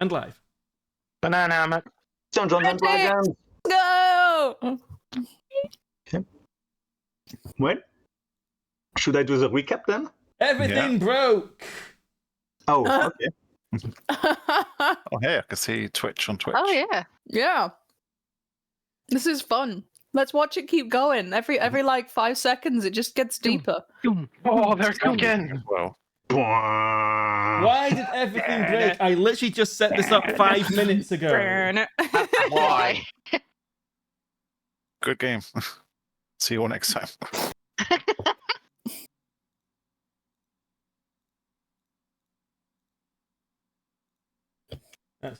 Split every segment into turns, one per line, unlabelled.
and live.
Banana hammock.
Dungeons and Dragons.
Go!
Okay. Well, should I do the recap then?
Everything broke.
Oh, okay.
Oh, hey, I can see Twitch on Twitch.
Oh yeah.
Yeah. This is fun. Let's watch it keep going. Every like 5 seconds, it just gets deeper.
Oh, there it goes again. Well,
Why did everything break? I literally just set this up 5 minutes ago.
Why?
good game. See you all next time.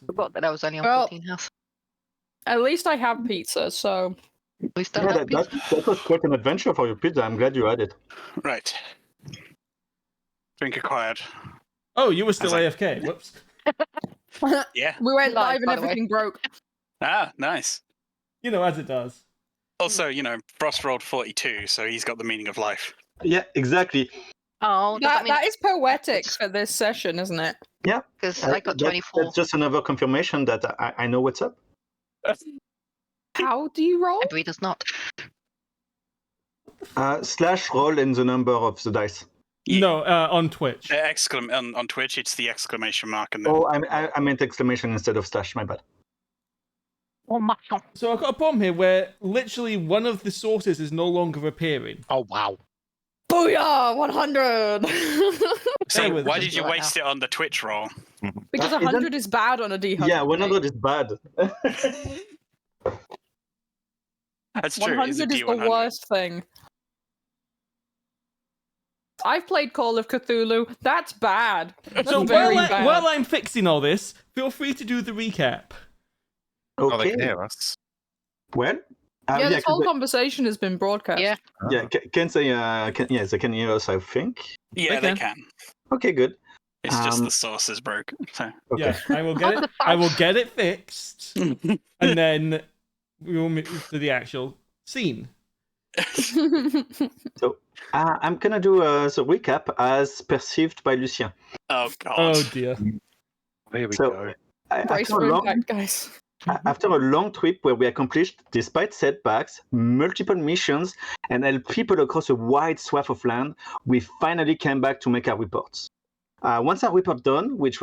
Forgot that I was only on
Well-
14 health.
At least I have pizza, so
At least I
Yeah,
have pizza.
that was quite an adventure for your pizza. I'm glad you had it.
Right. Drink acquired.
Oh, you were still
I
AFK. Whoops.
Yeah.
we went
Live,
live and
by the way.
everything broke.
Ah, nice.
You know, as it does.
Also, Frost rolled 42, so he's got the meaning of life.
Yeah, exactly.
Oh, does that mean
That is poetic for this session, isn't it?
because I got
That-
24
That's just another confirmation that I know what's up.
How do you roll?
and Bree does not.
/ roll in the number of the dice.
Yeah.
No, on Twitch.
On Twitch, it's the exclamation mark and then.
Oh, I meant exclamation instead of / my bad.
Oh my god.
So I've got a problem here where literally one of the sources is no longer appearing.
Oh, wow.
Booyah! 100!
So
Bear with
why
me.
did you waste it on the Twitch roll?
Because
Isn't-
100 is bad on a D100.
Yeah, 100 is bad.
That's true.
100
It's a
is the
D100.
worst thing. I've played Call of Cthulhu. That's bad. That's
So
very bad.
while I'm fixing all this, feel free to do the recap.
Oh, they
Okay.
can hear us.
Well,
Yeah, this whole
can
conversation has been broadcast.
Yeah.
can say yes, they can hear us. I think.
Yeah,
They
they can.
Okay, good.
It's just
Um,
the source is broken. So.
Okay.
Yeah, I will get
What
it.
the
I will
fuck?
get it fixed, and then we will move to the actual scene.
I'm gonna do the recap as perceived by Lucien.
Oh god.
Oh dear.
Here we
So-
go.
Brace
After
for
a long
impact, guys.
After a long trip where we accomplished, despite setbacks, multiple missions, and helped people across a wide swath of land, we finally came back to make our reports. Once our report done, which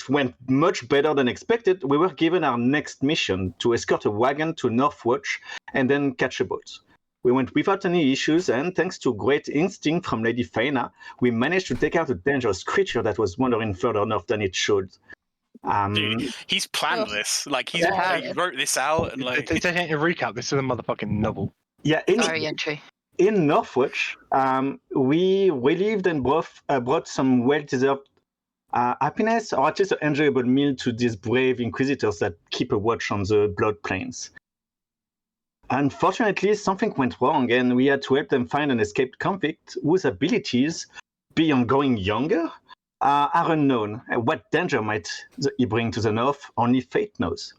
went much better than expected, we were given our next mission to escort a wagon to Northwatch and then catch a boat. We went without any issues, and thanks to great instinct from Lady Faena, we managed to take out a dangerous creature that was wandering further north than it should.
Dude, he's planned
Oh.
this. Like he
Yeah.
wrote this out and like.
It's a recap. This is a motherfucking novel.
Yeah,
Diary entry.
in Northwatch, we relieved and brought some well-deserved happiness, or at least an enjoyable meal to these brave inquisitors that keep a watch on the Blood Plains. Unfortunately, something went wrong, and we had to help them find an escaped convict whose abilities, beyond growing younger, are unknown. And what danger might he bring to the north, only fate knows.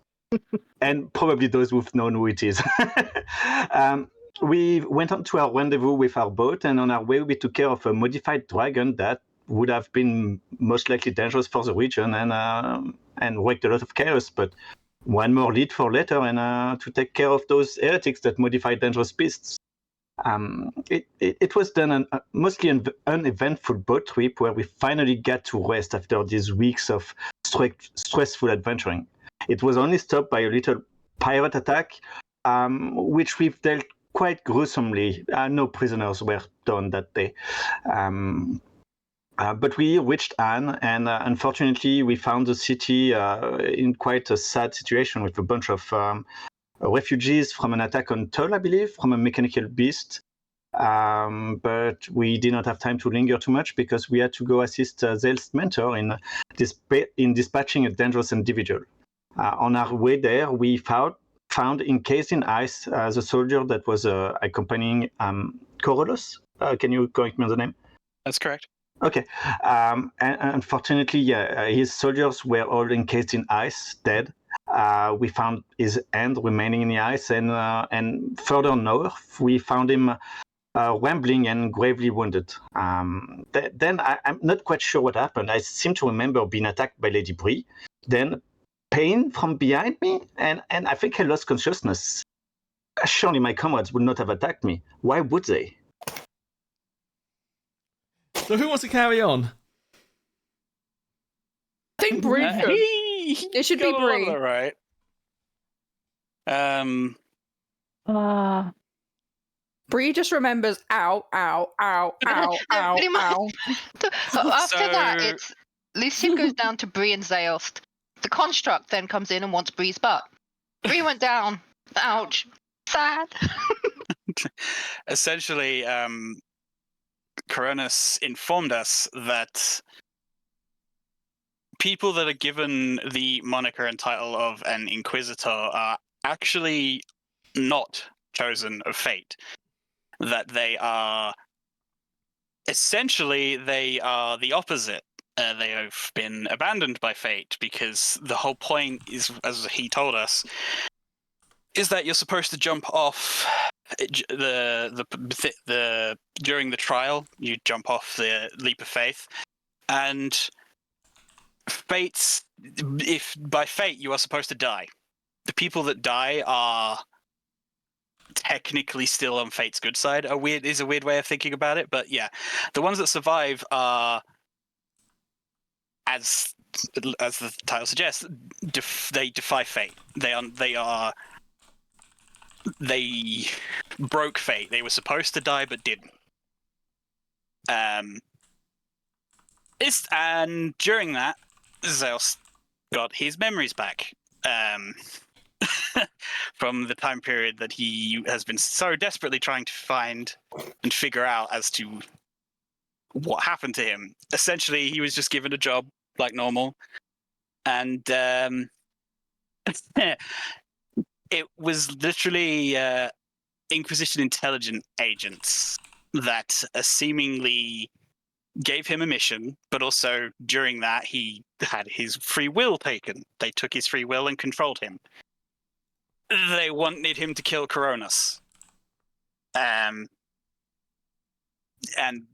And probably those who've known who it is. We went on to our rendezvous with our boat, and on our way we took care of a modified dragon that would have been most likely dangerous for the region and wreaked a lot of chaos. But one more lead for later, and to take care of those heretics that modify dangerous beasts. It was then mostly an uneventful boat trip where we finally got to rest after these weeks of stressful adventuring. It was only stopped by a little pirate attack, which we've dealt quite gruesomely. No prisoners were done that day. But we reached Anne, and unfortunately, we found the city in quite a sad situation with a bunch of refugees from an attack on Tull, I believe, from a mechanical beast. But we did not have time to linger too much because we had to go assist Zaelste's mentor in dispatching a dangerous individual. On our way there, we found encased in ice the soldier that was accompanying Corolos. Can you correct me on the name?
That's correct.
Okay. And unfortunately, his soldiers were all encased in ice, dead. We found his hand remaining in the ice, and further north, we found him rambling and gravely wounded. Then I'm not quite sure what happened. I seem to remember being attacked by Lady Bree. Then pain from behind me, and I think I lost consciousness. Surely my comrades would not have attacked me. Why would they?
So who wants to carry on?
I think Bree should. It should be
got a lot of
Bree.
that right.
Bree just remembers ow, ow, ow, ow, ow,
Pretty much.
ow.
So after that,
So-
it's Lucien goes down to Bree and Zaelste. The construct then comes in and wants Bree's butt. Bree went down. Ouch. Sad.
Essentially, Coronis informed us that people that are given the moniker and title of an Inquisitor are actually not chosen of fate. That they are essentially the opposite. They have been abandoned by fate because the whole point is, as he told us, is that you're supposed to jump off the during the trial. You jump off the leap of faith, and if by fate you are supposed to die. The people that die are technically still on fate's good side. Is a weird way of thinking about it, but yeah, the ones that survive are, as the title suggests, they defy fate. They broke fate. They were supposed to die but didn't. And during that, Zaelste got his memories back. From the time period that he has been so desperately trying to find and figure out as to what happened to him. Essentially, he was just given a job like normal, and it was literally Inquisition intelligent agents that seemingly gave him a mission, but also during that he had his free will taken. They took his free will and controlled him. They wanted him to kill Coronis. And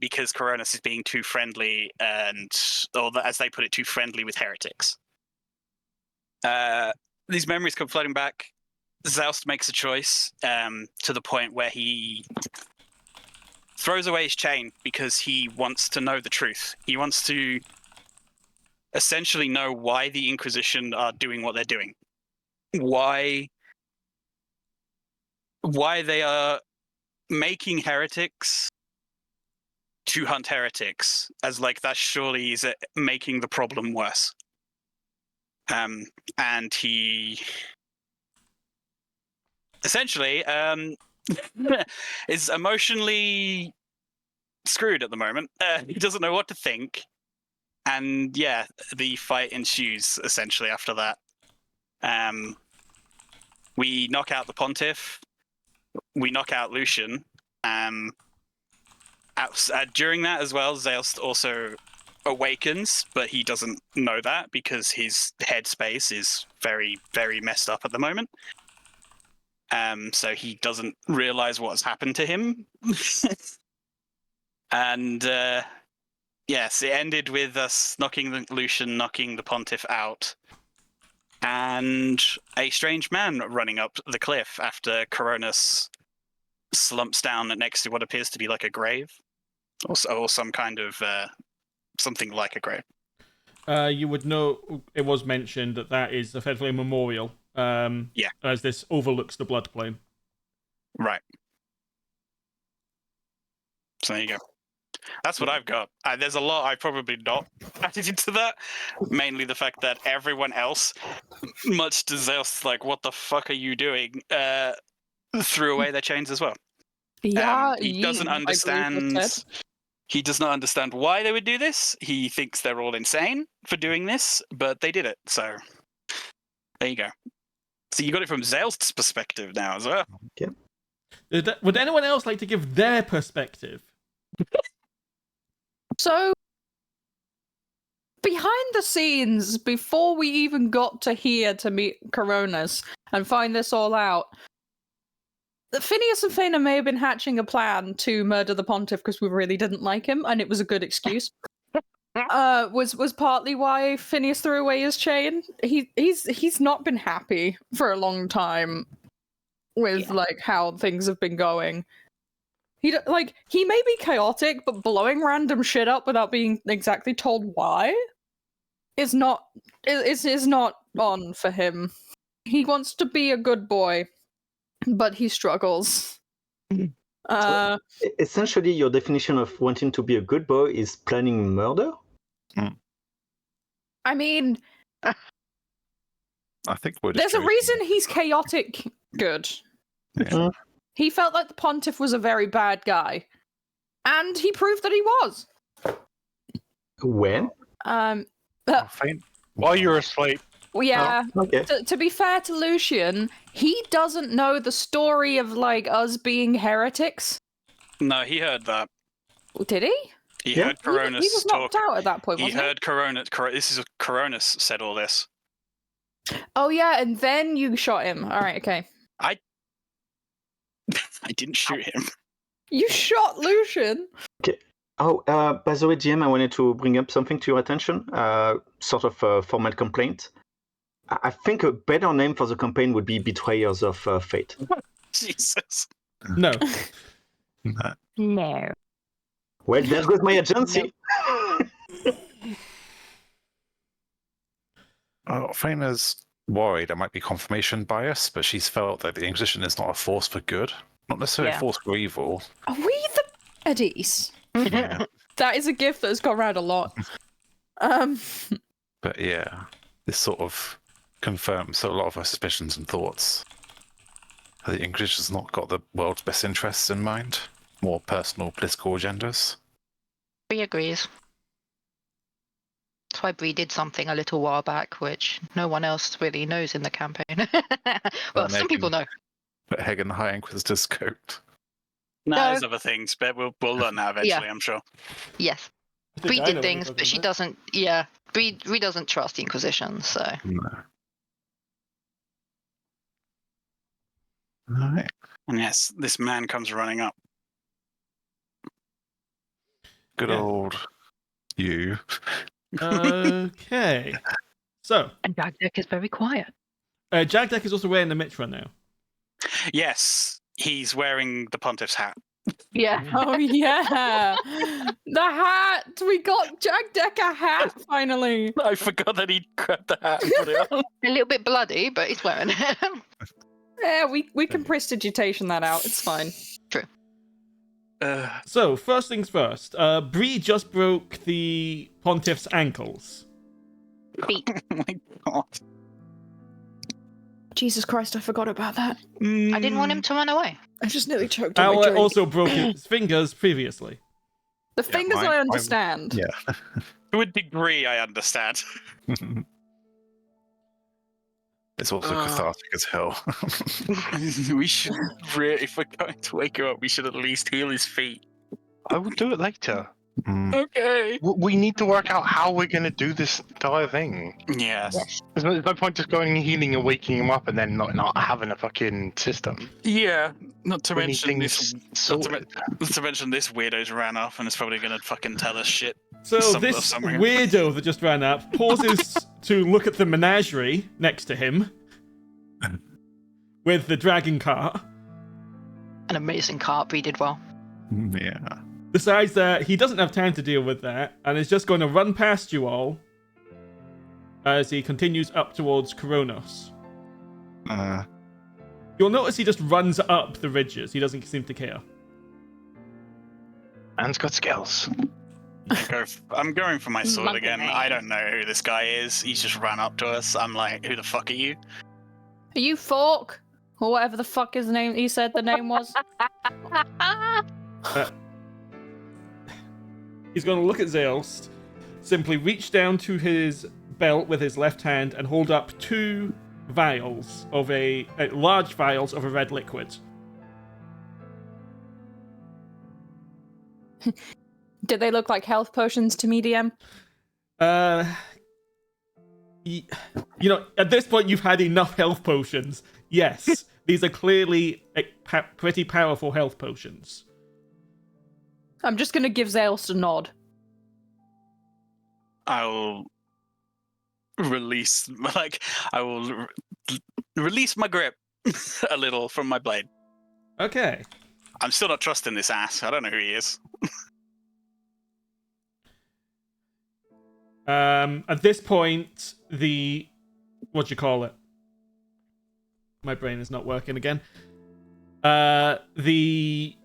because Coronis is being too friendly or as they put it, too friendly with heretics. These memories come flooding back. Zaelste makes a choice to the point where he throws away his chain because he wants to know the truth. He wants to essentially know why the Inquisition are doing what they're doing. Why they are making heretics to hunt heretics, as like that surely is making the problem worse. And he essentially is emotionally screwed at the moment. He doesn't know what to think. And yeah, the fight ensues essentially after that. We knock out the Pontiff. We knock out Lucien. During that as well, Zaelste also awakens, but he doesn't know that because his headspace is very, very messed up at the moment. So he doesn't realize what's happened to him. And yes, it ended with us Lucien knocking the Pontiff out, and a strange man running up the cliff after Coronis slumps down next to what appears to be like a grave, or some kind of something like a grave.
You would know it was mentioned that is effectively a memorial.
Yeah.
As this overlooks the blood plain.
Right. So there you go. That's what I've got. There's a lot I probably not added into that. Mainly the fact that everyone else, much to Zaelste, like, what the fuck are you doing? Threw away their chains as well.
Yeah,
He doesn't understand. He does not understand why they would do this. He thinks they're all insane for doing this, but they did it. So there you go. So you got it from Zaelste's perspective now as well.
Okay.
Would anyone else like to give their perspective?
So, behind the scenes, before we even got to here to meet Coronis and find this all out, Phineas and Faena may have been hatching a plan to murder the Pontiff because we really didn't like him, and it was a good excuse. was partly why Phineas threw away his chain. He's not been happy for a long time with like how things have been going. He may be chaotic, but blowing random shit up without being exactly told why is not on for him. He wants to be a good boy, but he struggles.
Essentially, your definition of wanting to be a good boy is planning murder?
I mean,
I think we're
there's a reason he's chaotic good.
Yeah.
He felt like the Pontiff was a very bad guy. And he proved that he was.
When?
While you're asleep.
Yeah.
Oh, okay.
To be fair to Lucien, he doesn't know the story of like us being heretics.
No, he heard that.
Did he?
He
Yeah.
heard Coronis
He was
talk.
knocked out at that point,
He
wasn't
heard Coronis said all this.
Oh yeah, and then you shot him. Alright, okay.
I didn't shoot him.
You shot Lucien?
Oh, by the way, GM, I wanted to bring up something to your attention, sort of a formal complaint. I think a better name for the campaign would be Betrayers of Fate.
Jesus.
No.
No.
Well, there goes my agency.
Faena's worried there might be confirmation bias, but she's felt that the Inquisition is not a force for good, not necessarily a force for evil.
Are we the Eddies?
Yeah.
That is a gift that has gone around a lot.
But yeah, this sort of confirms a lot of her suspicions and thoughts. The Inquisition's not got the world's best interests in mind, more personal political agendas.
Bree agrees. That's why Bree did something a little while back, which no one else really knows in the campaign. Well, some people know.
But Hagen the High Inquisitor scoped.
No,
No.
there's other things, but we'll learn that eventually, I'm sure.
Yes,
I think
Bree
I know
did
what
things,
you're
but she
talking about.
doesn't. Yeah, Bree doesn't trust the Inquisition, so.
No. Alright.
And yes, this man comes running up.
Good
Yeah.
old you.
Okay. So,
And Jagdek is very quiet.
Jagdek is also wearing the Mitra now.
Yes, he's wearing the Pontiff's hat.
Yeah.
Oh yeah, the hat. We got Jagdek a hat finally.
I forgot that he grabbed the hat and put it on.
A little bit bloody, but he's wearing it.
Yeah, we can prestidigitation that out. It's fine.
So, first things first. Bree just broke the Pontiff's ankles.
Feet.
Oh my god.
Jesus Christ, I forgot about that.
I didn't want him to run away.
I just nearly choked on my
Owlet
drink.
also broke his fingers previously.
The fingers
mine-
I understand.
Yeah.
To a degree, I understand.
It's also cathartic as hell.
We should really, if we're going to wake him up, we should at least heal his feet.
I will do it later.
Okay.
We need to work out how we're going to do this entire thing.
Yes.
There's no point just going and healing and waking him up and then not having a fucking system.
Yeah. Not to
We need
mention
things
this. Not
sorted.
to mention this weirdo's ran off and is probably gonna fucking tell us shit.
So
Some-
this
somewhere.
weirdo that just ran up pauses to look at the menagerie next to him with the dragon cart.
An amazing cart. Bree did well.
Yeah.
Decides that he doesn't have time to deal with that and is just going to run past you all as he continues up towards Koronos. You'll notice he just runs up the ridges. He doesn't seem to care.
Man's got skills.
I'm going for my sword
Monkey
again.
man.
I don't know who this guy is. He's just ran up to us. I'm like, who the fuck are you?
Are you Fork? Or whatever the fuck his name he said the name was.
He's going to look at Zaelste, simply reach down to his belt with his left hand and hold up two vials of large vials of a red liquid.
Did they look like health potions to me, DM?
You know, at this point you've had enough health potions. Yes, these are clearly pretty powerful health potions.
I'm just gonna give Zaelste a nod.
I'll release, I will release my grip a little from my blade.
Okay.
I'm still not trusting this ass. I don't know who he is.
At this point, what do you call it? My brain is not working again. The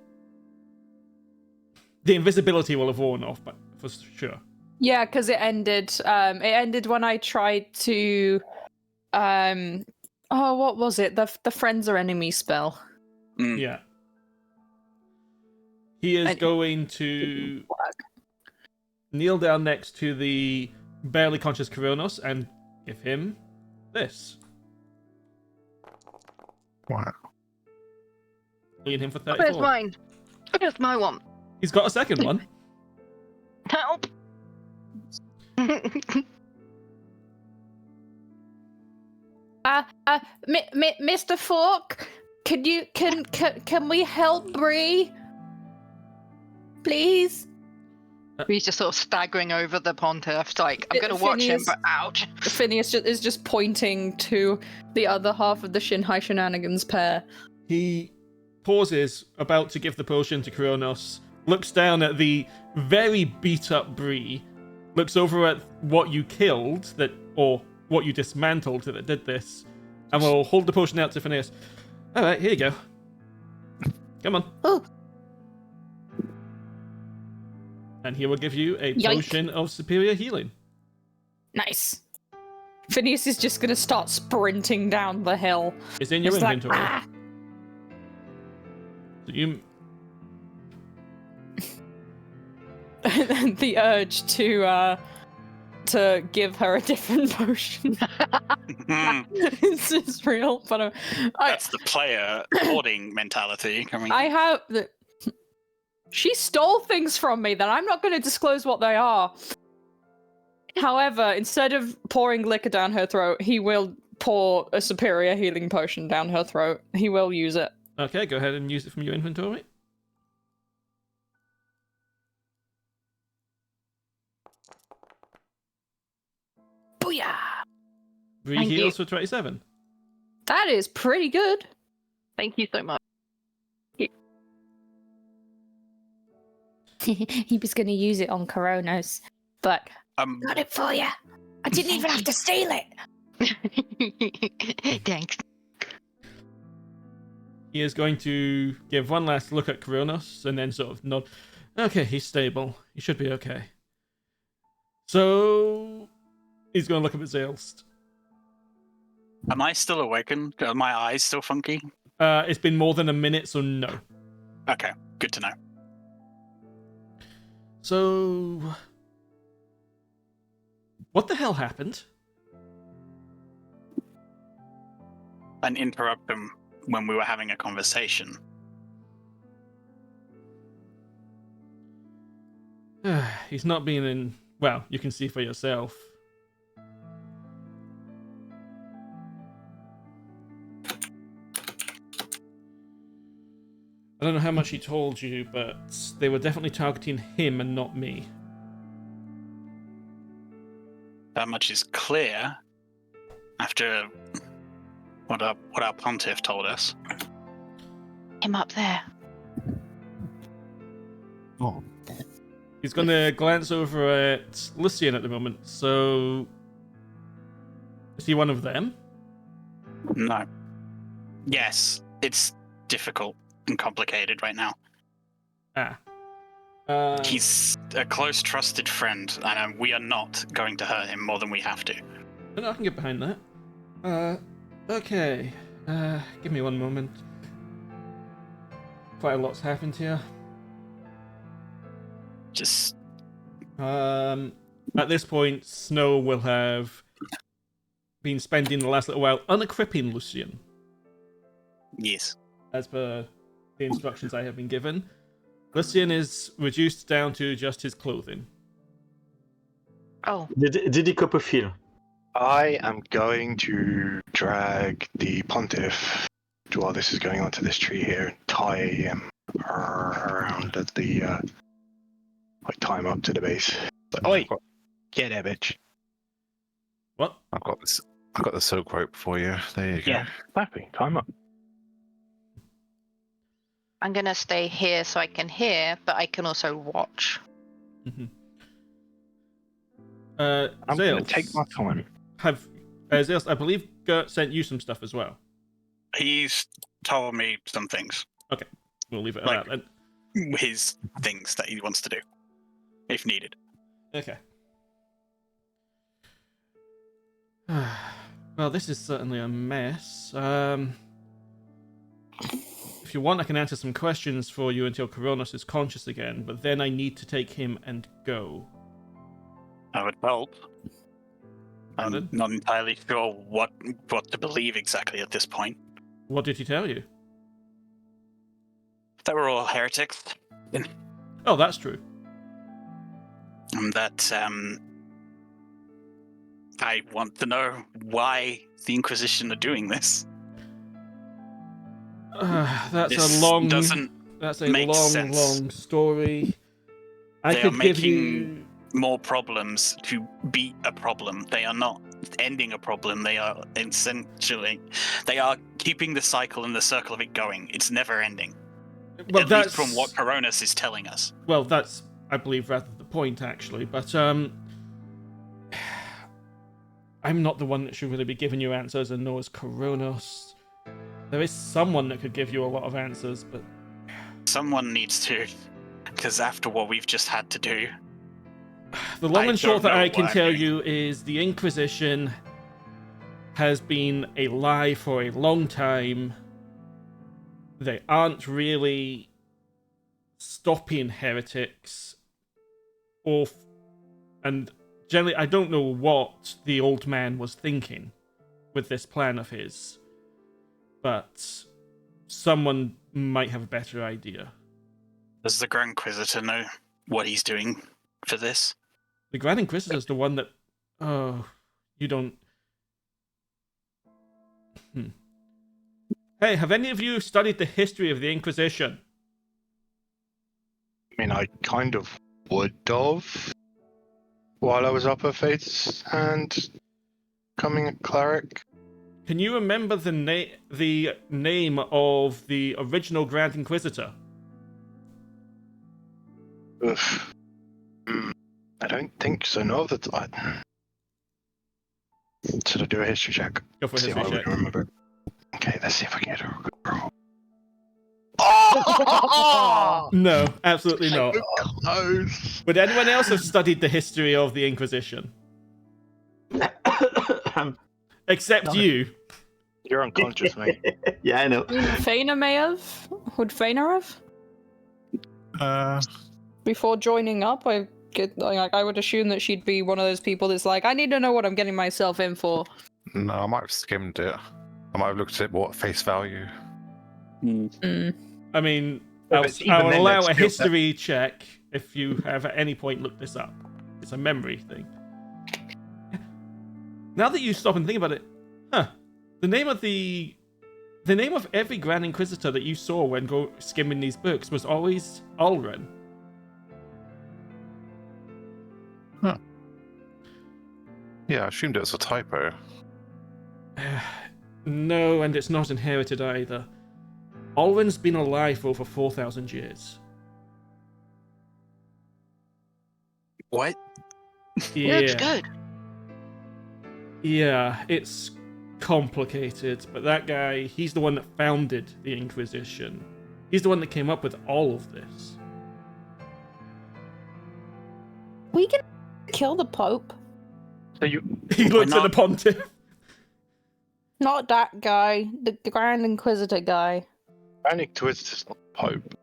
invisibility will have worn off, but for sure.
Yeah, because it ended. It ended when I tried to. Oh, what was it? The friends are enemies spell.
Yeah. He is going to kneel down next to the barely conscious Kronos and give him this.
Wow.
Lean him for 34.
Where's mine? Where's my one?
He's got a second one.
Help!
Mr. Fork, can we help Bree? Please?
He's just sort of staggering over the pontiff, like, I'm gonna watch him,
Phineas-
but ouch.
Phineas is just pointing to the other half of the Shinhai Shenanigans pair.
He pauses, about to give the potion to Kronos, looks down at the very beat-up Bree, looks over at what you killed, or what you dismantled that did this, and will hold the potion out to Phineas. Alright, here you go. Come on.
Oh.
And he will give you a
Yoink.
potion of superior healing.
Nice. Phineas is just gonna start sprinting down the hill.
It's in your
It's like,
inventory.
ah!
So you...
The urge to give her a different potion. It's just real, but
That's the player hoarding mentality.
I have the. She stole things from me that I'm not going to disclose what they are. However, instead of pouring liquor down her throat, he will pour a superior healing potion down her throat. He will use it.
Okay, go ahead and use it from your inventory.
Booyah!
Bree
Thank
heals
you.
for 27.
That is pretty good.
Thank you so much.
He was going to use it on Coronos, but got it for you. I didn't even have to steal it.
Thanks.
He is going to give one last look at Kronos and then sort of nod. Okay, he's stable. He should be okay. So he's going to look up at Zaelste.
Am I still awakened? Are my eyes still funky?
It's been more than a minute, so no.
Okay, good to know.
So, what the hell happened?
And interrupt them when we were having a conversation.
He's not been in... Well, you can see for yourself. I don't know how much he told you, but they were definitely targeting him and not me.
That much is clear after what our pontiff told us.
Him up there.
Oh,
He's going to glance over at Lucien at the moment, so... Is he one of them?
No. Yes, it's difficult and complicated right now. He's a close, trusted friend, and we are not going to hurt him more than we have to.
No, I can get behind that. Okay. Give me one moment. Quite a lot's happened here.
Just
At this point, Snow will have been spending the last little while unequipping Lucien,
yes.
as per the instructions I have been given. Lucien is reduced down to just his clothing.
Oh,
Did he cop a feel?
I am going to drag the pontiff while this is going on to this tree here and tie him around at the like tie him up to the base. Like, oi! Get that bitch.
What?
I've got this. I've got the silk rope for you. There you go.
Yeah, clapping. Time up.
I'm gonna stay here so I can hear, but I can also watch.
Mm-hmm.
I'm going to take my time.
Zaelste, I believe Gert sent you some stuff as well.
He's told me some things.
Okay, we'll leave it at
Like-
that then.
His things that he wants to do, if needed.
Okay. Well, this is certainly a mess. If you want, I can answer some questions for you until Coronos is conscious again, but then I need to take him and go.
I would help. I'm
Pardon?
not entirely sure what to believe exactly at this point.
What did he tell you?
That we're all heretics,
Oh, that's true.
and that I want to know why the Inquisition are doing this.
That's
This
a long.
doesn't
That's a
make
long,
sense.
long story. I
They are
could give
making
you.
more problems to beat a problem. They are not ending a problem. They are essentially keeping the cycle and the circle of it going. It's never ending.
Well,
At
that's
least from what Coronos is telling us.
Well, that's, I believe, rather the point, actually. But I'm not the one that should really be giving you answers, and nor is Coronos. There is someone that could give you a lot of answers, but
Someone needs to, because after what we've just had to do,
the long
I
and short
don't
that
know
I can
what I'm
tell
doing.
you is the Inquisition has been a lie for a long time. They aren't really stopping heretics, and generally, I don't know what the old man was thinking with this plan of his, but someone might have a better idea.
does the Grand Inquisitor know what he's doing for this?
The Grand Inquisitor is the one that... Oh, you don't... Hey, have any of you studied the history of the Inquisition?
I mean, I kind of would have while I was up at Fate's and becoming a cleric.
Can you remember the name of the original Grand Inquisitor?
Oof. I don't think so. No, that's should I do a history check?
Go for a
See if
history
I
check.
would remember. Okay, let's see if I can get a good roll.
No, absolutely not.
Close.
Would anyone else have studied the history of the Inquisition? Except
No.
you.
You're unconscious, mate.
Yeah, I know.
Faena may have. Would Faena have? Before joining up, I would assume that she'd be one of those people that's like, I need to know what I'm getting myself in for.
No, I might have skimmed it. I might have looked at it more at face value.
I mean,
Well, it's even
I'll
then,
allow
that's
a
still-
history check if you have at any point looked this up. It's a memory thing. Now that you stop and think about it, the name of every Grand Inquisitor that you saw when skimming these books was always Ulren.
Yeah, I assumed it was a typo.
No, and it's not inherited either. Ulren's been alive for over 4,000 years.
What?
Looks good.
Yeah, it's complicated, but that guy, he's the one that founded the Inquisition. He's the one that came up with all of this.
We can kill the Pope.
So you,
He looks at
not-
the pontiff.
Not that guy. The Grand Inquisitor guy.
Panic Twist is not Pope.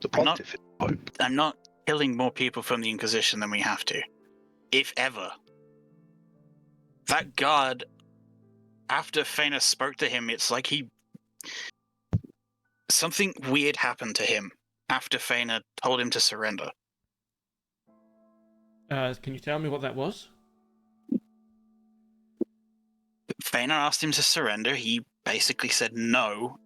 The
I'm not-
Pontiff is Pope.
I'm not killing more people from the Inquisition than we have to. If ever. That guard, after Faena spoke to him, it's like something weird happened to him after Faena told him to surrender.
Can you tell me what that was?
Faena asked him to surrender. He basically said no.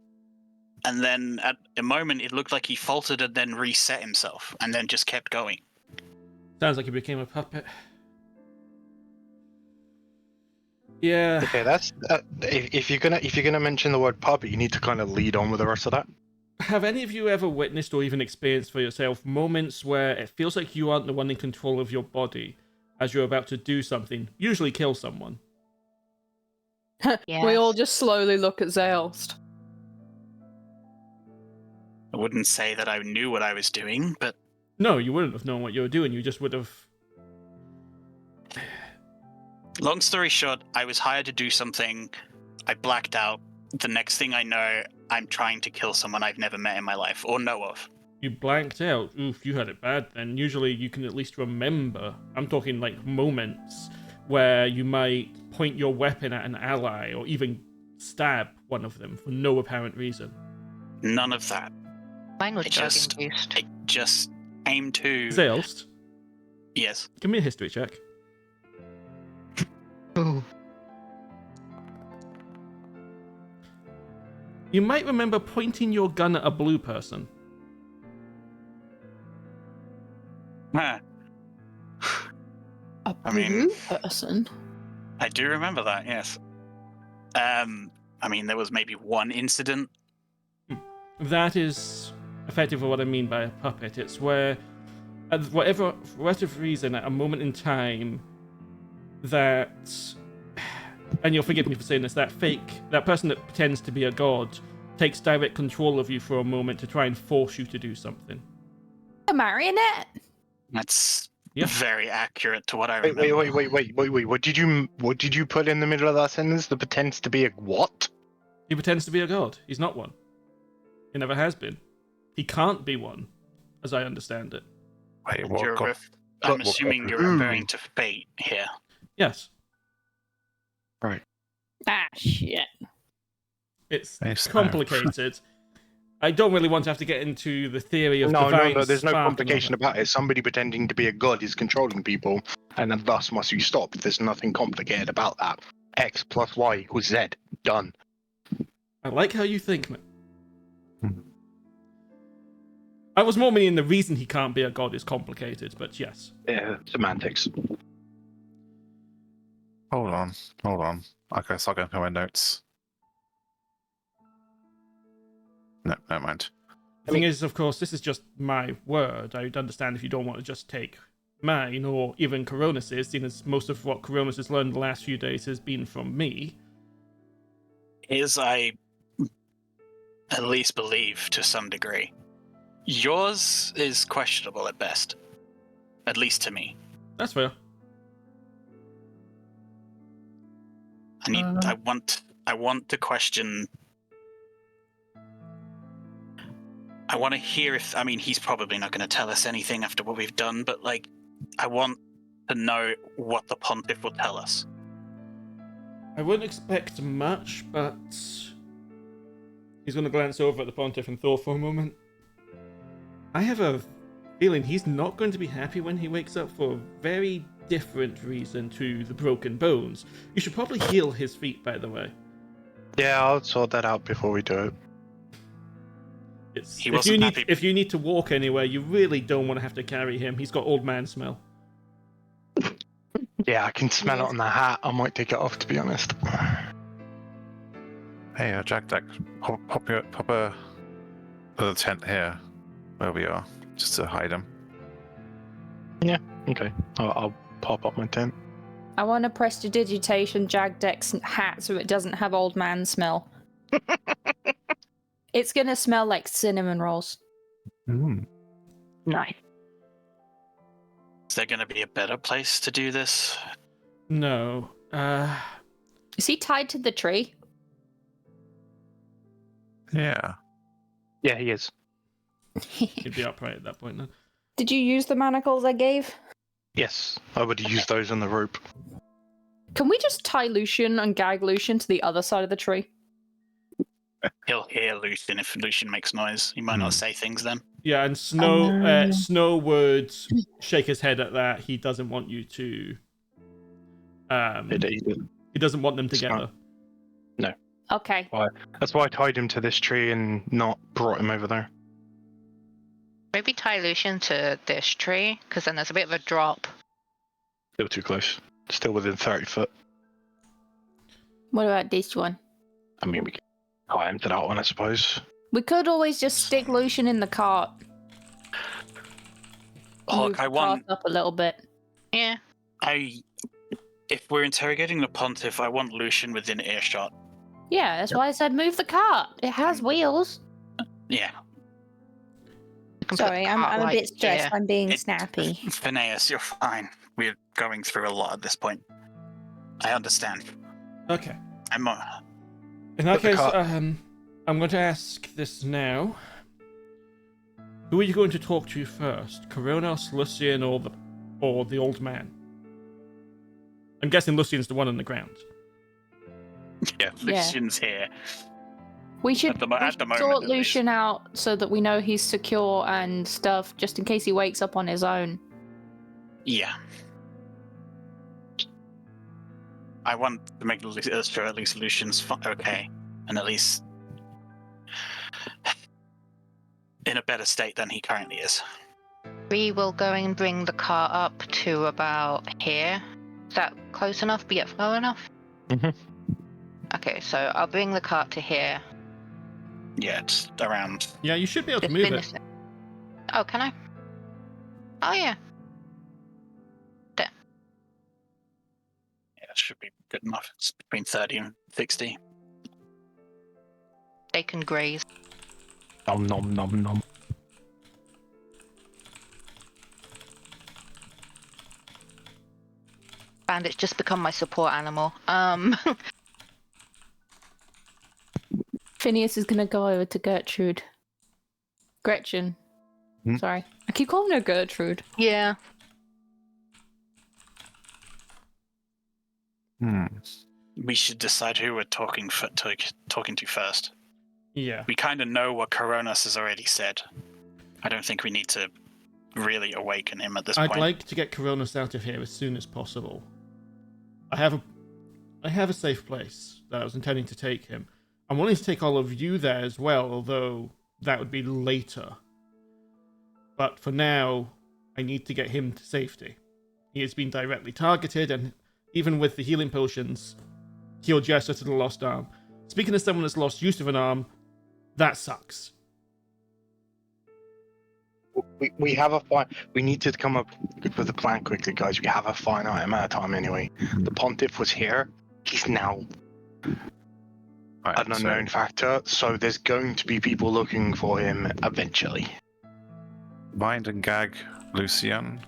And then at a moment, it looked like he faltered and then reset himself and then just kept going.
Sounds like he became a puppet. Yeah.
Okay, that's if you're gonna mention the word puppet, you need to kind of lead on with the rest of that.
Have any of you ever witnessed or even experienced for yourself moments where it feels like you aren't the one in control of your body as you're about to do something, usually kill someone?
We all just slowly look at Zaelste.
I wouldn't say that I knew what I was doing, but
No, you wouldn't have known what you were doing. You just would have.
long story short, I was hired to do something. I blacked out. The next thing I know, I'm trying to kill someone I've never met in my life or know of.
You blanked out. Oof, you had it bad then. Usually you can at least remember. I'm talking like moments where you might point your weapon at an ally or even stab one of them for no apparent reason.
None of that.
Mine was
I
drug
just-
induced.
I just aimed to...
Zaelste,
Yes.
give me a history check.
Ooh.
You might remember pointing your gun at a blue person.
Huh.
A
I mean-
blue person?
I do remember that, yes. I mean, there was maybe one incident.
That is effectively what I mean by a puppet. It's where, for whatever reason, at a moment in time, that, and you'll forgive me for saying this, that person that pretends to be a god takes direct control of you for a moment to try and force you to do something.
A marionette?
That's
Yeah.
very accurate to what I
Wait,
remember.
wait. What did you put in the middle of that sentence? The pretends to be a what?
He pretends to be a god. He's not one. He never has been. He can't be one, as I understand it.
Wait, what?
You're
God,
I'm
what-
assuming you're referring to fate here.
Yes.
Ah, shit.
It's
Yes,
complicated. I don't really want to have to get into the theory of
No,
divine
there's no
spark and all
complication
that.
about it. Somebody pretending to be a god is controlling people, and then thus must you stop. There's nothing complicated about that. X plus Y equals Z. Done.
I like how you think, man.
Hmm.
I was more meaning the reason he can't be a god is complicated, but yes.
Yeah, semantics.
Hold on. Okay, so I'll go through my notes. No, never mind.
The thing is, of course, this is just my word. I'd understand if you don't want to just take mine or even Coronus's, seeing as most of what Coronus has learned the last few days has been from me.
Is I at least believe to some degree. Yours is questionable at best. At least to me.
That's fair.
I want to question. I want to hear if, I mean, he's probably not going to tell us anything after what we've done, but like, I want to know what the Pontiff will tell us.
I wouldn't expect much, but he's going to glance over at the Pontiff and Thor for a moment. I have a feeling he's not going to be happy when he wakes up for a very different reason to the broken bones. You should probably heal his feet, by the way.
Yeah, I'll sort that out before we do it.
If you
wasn't happy.
if you need to walk anywhere, you really don't want to have to carry him. He's got old man smell.
Yeah, I can smell it on the hat. I might take it off, to be honest.
Hey, Jagdek, pop a little tent here where we are, just to hide him.
Okay, I'll pop up my tent.
I want to prestidigitation Jagdek's hat so it doesn't have old man smell. It's gonna smell like cinnamon rolls.
Nice.
Is there going to be a better place to do this?
No.
Is he tied to the tree?
Yeah.
Yeah, he is.
He'd be upright at that point then.
Did you use the manacles I gave?
Yes, I would use those on the rope.
Can we just tie Lucien and gag Lucien to the other side of the tree?
He'll hear Lucien if Lucien makes noise. He might not say things then.
Yeah, and Snow would shake his head at that. He doesn't want you to. He doesn't want them together.
Okay.
That's why I tied him to this tree and not brought him over there.
Maybe tie Lucien to this tree, because then there's a bit of a drop.
Still too close. Still within 30 foot.
What about this one?
I mean, we can climb to that one, I suppose.
We could always just stick Lucien in the cart.
Look,
Move the cart up a little bit.
Yeah.
If we're interrogating the pontiff, I want Lucien within earshot.
Yeah, that's why I said move the cart. It has wheels.
Yeah.
Sorry, I'm a bit stressed. I'm being snappy.
Phineas, you're fine. We're going through a lot at this point. I understand.
Okay.
I'm
In that case, I'm going to ask this now. Who are you going to talk to first? Coronos, Lucien, or the old man? I'm guessing Lucien's the one on the ground.
Yeah, Lucien's here.
We should,
At the moment,
sort Lucien out so that we know he's secure and stuff, just in case he wakes up on his own.
Yeah. I want to make sure at least Lucien's okay, and at least in a better state than he currently is.
We will go and bring the car up to about here. Is that close enough? Be it slow enough?
Mhm.
Okay, so I'll bring the cart to here.
Yeah, it's around.
Yeah, you should be able to
Just
move
finish
it.
Oh, can I? Oh, yeah. There.
Yeah, it should be good enough. It's between 30 and 60.
They can graze.
Nom nom nom nom.
Bandit's just become my support animal.
Phineas is gonna go over to Gertrude. Gretchen. Sorry. I keep calling her Gertrude.
Yeah.
We should decide who we're talking to first.
Yeah.
We kind of know what Coronos has already said. I don't think we need to really awaken him at this point.
I'd like to get Coronos out of here as soon as possible. I have a safe place that I was intending to take him. I'm wanting to take all of you there as well, although that would be later. But for now, I need to get him to safety. He has been directly targeted, and even with the healing potions, he'll gesture to the lost arm. Speaking as someone that's lost use of an arm, that sucks.
We have a fine. We need to come up with a plan quickly, guys. We have a finite amount of time anyway. The pontiff was here. He's now an unknown factor, so there's going to be people looking for him eventually.
Bind and gag Lucien.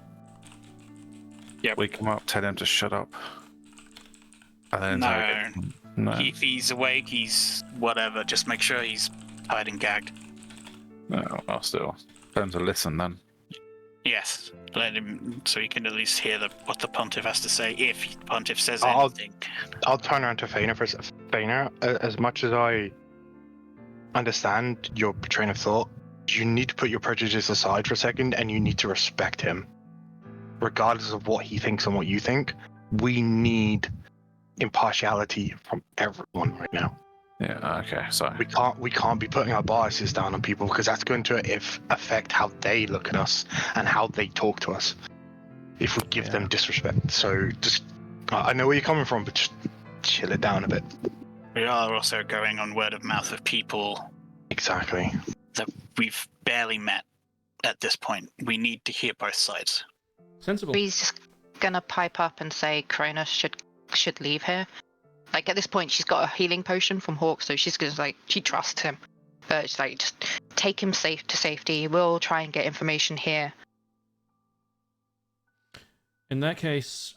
Yep.
Wake him up, tell him to shut up. And then
No. If he's awake, he's whatever. Just make sure he's tied and gagged.
No, well, still. Tell him to listen then.
Yes. Let him, so he can at least hear what the pontiff has to say, if the pontiff says
I'll-
anything.
I'll turn around to Faena for Faena. As much as I understand your train of thought, you need to put your prejudice aside for a second, and you need to respect him, regardless of what he thinks and what you think. We need impartiality from everyone right now.
Yeah, okay, so.
We can't be putting our biases down on people, because that's going to affect how they look at us and how they talk to us if we give them disrespect. So just, I know where you're coming from, but just chill it down a bit.
We are also going on word of mouth of people
Exactly.
that we've barely met at this point. We need to hear both sides.
Sensible.
Bree's just gonna pipe up and say Kronos should leave here. Like, at this point, she's got a healing potion from Hawk, so she's gonna, she trusts him. She's like, just take him safe to safety. We'll try and get information here.
In that case,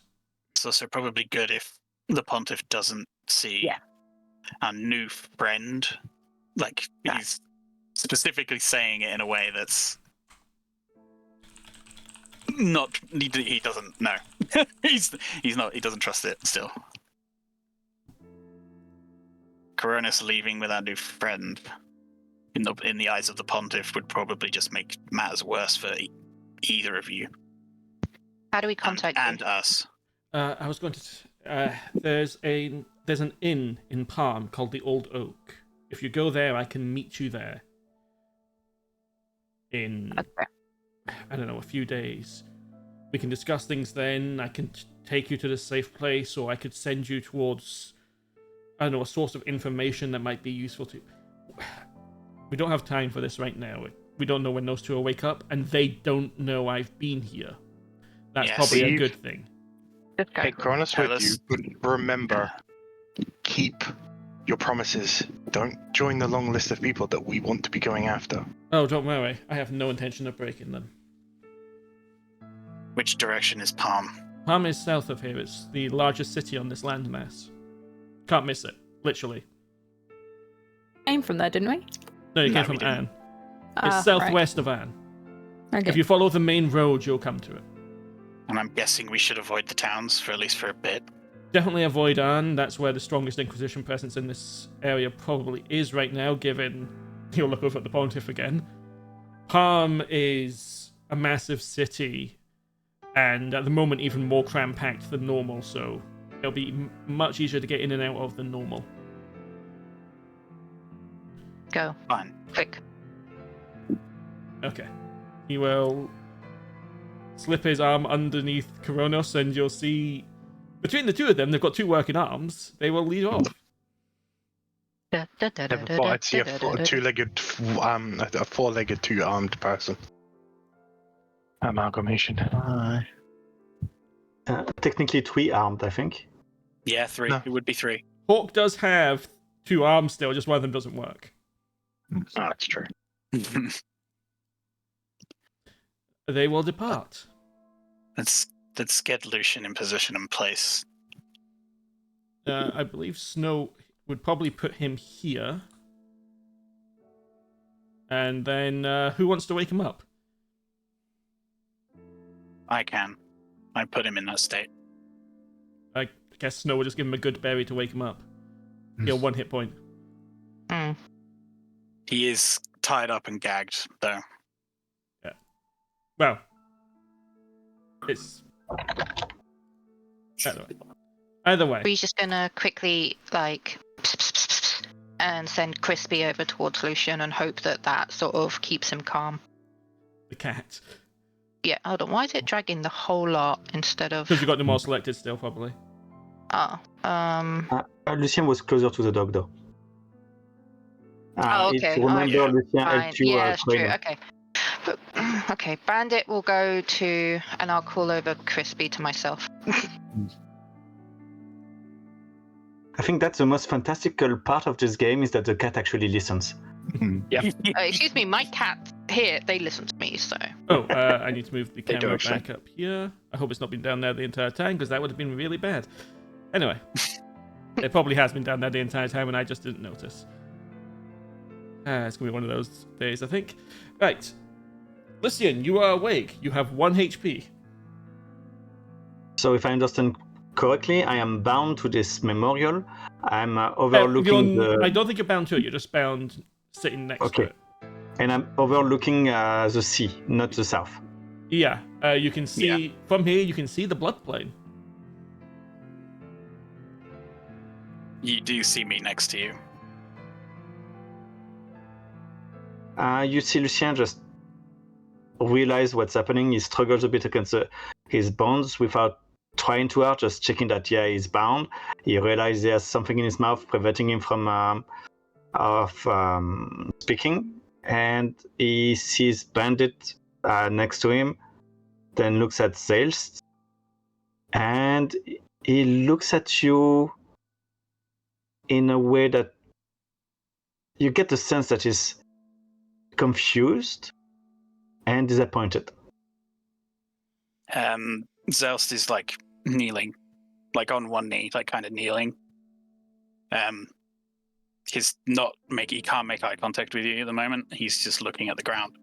It's also probably good if the pontiff doesn't see our new friend. Like, he's specifically saying it in a way that's not. He doesn't know. He's not. He doesn't trust it still. Coronis leaving with our new friend in the eyes of the pontiff would probably just make matters worse for either of you.
How do we contact
and
you?
us?
I was going to. There's an inn in Palm called the Old Oak. If you go there, I can meet you there. In I don't know, a few days. We can discuss things then. I can take you to the safe place, or I could send you towards I don't know, a source of information that might be useful to... We don't have time for this right now. We don't know when those two will wake up, and they don't know I've been here. That's probably a good thing.
Take Cronus with you, but remember, keep your promises. Don't join the long list of people that we want to be going after.
Oh, don't worry. I have no intention of breaking them.
Which direction is Palm?
Palm is south of here. It's the largest city on this landmass. Can't miss it, literally.
Came from there, didn't we?
No, you came from Anne. It's southwest of Anne. Okay. If you follow the main road, you'll come to it.
And I'm guessing we should avoid the towns, for at least for a bit.
Definitely avoid Anne. That's where the strongest Inquisition presence in this area probably is right now, given... You'll look over at the Pontiff again. Palm is a massive city, and at the moment even more cram-packed than normal, so it'll be much easier to get in and out of than normal.
Go.
Fine.
Quick.
Okay. He will slip his arm underneath Kronos, and you'll see... Between the two of them, they've got two working arms. They will lead off.
Never thought I'd see a two-legged, a four-legged, two-armed person. Amalgamation.
Technically three-armed, I think.
Yeah, three. No. It would be three.
Hawk does have two arms still, just one of them doesn't work.
Oh, that's true.
They will depart.
Let's get Lucien in position and place.
I believe Snow would probably put him here. And then, who wants to wake him up?
I can. I put him in that state.
I guess Snow will just give him a good berry to wake him up. He'll 1 hit point.
He is tied up and gagged, though.
Yeah. Well, it's... Either way.
We're just gonna quickly, like, and send Crispy over towards Lucien and hope that sort of keeps him calm.
The cat.
Yeah, hold on. Why is it dragging the whole lot instead of...
Because you got them all selected still, probably.
Oh,
Lucien was closer to the dog, though.
Okay.
If you remember, Lucien helped you.
Yeah, that's true. Okay. Okay, Bandit will go to, and I'll call over Crispy to myself.
I think that's the most fantastical part of this game is that the cat actually listens.
Yeah.
Excuse me, my cat here, they listen to me, so...
Oh, I need to move the camera back up here. I hope it's not been down there the entire time, because that would have been really bad. Anyway. It probably has been down there the entire time, and I just didn't notice. It's going to be one of those days, I think. Right. Lucien, you are awake. You have 1 HP.
So if I understand correctly, I am bound to this memorial. I'm overlooking the...
I don't think you're bound to it. You're just bound sitting next to it.
And I'm overlooking the sea, not the south.
Yeah. You can see... From here, you can see the blood plane.
You do see me next to you.
You see Lucien just realize what's happening. He struggles a bit against his bonds without trying too hard, just checking that, he's bound. He realizes there's something in his mouth preventing him from speaking. And he sees Bandit next to him, then looks at Zaelste. And he looks at you in a way that you get the sense that he's confused and disappointed.
Zaelste is like kneeling, like on one knee, like kind of kneeling. He can't make eye contact with you at the moment. He's just looking at the ground.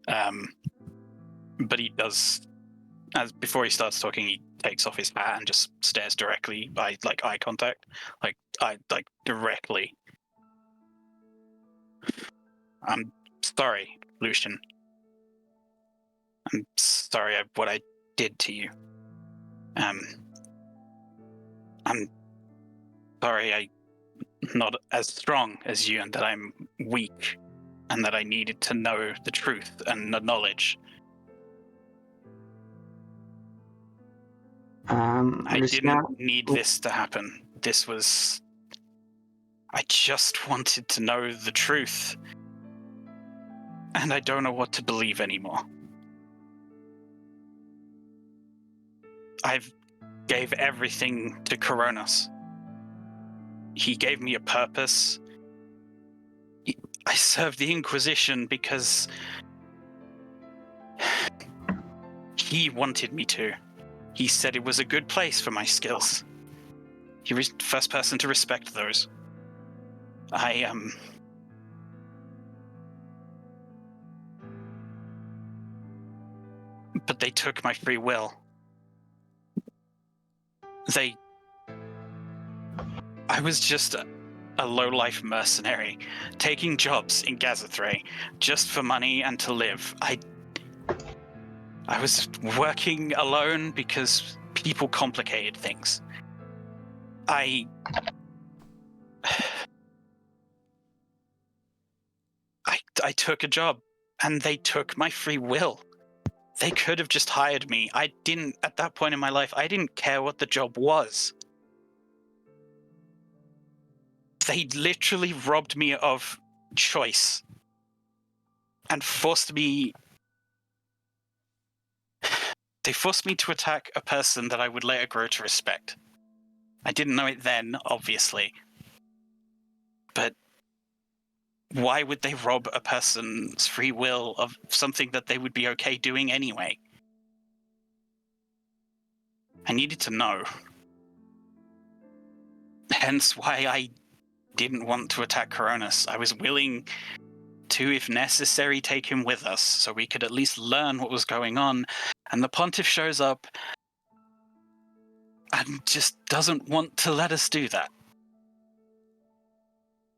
But he does, before he starts talking, he takes off his hat and just stares directly by eye contact, directly. I'm sorry, Lucien. I'm sorry what I did to you. I'm sorry I'm not as strong as you, and that I'm weak, and that I needed to know the truth and the knowledge. I didn't need this to happen. This was I just wanted to know the truth. And I don't know what to believe anymore. I've gave everything to Coronos. He gave me a purpose. I served the Inquisition because he wanted me to. He said it was a good place for my skills. He was the first person to respect those. But they took my free will. I was just a low-life mercenary, taking jobs in Gazethray just for money and to live. I was working alone because people complicated things. I took a job, and they took my free will. They could have just hired me. At that point in my life, I didn't care what the job was. They literally robbed me of choice and forced me to attack a person that I would later grow to respect. I didn't know it then, obviously. But why would they rob a person's free will of something that they would be okay doing anyway? I needed to know. Hence why I didn't want to attack Coronos. I was willing to, if necessary, take him with us so we could at least learn what was going on. And the Pontiff shows up and just doesn't want to let us do that.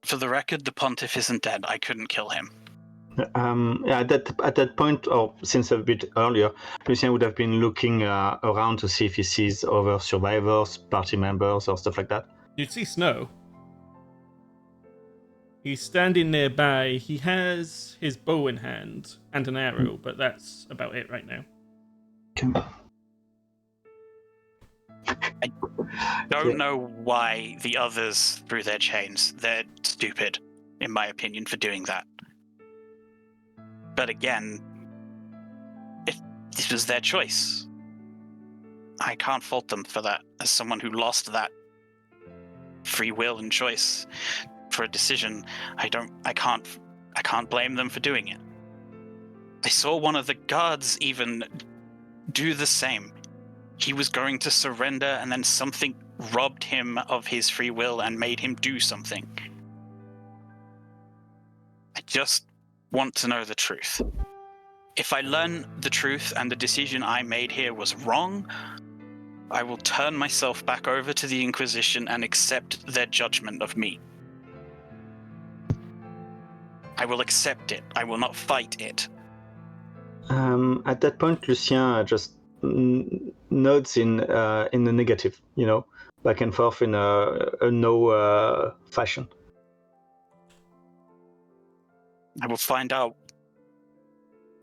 For the record, the Pontiff isn't dead. I couldn't kill him.
At that point, or since a bit earlier, Lucien would have been looking around to see if he sees other survivors, party members, or stuff like that.
You'd see Snow. He's standing nearby. He has his bow in hand and an arrow, but that's about it right now.
I don't know why the others threw their chains. They're stupid, in my opinion, for doing that. But again, this was their choice. I can't fault them for that. As someone who lost that free will and choice for a decision, I can't blame them for doing it. I saw one of the guards even do the same. He was going to surrender, and then something robbed him of his free will and made him do something. I just want to know the truth. If I learn the truth and the decision I made here was wrong, I will turn myself back over to the Inquisition and accept their judgment of me. I will accept it. I will not fight it.
At that point, Lucien just nods in the negative, back and forth in a no fashion.
I will find out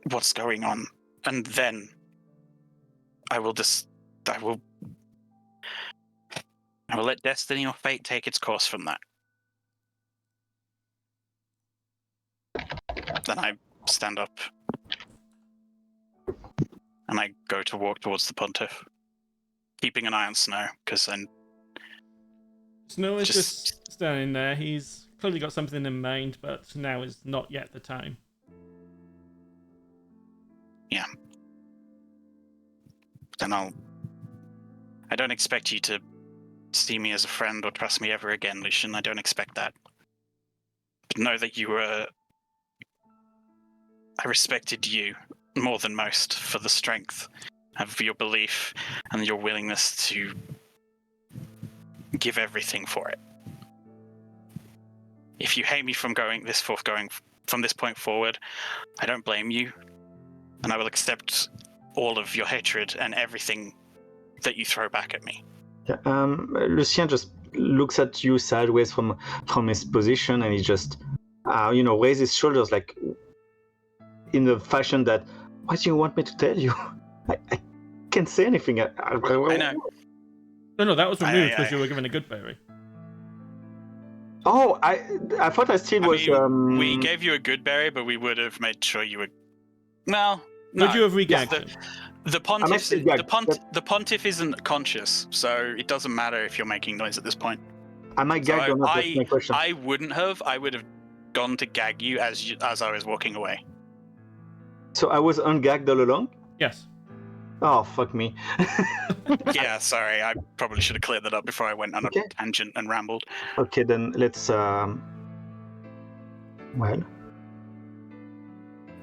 what's going on, and then I will let destiny or fate take its course from that. Then I stand up and I go to walk towards the Pontiff, keeping an eye on Snow, because then
Snow is just standing there. He's clearly got something in mind, but now is not yet the time.
Yeah. Then I don't expect you to see me as a friend or trust me ever again, Lucien. I don't expect that. But know that I respected you more than most for the strength of your belief and your willingness to give everything for it. If you hate me from going from this point forward, I don't blame you, and I will accept all of your hatred and everything that you throw back at me.
Yeah, Lucien just looks at you sideways from his position, and he just, raises his shoulders like in a fashion that, what do you want me to tell you? I can't say anything. I
know.
No, that was removed because you were given a good berry.
Oh, I thought I still was.
We gave you a good berry, but we would have made sure you were. Well, no.
Would you have regagged him?
The pontiff,
still gagged.
the pontiff isn't conscious, so it doesn't matter if you're making noise at this point.
Am I gagged or not? That's my question.
I wouldn't have. I would have gone to gag you as I was walking away.
So I was ungagged all along?
Yes.
Oh, fuck me.
Yeah, sorry. I probably should have cleared that up before I went on a tangent and rambled.
Okay, then let's. Well,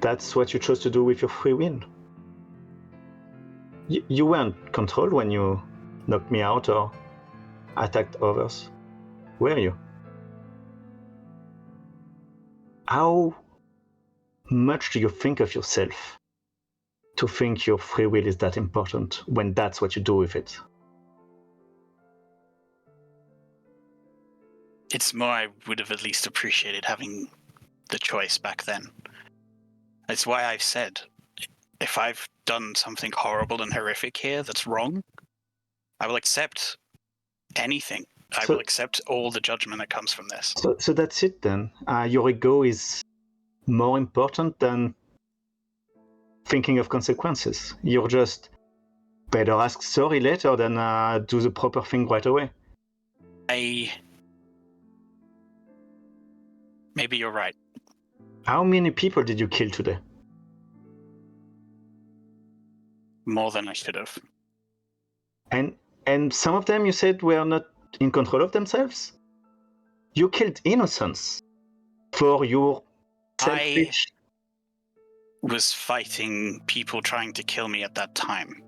that's what you chose to do with your free will. You weren't controlled when you knocked me out or attacked others, were you? How much do you think of yourself to think your free will is that important when that's what you do with it?
It's more I would have at least appreciated having the choice back then. That's why I've said, if I've done something horrible and horrific here that's wrong, I will accept anything. I will accept all the judgment that comes from this.
So that's it then. Your ego is more important than thinking of consequences. You're just better ask sorry later than do the proper thing right away.
Maybe you're right.
How many people did you kill today?
More than I should have.
And some of them you said were not in control of themselves? You killed innocents for your selfish...
I was fighting people trying to kill me at that time.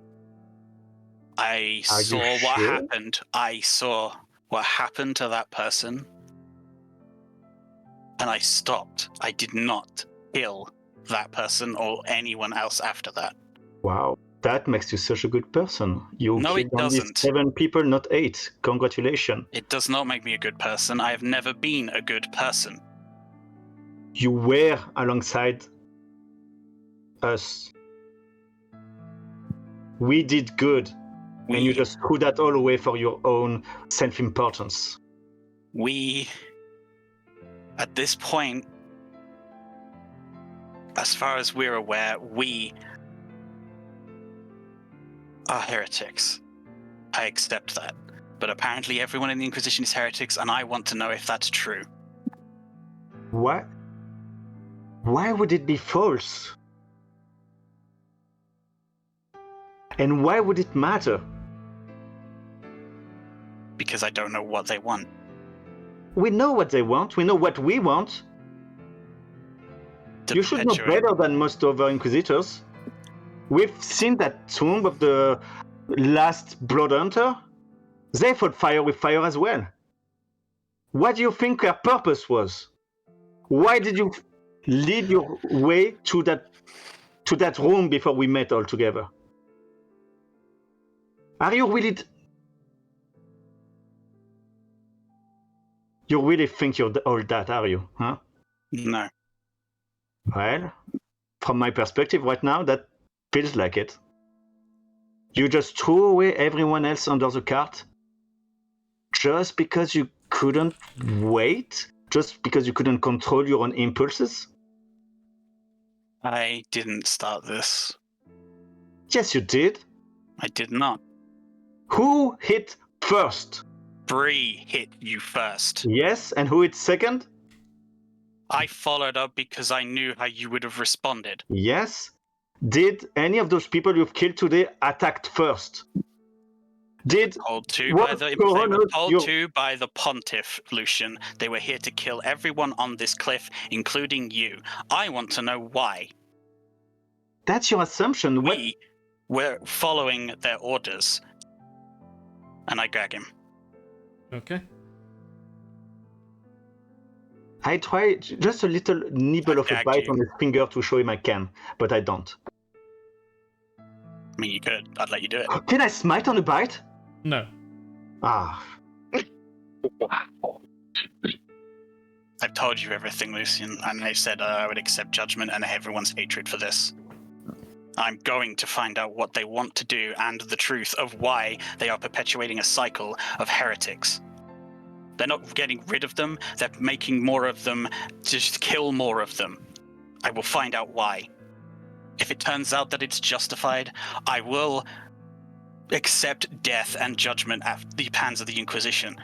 I saw what happened. I saw what happened to that person. And I stopped. I did not kill that person or anyone else after that.
Wow, that makes you such a good person. You
No,
killed
it
only
doesn't.
7 people, not 8. Congratulations.
It does not make me a good person. I have never been a good person.
You were alongside us. We did good. And you just threw that all away for your own self-importance.
At this point, as far as we're aware, we are heretics. I accept that. But apparently everyone in the Inquisition is heretics, and I want to know if that's true.
What? Why would it be false? And why would it matter?
Because I don't know what they want.
We know what they want. We know what we want. You should know better than most other Inquisitors. We've seen that tomb of the last Blood Hunter. They fought fire with fire as well. What do you think their purpose was? Why did you lead your way to that room before we met all together? Are you really... You really think you're all that, are you? Huh?
No.
Well, from my perspective right now, that feels like it. You just threw away everyone else under the cart just because you couldn't wait? Just because you couldn't control your own impulses?
I didn't start this.
Yes, you did.
I did not.
Who hit first?
Bree hit you first.
Yes, and who hit second?
I followed up because I knew how you would have responded.
Yes. Did any of those people you've killed today attacked first? They were told to
by the Pontiff, Lucien. They were here to kill everyone on this cliff, including you. I want to know why.
That's your assumption.
We were following their orders. And I gag him.
Okay.
I try just a little nibble of a bite on his finger to show him I can, but I don't.
I mean, you could. I'd let you do it.
Can I smite on a bite?
No.
Ah.
I've told you everything, Lucien, and I said I would accept judgment and everyone's hatred for this. I'm going to find out what they want to do and the truth of why they are perpetuating a cycle of heretics. They're not getting rid of them. They're making more of them to just kill more of them. I will find out why. If it turns out that it's justified, I will accept death and judgment at the hands of the Inquisition.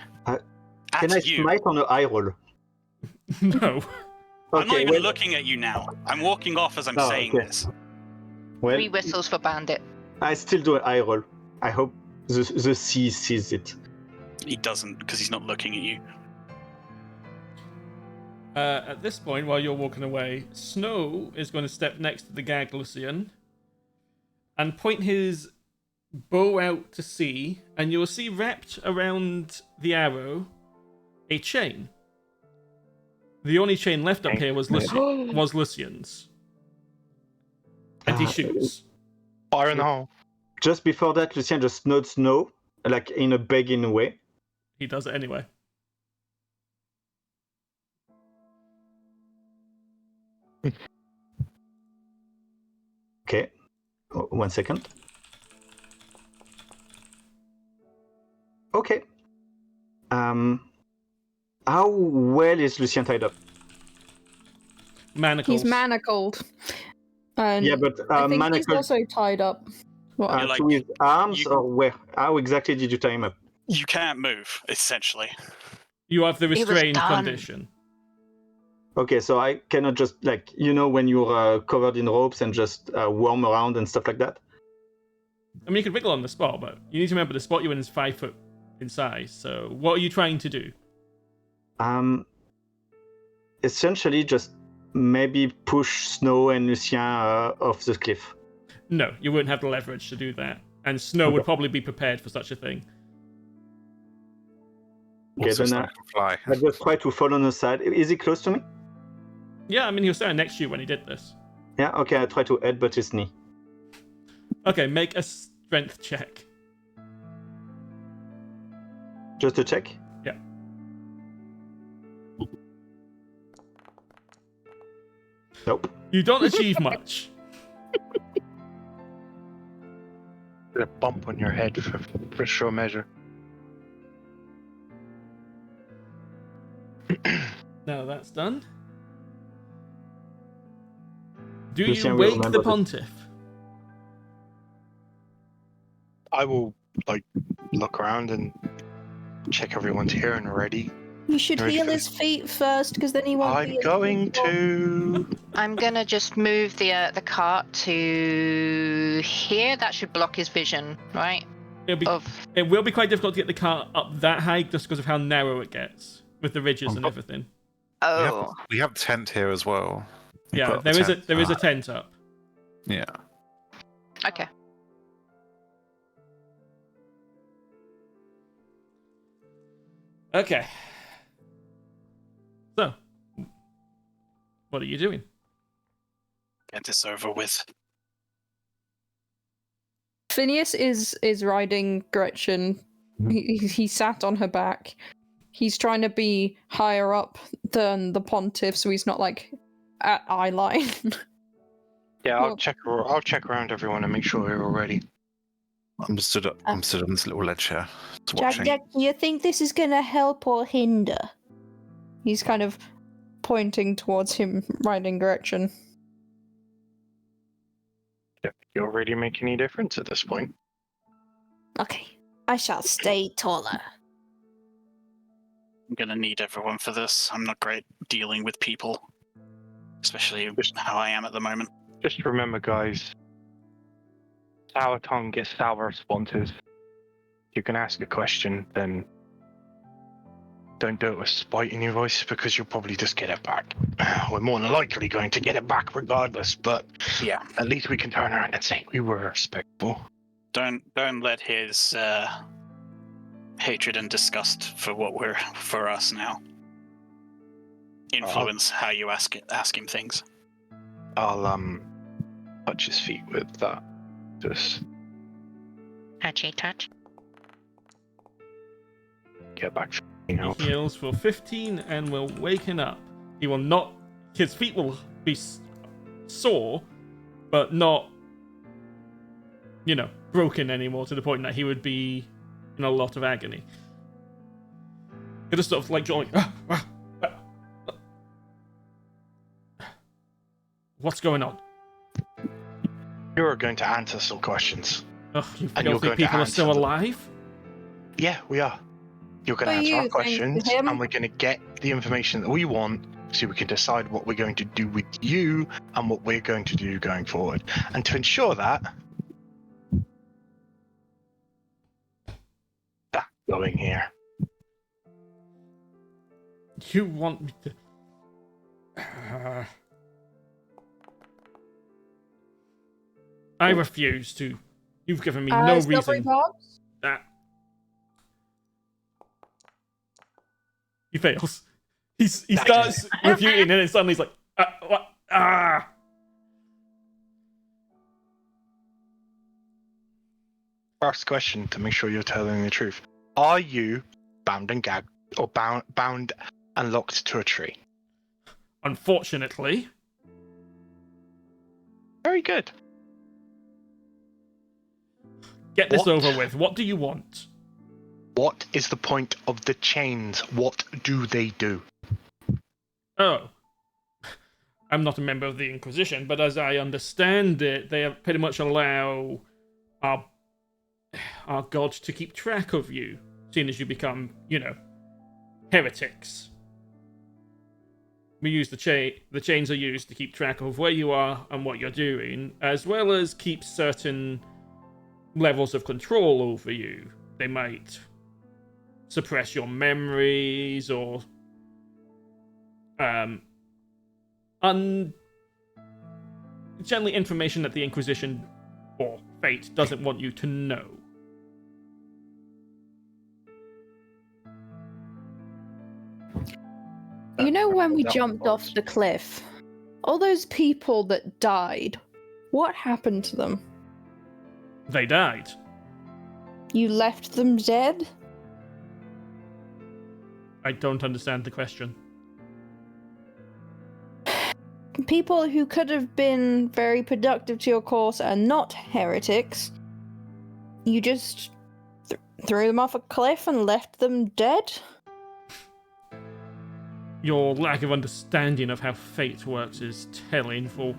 Can I smite on an eye roll?
No.
I'm not even looking at you now. I'm walking off as I'm saying this.
Well,
3 whistles for Bandit.
I still do an eye roll. I hope the sea sees it.
He doesn't, because he's not looking at you.
At this point, while you're walking away, Snow is going to step next to the gagged Lucien and point his bow out to sea, and you'll see wrapped around the arrow a chain. The only chain left up here was Lucien's. And he shoots.
Fire in the hole.
Just before that, Lucien just nods no, like in a begging way.
He does it anyway.
Okay. 1 second. Okay. How well is Lucien tied up?
Manacles.
He's manacled. And
Yeah, but
I think he's
manacled
also tied up. What?
to his arms, or where? How exactly did you tie him up?
You can't move, essentially.
You have the
was
restrained
done.
condition.
Okay, so I cannot just, like, when you're covered in ropes and just worm around and stuff like that?
I mean, you could wiggle on the spot, but you need to remember the spot you're in is 5 foot in size. So what are you trying to do?
Essentially just maybe push Snow and Lucien off the cliff.
No, you wouldn't have the leverage to do that. And Snow would probably be prepared for such a thing.
Okay,
Also,
then
Snow can fly.
I just try to fall on the side. Is he close to me?
Yeah, I mean, he was standing next to you when he did this.
Yeah, okay, I try to headbutt his knee.
Okay, make a strength check.
Just a check?
Yeah.
Nope.
You don't achieve much.
A bump on your head for sure measure.
Now that's done. Do
Lucien
you
will
wake
remember
the
this.
pontiff?
I will look around and check everyone's here and ready.
You should
Ready
heal
for
his feet first, because then he won't be
I'm
as
going
visible.
to.
I'm gonna just move the cart to here. That should block his vision, right?
It will be quite difficult to get the cart up that high just because of how narrow it gets with the ridges and everything.
Oh,
We have tent here as well. We
Yeah,
put up
there
the
is a
tent.
there is a tent up.
Yeah.
okay.
Okay. So, what are you doing?
Get this over with.
Phineas is riding Gretchen. He sat on her back. He's trying to be higher up than the pontiff, so he's not like at eye line.
Yeah,
Well-
I'll check around everyone and make sure we're all ready.
I'm stood up. I'm stood on this little ledge here, just watching.
Jagdek, do you think this is going to help or hinder?
He's kind of pointing towards him, riding Gretchen.
If you already make any difference at this point.
Okay, I shall stay taller.
I'm gonna need everyone for this. I'm not great dealing with people, especially how I am at the moment.
Just remember, guys, sour tongue gets sour responses. You can ask a question, then don't do it with spite in your voice because you'll probably just get it back. We're more than likely going to get it back regardless, but
Yeah.
at least we can turn around and say we were respectful.
Don't let his hatred and disgust for what we're for us now influence how you ask him things.
I'll touch his feet with that. Just
Touchy touch.
get back.
He heals for 15 and will waken up. He will not. His feet will be sore, but not, broken anymore to the point that he would be in a lot of agony. They're just sort of like drawing. What's going on?
You're going to answer some questions.
Ugh, you
And you're
filthy
going to
people are
answer
still
them.
alive?
Yeah, we are. You're going to
For
answer
you,
our
thanks
questions,
to him.
and we're going to get the information that we want so we can decide what we're going to do with you and what we're going to do going forward. And to ensure that, going here.
You want me to... I refuse to. You've given me no
Strawberry
reason.
Pops?
That he fails. He starts refuting, and then suddenly he's like, what? Ah.
First question to make sure you're telling the truth. Are you bound and gagged or bound and locked to a tree?
Unfortunately.
Very good.
Get this
What?
over with. What do you want?
What is the point of the chains? What do they do?
Oh. I'm not a member of the Inquisition, but as I understand it, they pretty much allow our god to keep track of you, seeing as you become, heretics. We use the chains are used to keep track of where you are and what you're doing, as well as keep certain levels of control over you. They might suppress your memories or generally information that the Inquisition or Fate doesn't want you to know.
You know when we jumped off the cliff? All those people that died, what happened to them?
They died.
You left them dead?
I don't understand the question.
People who could have been very productive to your course and not heretics, you just threw them off a cliff and left them dead?
Your lack of understanding of how fate works is telling, for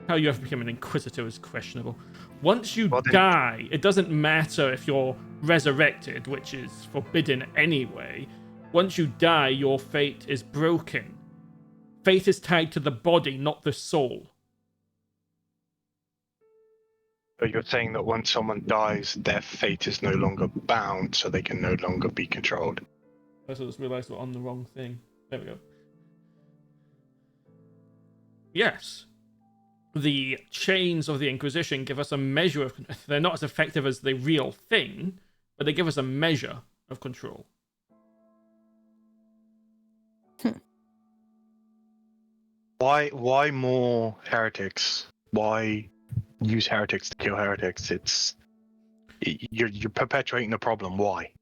how you have become an Inquisitor is questionable. Once you die, it doesn't matter if you're resurrected, which is forbidden anyway. Once you die, your fate is broken. Fate is tied to the body, not the soul.
But you're saying that when someone dies, their fate is no longer bound, so they can no longer be controlled.
I just realised we're on the wrong thing. There we go. Yes. The chains of the Inquisition give us a measure of... They're not as effective as the real thing, but they give us a measure of control.
Why more heretics? Why use heretics to kill heretics? You're perpetuating the problem. Why?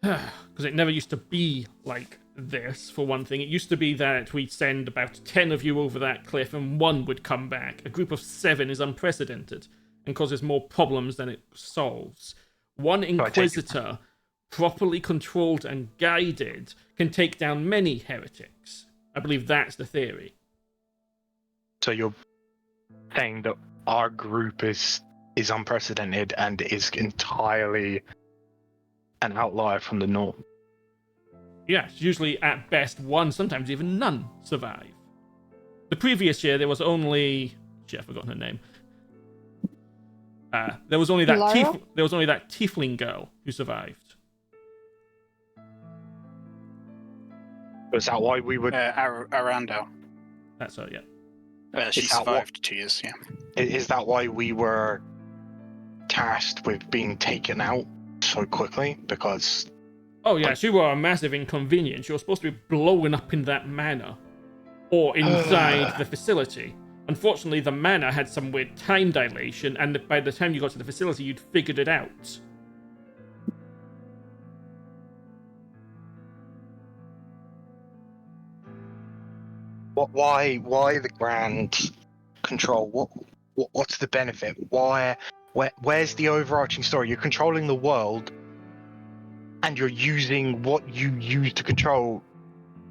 Because it never used to be like this, for one thing. It used to be that we'd send about 10 of you over that cliff and one would come back. A group of 7 is unprecedented and causes more problems than it solves. One Inquisitor, properly controlled and guided, can take down many heretics. I believe that's the theory.
So you're saying that our group is unprecedented and is entirely an outlier from the norm?
Yes, usually at best one, sometimes even none survive. The previous year there was only... Shit, I've forgotten her name. There was only that tiefling girl who survived.
Is that why we would...
Arando.
That's her, yeah.
She survived 2 years, yeah.
Is that why we were tasked with being taken out so quickly? Because...
Oh yeah, she were a massive inconvenience. She was supposed to be blowing up in that manor. Or inside the facility. Unfortunately, the manor had some weird time dilation, and by the time you got to the facility, you'd figured it out.
Why the grand control? What's the benefit? Where's the overarching story? You're controlling the world. and you're using what you use to control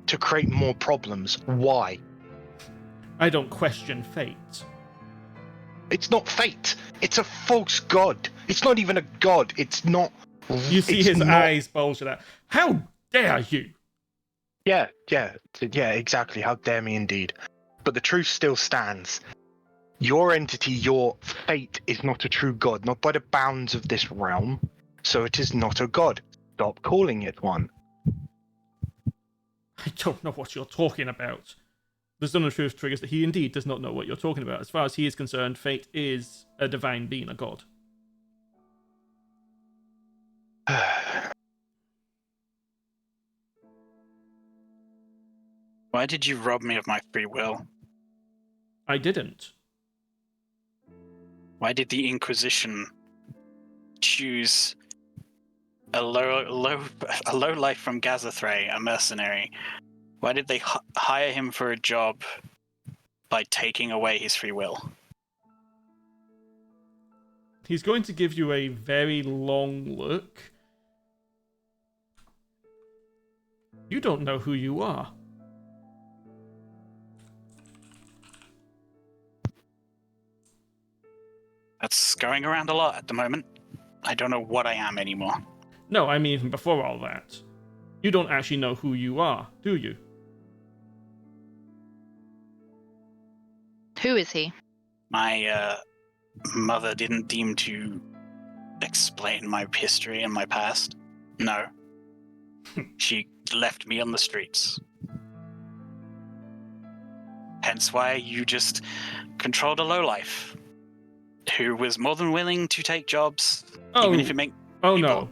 to create more problems. Why?
I don't question fate.
It's not fate. It's a false god. It's not even a god. It's not.
You see
it's
his
not-
eyes bulge at that. How dare you?
Yeah, exactly. How dare me indeed. But the truth still stands. Your entity, your fate, is not a true god, not by the bounds of this realm. So it is not a god. Stop calling it one.
I don't know what you're talking about. The Zone of Truth triggers that he indeed does not know what you're talking about. As far as he is concerned, fate is a divine being, a god.
Why did you rob me of my free will?
I didn't.
Why did the Inquisition choose a low life from Gazethray, a mercenary? Why did they hire him for a job by taking away his free will?
He's going to give you a very long look. You don't know who you are.
That's going around a lot at the moment. I don't know what I am anymore.
No, I mean even before all that. You don't actually know who you are, do you?
Who is he?
My mother didn't deem to explain my history and my past. No. She left me on the streets. Hence why you just controlled a lowlife who was more than willing to take jobs, even if it meant
Oh
people.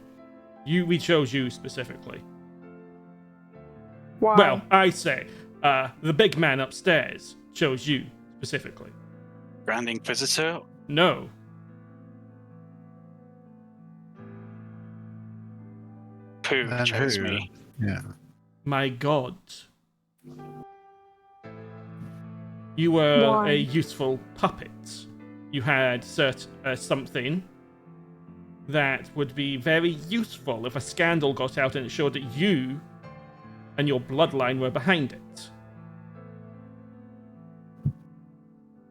no. We chose you specifically.
Why?
Well, I say, the big man upstairs chose you specifically.
Grand Inquisitor?
No.
Who
And
chose
who?
me?
Yeah.
My god. You were
Why?
a useful puppet. You had something that would be very useful if a scandal got out and it showed that you and your bloodline were behind it.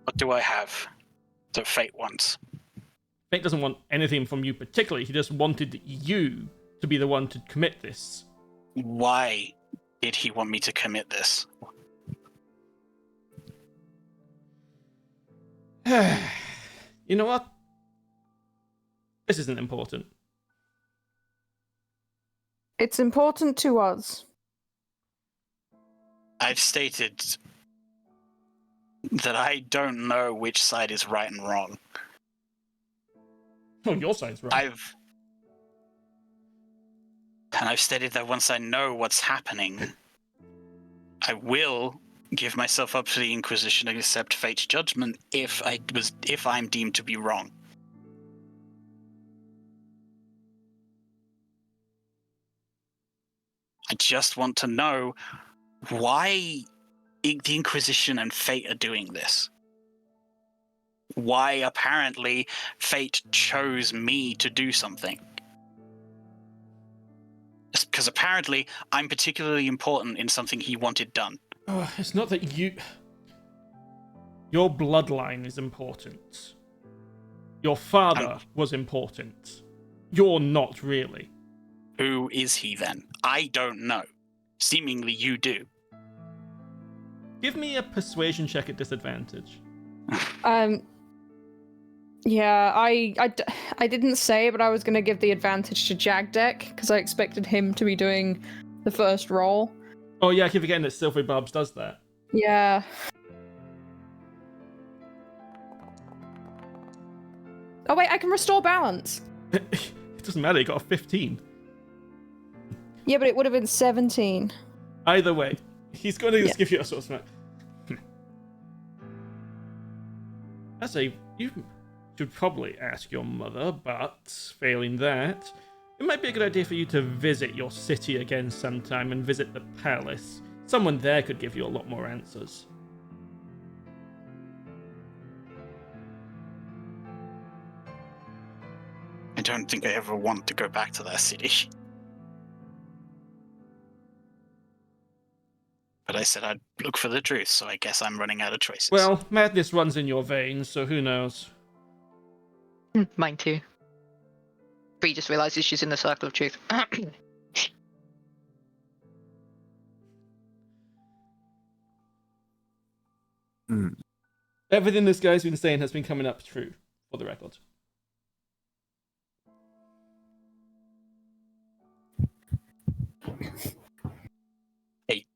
What do I have that Fate wants?
Fate doesn't want anything from you particularly, he just wanted you to be the one to commit this.
Why did he want me to commit this?
You know what? This isn't important.
It's important to us.
I've stated that I don't know which side is right and wrong.
Oh, your side's right.
I've stated that once I know what's happening, I will give myself up to the Inquisition and accept fate's judgment if I'm deemed to be wrong. I just want to know why the Inquisition and fate are doing this. Why apparently fate chose me to do something. It's because apparently I'm particularly important in something he wanted done.
Oh, it's not that you... Your bloodline is important. Your father was important. You're not really.
Who is he then? I don't know. Seemingly you do.
Give me a persuasion check at disadvantage.
Yeah, I didn't say, but I was going to give the advantage to Jagdek, because I expected him to be doing the first roll.
Oh yeah, I keep forgetting that Silvery Barbs does that.
Yeah. Oh wait, I can restore balance.
It doesn't matter, you got a 15.
Yeah, but it would have been 17.
Either way, he's going to just give you a sort of smack. You should probably ask your mother, but failing that, it might be a good idea for you to visit your city again sometime and visit the palace. Someone there could give you a lot more answers.
I don't think I ever want to go back to that city. But I said I'd look for the truth, so I guess I'm running out of choices.
Well, madness runs in your veins, so who knows?
Mine too. Bree just realizes she's in the circle of truth.
Everything this guy's been saying has been coming up true, for the record.
Hey.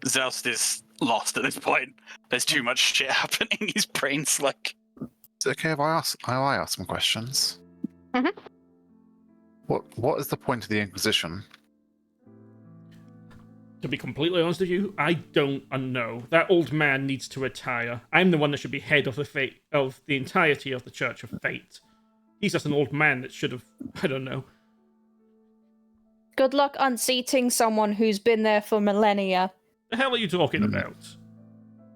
Zaelste is lost at this point. There's too much shit happening. His brain's like...
Is it okay if I ask some questions?
Mhm.
What is the point of the Inquisition?
To be completely honest with you, I don't know. That old man needs to retire. I'm the one that should be head of the entirety of the Church of Fate. He's just an old man that should have... I don't know.
Good luck unseating someone who's been there for millennia.
The hell are you talking about?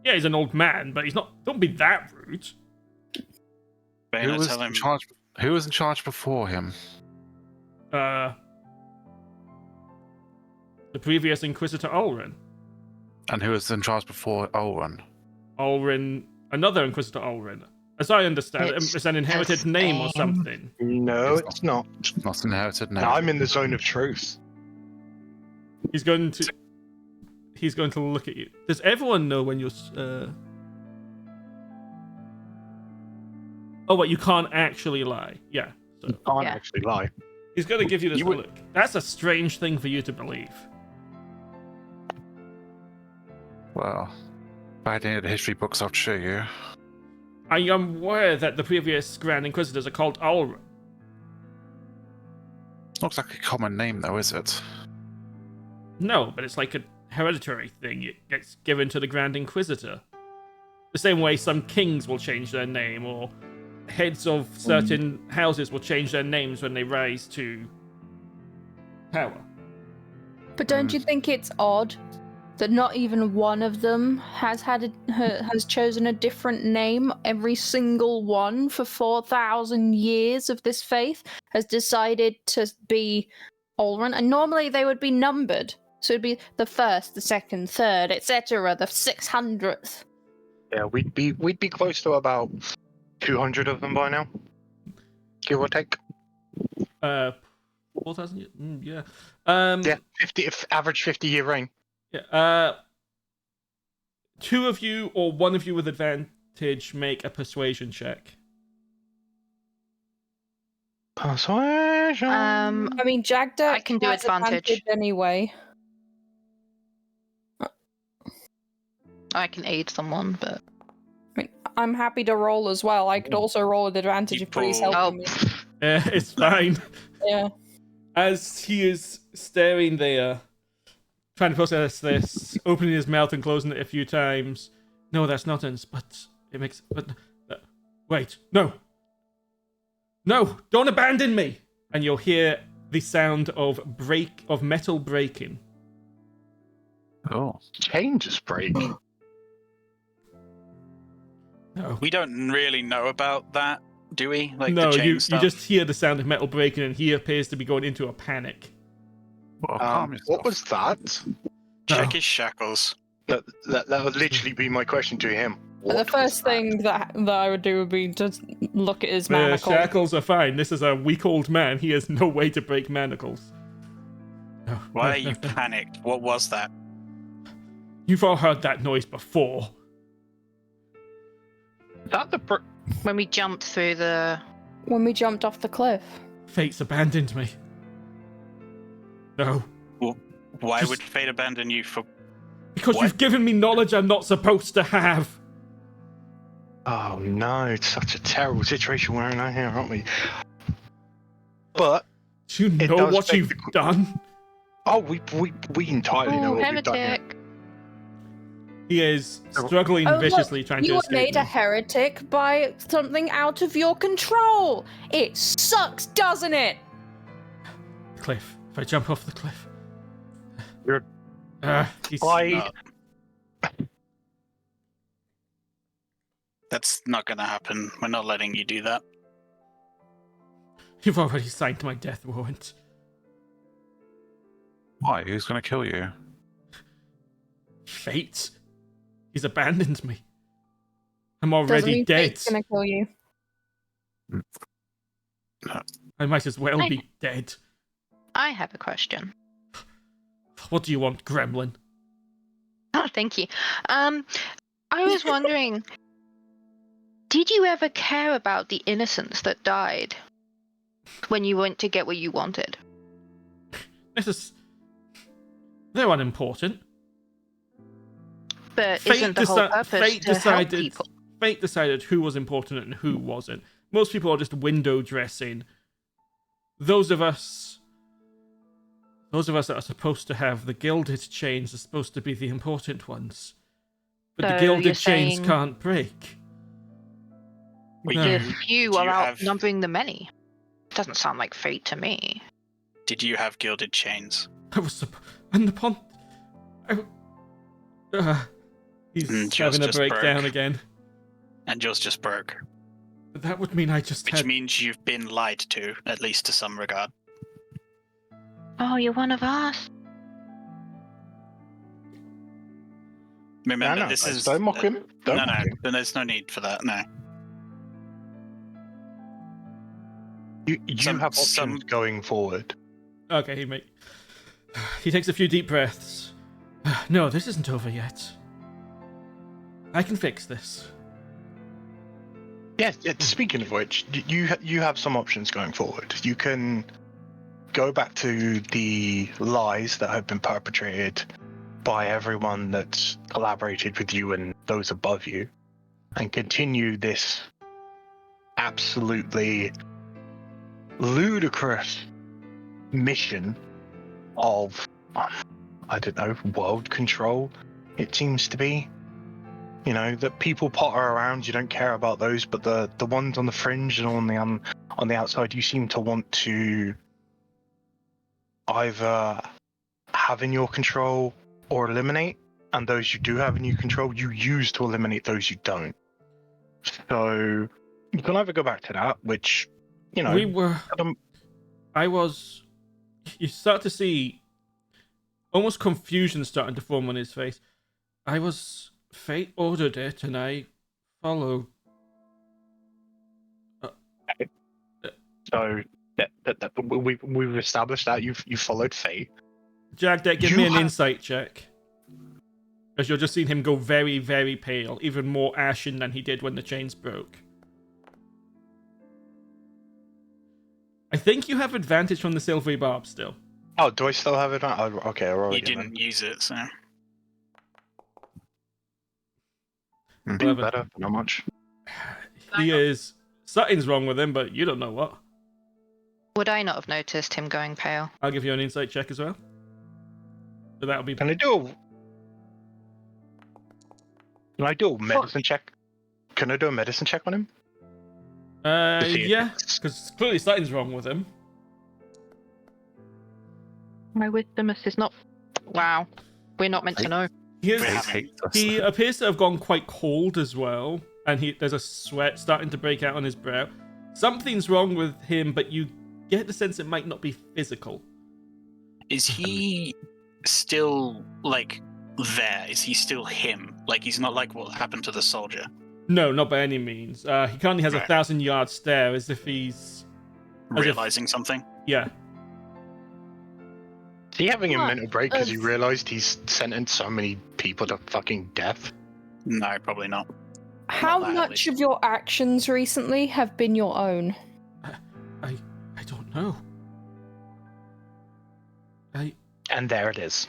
Yeah, he's an old man, but he's not... Don't be that rude.
Who was in charge before him?
The previous Inquisitor Ulrin.
And who was in charge before Ulrin?
Ulrin... Another Inquisitor Ulrin. As I understand it, it's an inherited name or something.
No, it's not.
Not an inherited name.
No, I'm in the zone of truth.
He's going to look at you. Does everyone know when you're... Oh, wait, you can't actually lie. Yeah. So.
You can't actually lie.
He's going to give you this look. That's a strange thing for you to believe.
Well, if I had any of the history books, I'd show you.
I am aware that the previous Grand Inquisitors are called Ulrin.
Not like a common name, though, is it?
No, but it's like a hereditary thing. It gets given to the Grand Inquisitor. The same way some kings will change their name, or heads of certain houses will change their names when they rise to power.
But don't you think it's odd that not even one of them has chosen a different name? Every single one for 4,000 years of this faith has decided to be Ulrin, and normally they would be numbered. So it'd be the first, the second, third, etc., the 600th.
Yeah, we'd be close to about 200 of them by now, give or take.
4,000 years? Yeah.
Yeah, 50 average 50-year reign.
Yeah. Two of you or one of you with advantage make a persuasion check.
Persuasion.
I mean, Jagdek
I can do
has
advantage
anyway.
I can aid someone, but
I mean, I'm happy to roll as well. I could also roll with advantage if Bree's helping me.
It's fine.
Yeah.
As he is staring there, trying to process this, opening his mouth and closing it a few times. No, that's nonsense, but it makes... But wait, no! No! Don't abandon me! And you'll hear the sound of metal breaking.
Oh.
Changes break.
No.
We don't really know about that, do we? Like
No,
the chain
you
stuff?
just hear the sound of metal breaking, and he appears to be going into a panic.
Well,
What was that?
Check
No.
his shackles.
That would literally be my question to him.
The
What
first
was
thing that I would do would be to look at his
The
manacle.
shackles are fine. This is a weak old man. He has no way to break manacles. No,
Why
no,
are you
no.
panicked? What was that?
You've all heard that noise before.
that?
when we jumped through the...
When we jumped off the cliff.
Fate's abandoned me. No.
Why
Just-
would fate abandon you for...
Because
What?
you've given me knowledge I'm not supposed to have.
Oh no, it's such a terrible situation we're in right here, aren't we? But
Do you
It
know
does
what
beg
you've
the-
done?
we entirely know
Oh,
what we've done here.
heretic.
He is struggling
Oh,
viciously
look,
trying
you
to
were
escape
made
me.
a heretic by something out of your control. It sucks, doesn't it?
Cliff. If I jump off the cliff.
You're-
He's...
That's not gonna happen. We're not letting you do that.
You've already signed my death warrant.
Why? Who's going to kill you?
Fate. He's abandoned me. I'm
Doesn't
already
mean
dead.
fate's gonna kill you.
I might as well
I-
be dead.
I have a question.
What do you want, gremlin?
Oh, thank you. I was wondering, did you ever care about the innocents that died when you went to get what you wanted?
They're unimportant.
But isn't the whole purpose to help people?
Fate decided who was important and who wasn't. Most people are just window dressing. Those of us that are supposed to have the gilded chains are supposed to be the important ones. But the
So
gilded
you're
chains
saying-
can't break.
Were
No.
The few
Did
are
you have-
outnumbering the many. Doesn't sound like fate to me.
Did you have gilded chains?
And upon... he's
Yours
having a
just
breakdown
broke.
again.
And yours just broke.
But that would mean I just
Which
had...
means you've been lied to, at least to some regard.
Oh, you're one of us.
Remember,
no,
this is...
don't mock him. Don't
no,
mock him.
then there's no need for that, no.
You
Some-
have options
some-
going forward.
Okay, he takes a few deep breaths. No, this isn't over yet. I can fix this.
Yeah, speaking of which, you have some options going forward. You can go back to the lies that have been perpetrated by everyone that's collaborated with you and those above you, and continue this absolutely ludicrous mission of, I don't know, world control, it seems to be. You know, that people potter around, you don't care about those, but the ones on the fringe and on the outside, you seem to want to either have in your control or eliminate, and those you do have in your control, you use to eliminate those you don't. So you can either go back to that, which, you know,
You start to see almost confusion starting to form on his face. Fate ordered it, and I followed.
So we've established that you followed fate.
Jagdek, give me an insight check. Because you're just seeing him go very, very pale, even more ashen than he did when the chains broke. I think you have advantage from the silvery barb still.
Oh, do I still have it? Oh, okay, I'll roll
You
again
didn't use it, so...
then. Be better, not much.
Something's wrong with him, but you don't know what.
Would I not have noticed him going pale?
I'll give you an insight check as well. So that'll be...
Can I do a medicine check? Can I do a medicine check on him?
Yeah, because clearly something's wrong with him.
My wisdom is not... Wow. We're not meant to know.
He appears to have gone quite cold as well, and there's a sweat starting to break out on his brow. Something's wrong with him, but you get the sense it might not be physical.
Is he still, like, there? Is he still him? Like, he's not like what happened to the soldier?
No, not by any means. He currently has a 1,000-yard stare, as if he's...
Realizing something?
Yeah.
Is he having a mental break because he realized he's sentenced so many people to fucking death?
No, probably not.
How
Not that, at
much
least.
of your actions recently have been your own?
I don't know.
And there it is.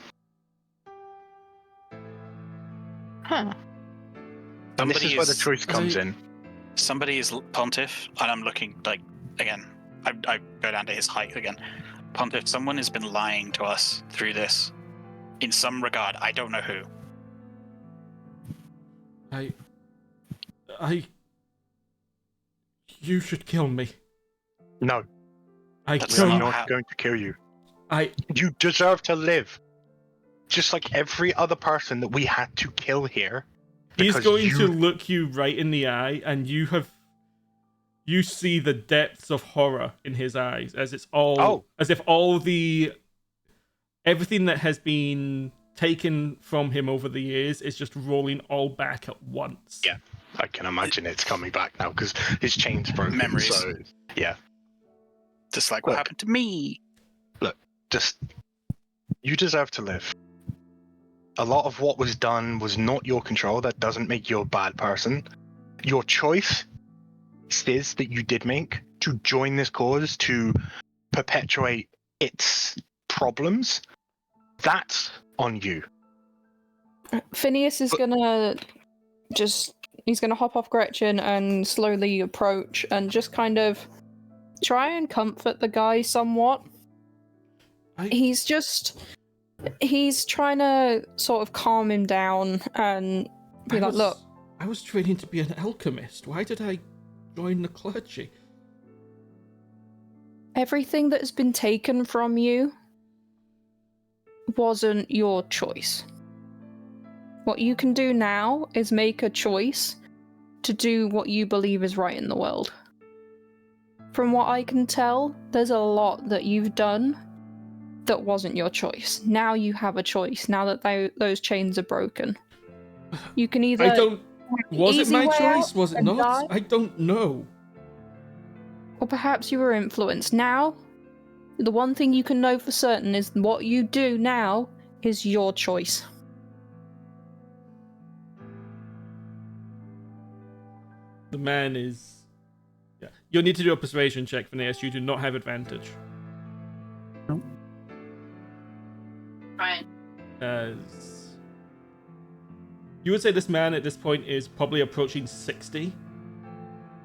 Huh.
And this is where the choice comes in.
Somebody is Pontiff, and I'm looking, like, again, I go down to his height again. Pontiff, someone has been lying to us through this. In some regard, I don't know who.
You should kill me.
No.
That's
I'm
not
not
how-
going to kill you.
I
You deserve to live. Just like every other person that we had to kill here.
He's
because
going
you-
to look you right in the eye, and you see the depths of horror in his eyes, as it's all, as if everything that has been taken from him over the years is just rolling all back at once.
Yeah. I can imagine it's coming back now because his chain's broken.
Memories.
So, yeah.
Just like what
Look.
happened to me.
Just, you deserve to live. A lot of what was done was not your control. That doesn't make you a bad person. Your choice is that you did make to join this cause to perpetuate its problems. That's on you.
Phineas is gonna he's gonna hop off Gretchen and slowly approach and just kind of try and comfort the guy somewhat. He's trying to sort of calm him down and be like, look.
I was training to be an alchemist. Why did I join the clergy?
Everything that has been taken from you wasn't your choice. What you can do now is make a choice to do what you believe is right in the world. From what I can tell, there's a lot that you've done that wasn't your choice. Now you have a choice, now that those chains are broken. You can either...
Was it my
way
choice?
out
Was it
and
not?
die.
I don't know.
Or perhaps you were influenced. Now, the one thing you can know for certain is what you do now is your choice.
The man is... Yeah. You'll need to do a persuasion check, Phineas. You do not have advantage.
Right.
You would say this man at this point is probably approaching 60.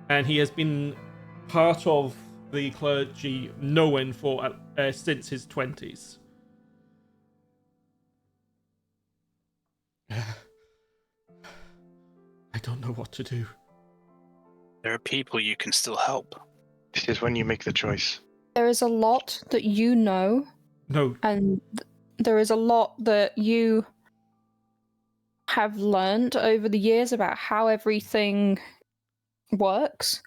And he has been part of the clergy known for since his 20s. I don't know what to do.
There are people you can still help.
This is when you make the choice.
There is a lot that you know,
No.
and there is a lot that you have learned over the years about how everything works.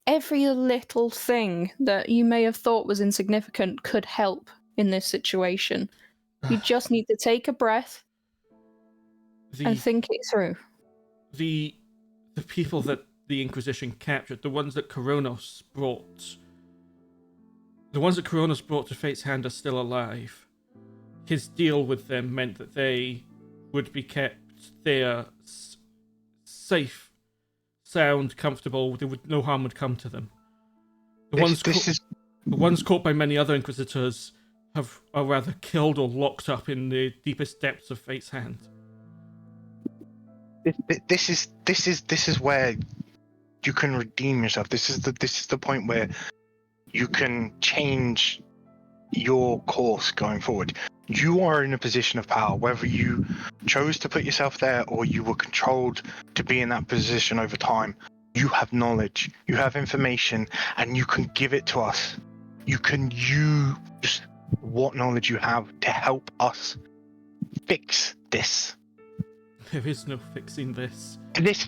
Every little thing that you may have thought was insignificant could help in this situation. You just need to take a breath and think it through.
The people that the Inquisition captured, the ones that Kronos brought to Fate's Hand are still alive. His deal with them meant that they would be kept there safe, sound, comfortable. No harm would come to them. The ones caught by many other Inquisitors are rather killed or locked up in the deepest depths of Fate's Hand.
This is where you can redeem yourself. This is the point where you can change your course going forward. You are in a position of power, whether you chose to put yourself there or you were controlled to be in that position over time. You have knowledge, you have information, and you can give it to us. You can use what knowledge you have to help us fix this.
There is no fixing this.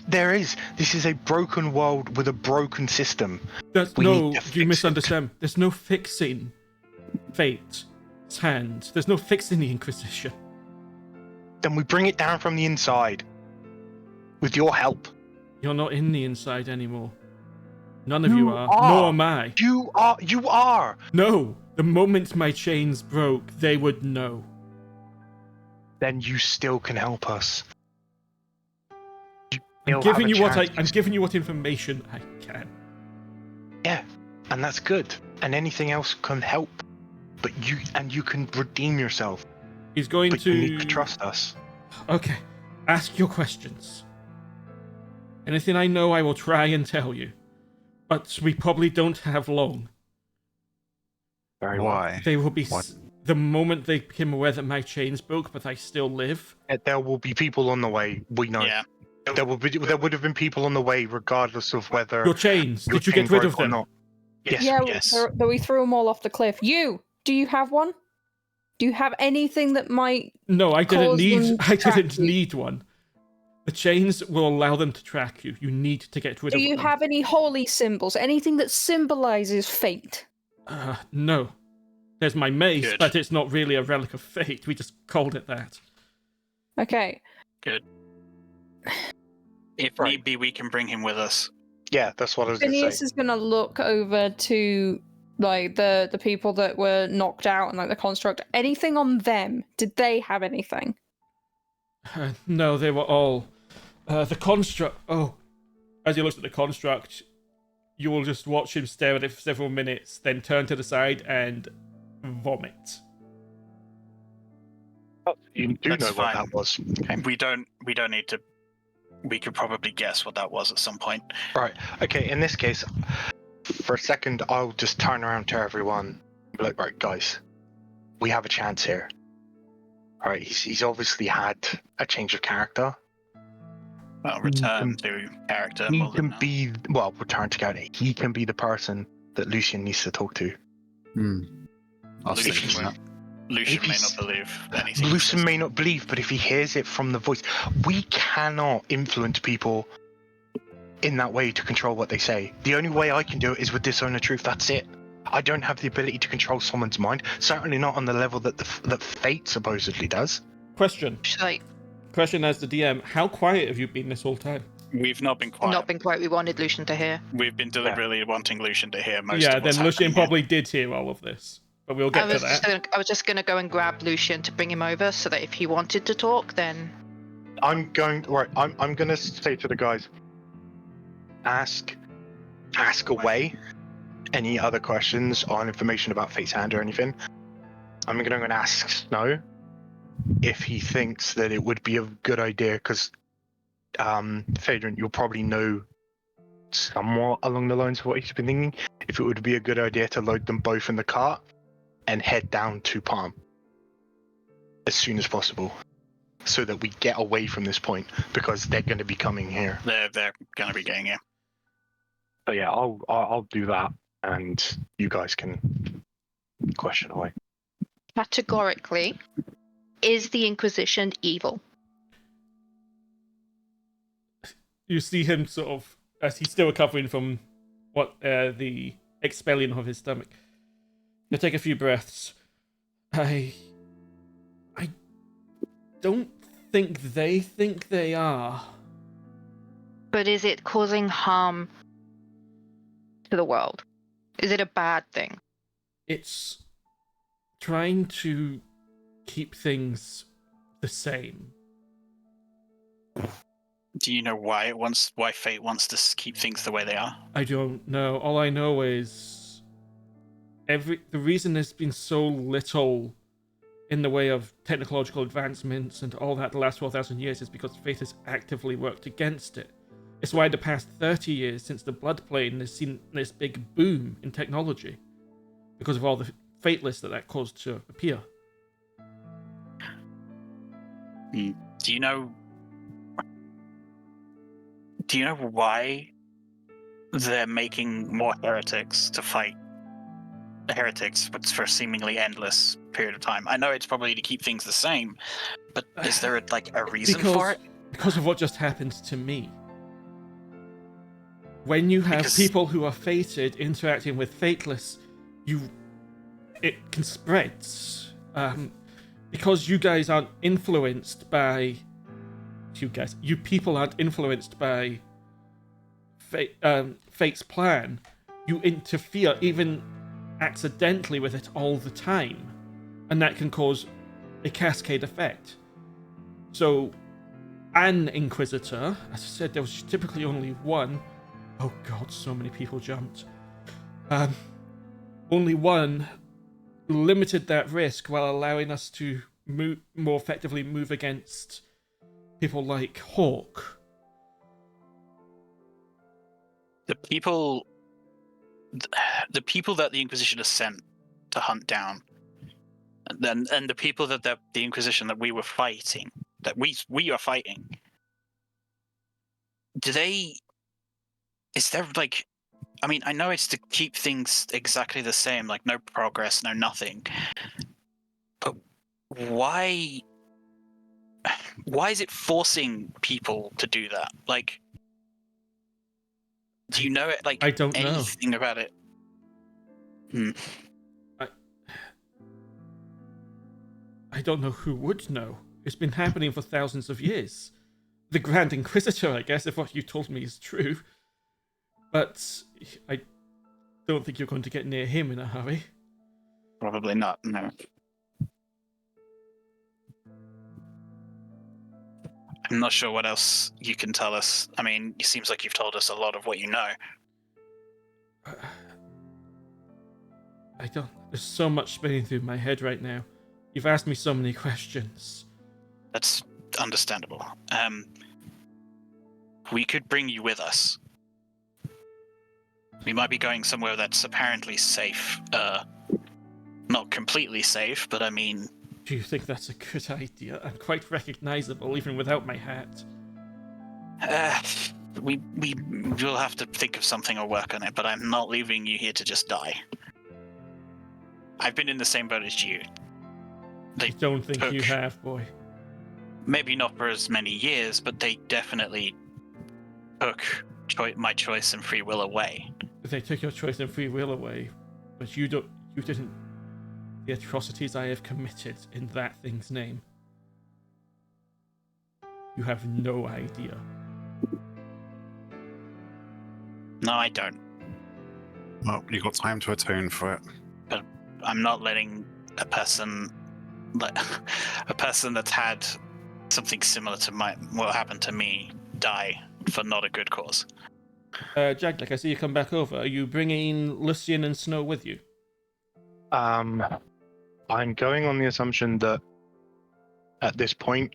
There is. This is a broken world with a broken system.
You misunderstand. There's no fixing Fate's Hand. There's no fixing the Inquisition.
Then we bring it down from the inside. With your help.
You're not in the inside anymore. None of you are. Nor am I.
You are!
No! The moment my chains broke, they would know.
Then you still can help us.
I'm giving you what information I can.
Yeah, and that's good. And anything else can help. But you can redeem yourself.
He's going
but
to...
you need to trust us.
Okay. Ask your questions. Anything I know, I will try and tell you. But we probably don't have long.
Very well.
Why?
They will be... The moment they became aware that my chains broke, but I still live.
There will be people on the way. We know.
Yeah.
There would have been people on the way, regardless of whether
Your chains.
your
Did you
chain
get rid of
broke or
them?
not. Yes.
Yeah,
yes.
we threw them all off the cliff. Do you have one? Do you have anything that might...
No, I didn't
cause them
need.
to
I
track
didn't
you?
need one. The chains will allow them to track you. You need to get rid
Do
of
you
them.
have any holy symbols? Anything that symbolizes fate?
No. There's my mace,
Good.
but it's not really a relic of fate. We just called it that.
Okay.
Good. If
Right.
need be, we can bring him with us.
Yeah, that's what I was going to
Phineas
say.
is gonna look over to like the people that were knocked out and like the construct. Anything on them? Did they have anything?
No, they were all the construct. Oh, as he looks at the construct, you will just watch him stare at it for several minutes, then turn to the side and vomit.
You do
That's
know what
fine.
that was. Okay.
We don't need to. We could probably guess what that was at some point.
Right. Okay. In this case, for a second, I'll just turn around to everyone. And be like, right, guys, we have a chance here. All right. He's obviously had a change of character.
Well, return to character.
He
more than
can
that.
be return to character. He can be the person that Lucien needs to talk to.
I was thinking that.
Lucien may
If
not believe anything.
Lucien may not believe, but if he hears it from the voice, we cannot influence people in that way to control what they say. The only way I can do it is with disown the truth. That's it. I don't have the ability to control someone's mind. Certainly not on the level that that fate supposedly does.
Question.
She's like,
Question as the DM. How quiet have you been this whole time?
We've not been quiet.
not been quite. We wanted Lucien to hear.
We've been deliberately wanting Lucien to hear most
Yeah,
of what's
then Lucien
happening here.
probably did hear all of this. But we'll get to that.
I was just gonna go and grab Lucien to bring him over, so that if he wanted to talk, then
I'm going to say to the guys, ask away any other questions on information about Fate's Hand or anything. I'm going to ask Snow if he thinks that it would be a good idea, because Faedrun, you'll probably know somewhat along the lines of what he's been thinking, if it would be a good idea to load them both in the cart and head down to Palm as soon as possible, so that we get away from this point, because they're going to be coming here.
They're going to be getting here.
So yeah, I'll do that, and you guys can question away.
categorically, is the Inquisition evil?
You see him sort of, as he's still recovering from what the expelling of his stomach. He'll take a few breaths. I don't think they are.
But is it causing harm to the world? Is it a bad thing?
It's trying to keep things the same.
Do you know why Fate wants to keep things the way they are?
I don't know. All I know is the reason there's been so little in the way of technological advancements and all that the last 4,000 years is because Fate has actively worked against it. It's why the past 30 years since the Blood Plane has seen this big boom in technology because of all the Fateless that caused to appear.
Do you know why they're making more heretics to fight the heretics, but for a seemingly endless period of time? I know it's probably to keep things the same, but is there a reason for it?
Because of what just happened to me. When you have people who are fated interacting with Fateless, it can spread. Because you guys aren't influenced by... You people aren't influenced by Fate's plan. You interfere, even accidentally, with it all the time. And that can cause a cascade effect. So, an Inquisitor, as I said, there was typically only one. Oh god, so many people jumped. Only one limited that risk while allowing us to more effectively move against people like Hawk.
The people that the Inquisition has sent to hunt down, and the people that the Inquisition that we were fighting, that we are fighting, is there I mean, I know it's to keep things exactly the same, no progress, no nothing. But why is it forcing people to do that? Do you know it?
I don't know
anything about it.
I don't know who would know. It's been happening for thousands of years. The Grand Inquisitor, I guess, if what you told me is true. But I don't think you're going to get near him in a hurry.
Probably not, no. I'm not sure what else you can tell us. I mean, it seems like you've told us a lot of what you know.
I don't... There's so much spinning through my head right now. You've asked me so many questions.
That's understandable. We could bring you with us. We might be going somewhere that's apparently safe. Not completely safe, but I mean...
Do you think that's a good idea? I'm quite recognizable, even without my hat.
We'll have to think of something or work on it, but I'm not leaving you here to just die. I've been in the same boat as you.
I don't think you have, boy.
Maybe not for as many years, but they definitely took my choice and free will away.
They took your choice and free will away, but you didn't. The atrocities I have committed in that thing's name. You have no idea.
No, I don't.
Well, you got time to atone for it.
But I'm not letting a person that's had something similar to what happened to me die for not a good cause.
Jagdek, I see you come back over. Are you bringing Lucien and Snow with you?
I'm going on the assumption that at this point,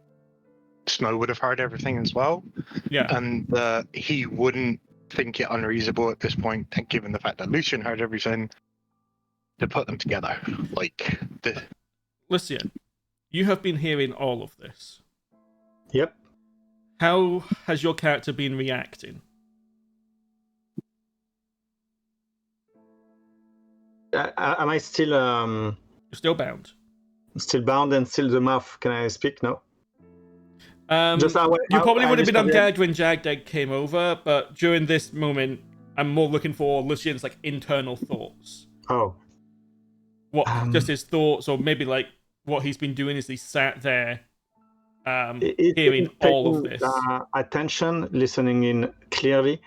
Snow would have heard everything as well.
Yeah.
And he wouldn't think it unreasonable at this point, given the fact that Lucien heard everything, to put them together.
Lucien, you have been hearing all of this.
Yep.
How has your character been reacting?
Am I still
You're still bound.
still bound and still the mouth? Can I speak? No.
You probably would have been on guard when Jagdek came over, but during this moment, I'm more looking for Lucien's internal thoughts.
Oh.
What just his thoughts, or maybe what he's been doing is he sat there, hearing all of this.
Attention, listening in clearly.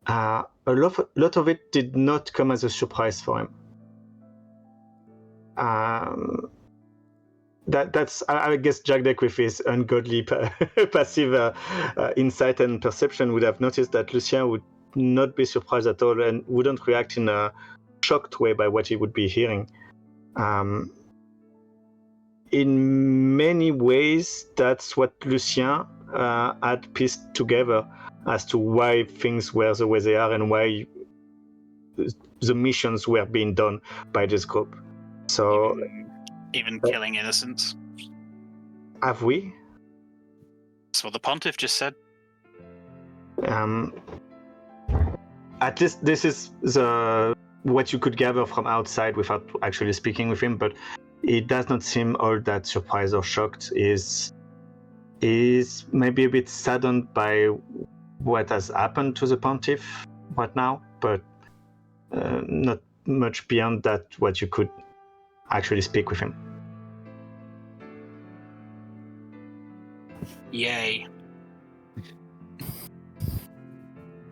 A lot of it did not come as a surprise for him. That's I guess Jagdek with his ungodly passive insight and perception would have noticed that Lucien would not be surprised at all and wouldn't react in a shocked way by what he would be hearing. In many ways, that's what Lucien had pieced together as to why things were the way they are and why the missions were being done by this group. So,
even killing innocents.
Have we?
That's what the pontiff just said.
At least this is what you could gather from outside without actually speaking with him, but it does not seem all that surprised or shocked. Is maybe a bit saddened by what has happened to the pontiff right now, but not much beyond that what you could actually speak with him.
Yay.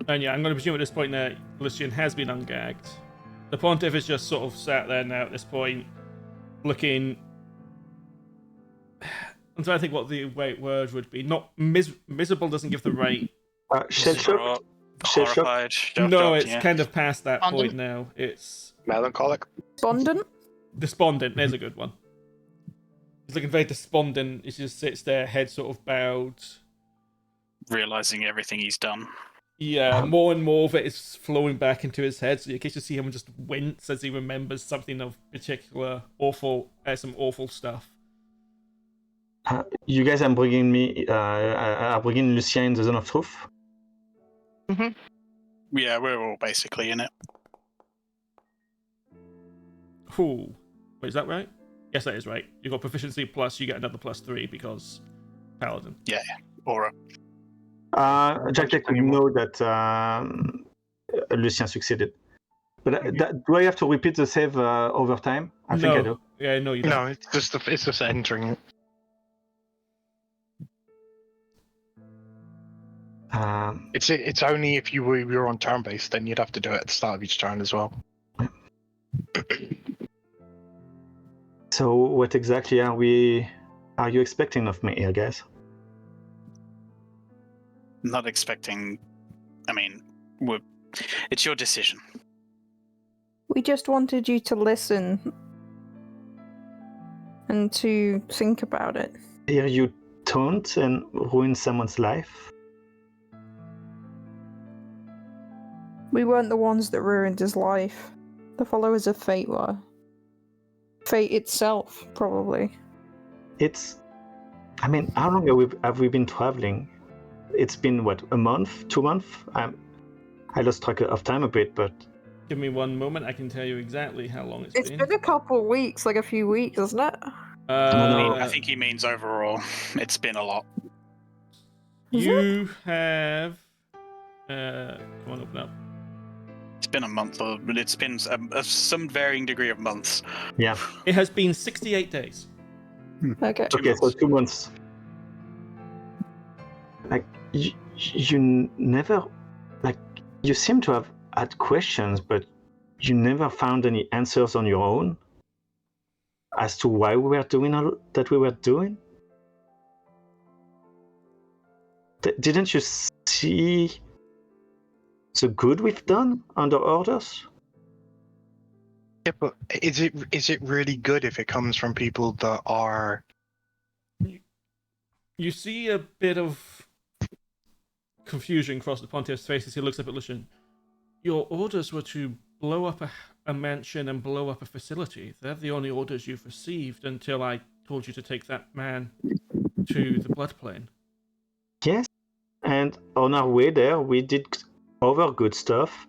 And yeah, I'm going to presume at this point that Lucien has been ungagged. The pontiff is just sort of sat there now at this point, looking... I'm trying to think what the right word would be. Not miserable doesn't give the right...
Shell-shocked?
Horrified.
No, it's kind of past that point now. It's...
Melancholic?
Despondent?
Despondent, there's a good one. He's looking very despondent. He just sits there, head sort of bowed.
Realizing everything he's done.
Yeah, more and more of it is flowing back into his head, so you occasionally see him just wince as he remembers something of particular awful, some awful stuff.
You guys are bringing Lucien in the zone of truth?
Mm-hmm. Yeah, we're all basically in it.
Ooh. Wait, is that right? Yes, that is right. You got proficiency plus, you get another +3 because Paladin.
Yeah, aura.
Jagdek, you know that Lucien succeeded. But do I have to repeat the save over time? I think I do.
Yeah, no, you don't.
No, it's just entering it. It's only if you were on turn based, then you'd have to do it at the start of each turn as well.
So what exactly are you expecting of me, I guess?
Not expecting. I mean, it's your decision.
We just wanted you to listen and to think about it.
Hear you taunt and ruin someone's life?
We weren't the ones that ruined his life. The followers of Fate were. Fate itself, probably.
I mean, how long have we been traveling? It's been, what, a month? 2 months? I lost track of time a bit, but...
Give me one moment, I can tell you exactly how long
It's been a couple of weeks, like a few weeks, isn't it?
I think he means overall. It's been a lot.
You have... come on, open up.
It's been a month, or it's been some varying degree of months.
Yeah.
It has been 68 days.
Okay.
Okay, so 2 months. Like, you never... Like, you seem to have had questions, but you never found any answers on your own as to why we were doing all that we were doing? Didn't you see the good we've done under orders?
Yeah, but is it really good if it comes from people that are...
You see a bit of confusion cross the Pontiff's face as he looks up at Lucien. Your orders were to blow up a mansion and blow up a facility. They're the only orders you've received until I told you to take that man to the Bloodplane.
Yes, and on our way there, we did other good stuff,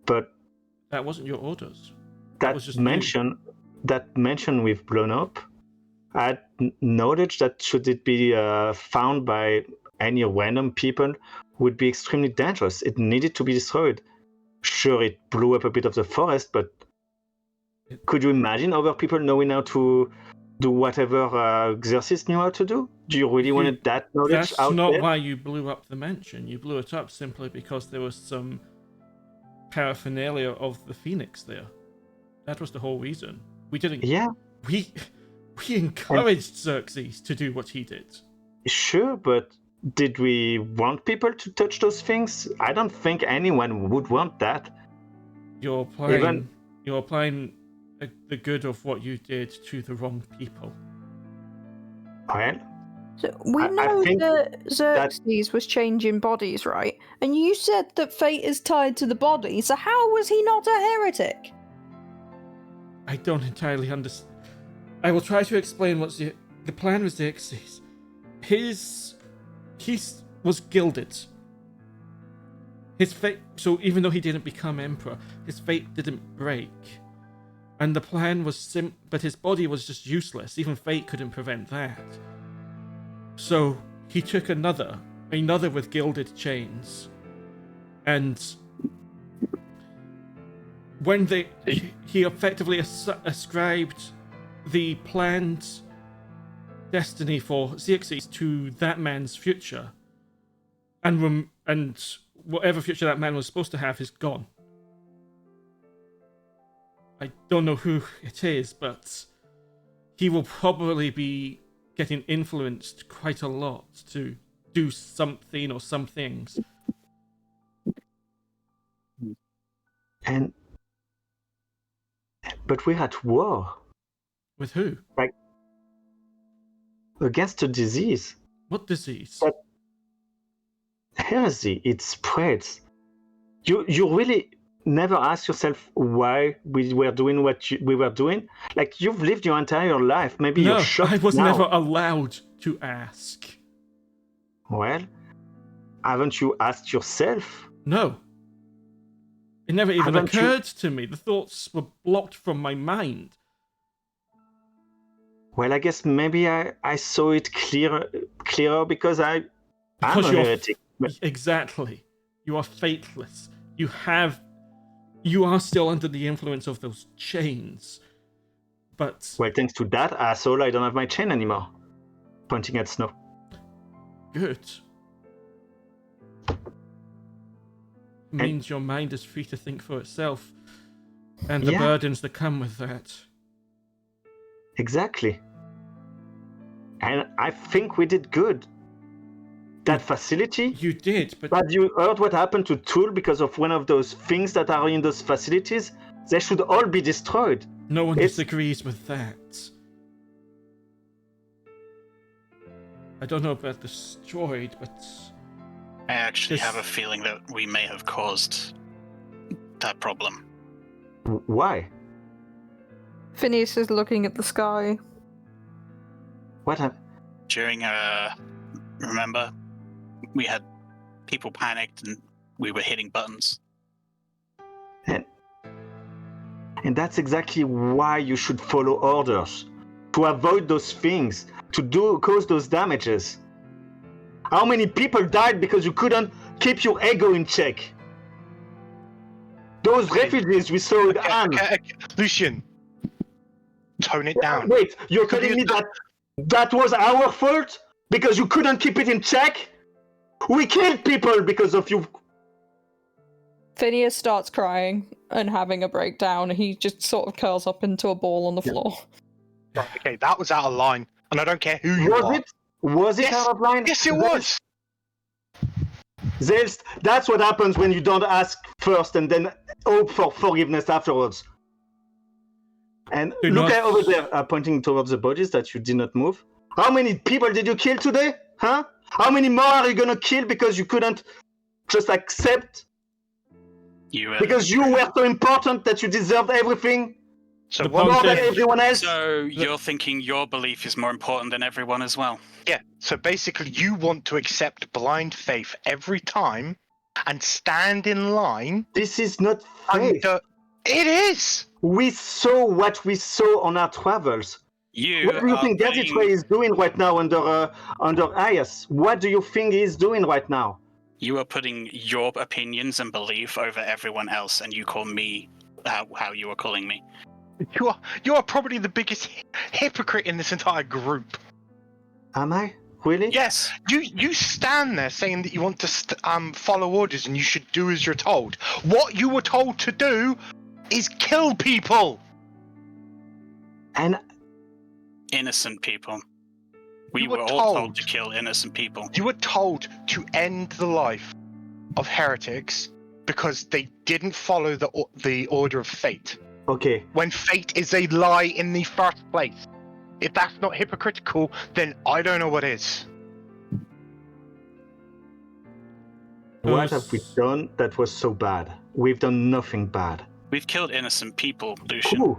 but
That wasn't your orders.
that
was just
mansion we've blown up, I had knowledge that should it be found by any random people would be extremely dangerous. It needed to be destroyed. Sure, it blew up a bit of the forest, but could you imagine other people knowing how to do whatever Xerxes knew how to do? Do you really want that knowledge
That's
out
not
there?
why you blew up the mansion. You blew it up simply because there was some paraphernalia of the Phoenix there. That was the whole reason. We didn't.
Yeah,
We encouraged Xerxes to do what he did.
sure, but did we want people to touch those things? I don't think anyone would want that.
You're applying the good of what you did to the wrong people.
Well,
So we
I
know
think
that Xerxes was changing bodies, right? And you said that fate is tied to the body, so how was he not a heretic?
I don't entirely understand. I will try to explain what the plan with Xerxes. He was gilded. His fate. So even though he didn't become emperor, his fate didn't break. And the plan was but his body was just useless. Even fate couldn't prevent that. So he took another with gilded chains, and when he effectively ascribed the planned destiny for Xerxes to that man's future, and whatever future that man was supposed to have is gone. I don't know who it is, but he will probably be getting influenced quite a lot to do something or some things.
But we're at war.
With who?
Like, against a disease.
What disease?
But heresy, it spreads. You really never ask yourself why we were doing what we were doing? Like, you've lived your entire life. Maybe
No,
you're shocked
I was
now.
never allowed to ask.
Well, haven't you asked yourself?
No. It never even
Haven't you-
occurred to me. The thoughts were blocked from my mind.
Well, I guess maybe I saw it clearer because I'm
Because
a
you're
heretic.
Exactly. You are faithless. You are still under the influence of those chains. But
Well, thanks to that asshole, I don't have my chain anymore. Pointing at Snow.
good. means your mind is free to think for itself, and the
Yeah.
burdens that come with that.
Exactly. And I think we did good. That facility.
You did, but
But you heard what happened to Tool because of one of those things that are in those facilities? They should all be destroyed.
no one
It's-
disagrees with that. I don't know about destroyed, but
I actually
This-
have a feeling that we may have caused that problem.
Why?
Phineas is looking at the sky.
What happened?
During remember, we had people panicked and we were hitting buttons.
And that's exactly why you should follow orders. To avoid those things. To cause those damages. How many people died because you couldn't keep your ego in check? Those refugees we saw with Anne.
Okay. Lucien, tone it down.
Wait, you're telling me that was our fault? Because you couldn't keep it in check? We killed people because of you.
Phineas starts crying and having a breakdown. He just sort of curls up into a ball on the floor.
Right, okay, that was out of line, and I don't care who you
Was
are.
it? Was it
Yes.
out of line?
Yes, it was.
Zaelste, that's what happens when you don't ask first and then hope for forgiveness afterwards. And
Do
look
not-
at over there, pointing towards the bodies that you did not move. How many people did you kill today? Huh? How many more are you gonna kill because you couldn't just accept?
You
Because you were so important that you deserved everything
So
The
what?
more than
Pontiff-
everyone else?
So you're thinking your belief is more important than everyone as well?
Yeah. So basically, you want to accept blind faith every time and stand in line.
This is not faith.
It is.
We saw what we saw on our travels.
You
What do you
are
think
putting-
Gazitray is doing right now under Ayas? What do you think he's doing right now?
You are putting your opinions and belief over everyone else, and you call me how you are calling me.
You are probably the biggest hypocrite in this entire group.
Am I? Really?
Yes.
You stand there saying that you want to follow orders and you should do as you're told. What you were told to do is kill people.
And
Innocent people. We
You
were
were
all told
told.
to kill innocent people.
You were told to end the life of heretics because they didn't follow the order of fate.
okay,
When fate is a lie in the first place. If that's not hypocritical, then I don't know what is.
what have we done that was so bad? We've done nothing bad.
We've killed innocent people, Lucien.
Who?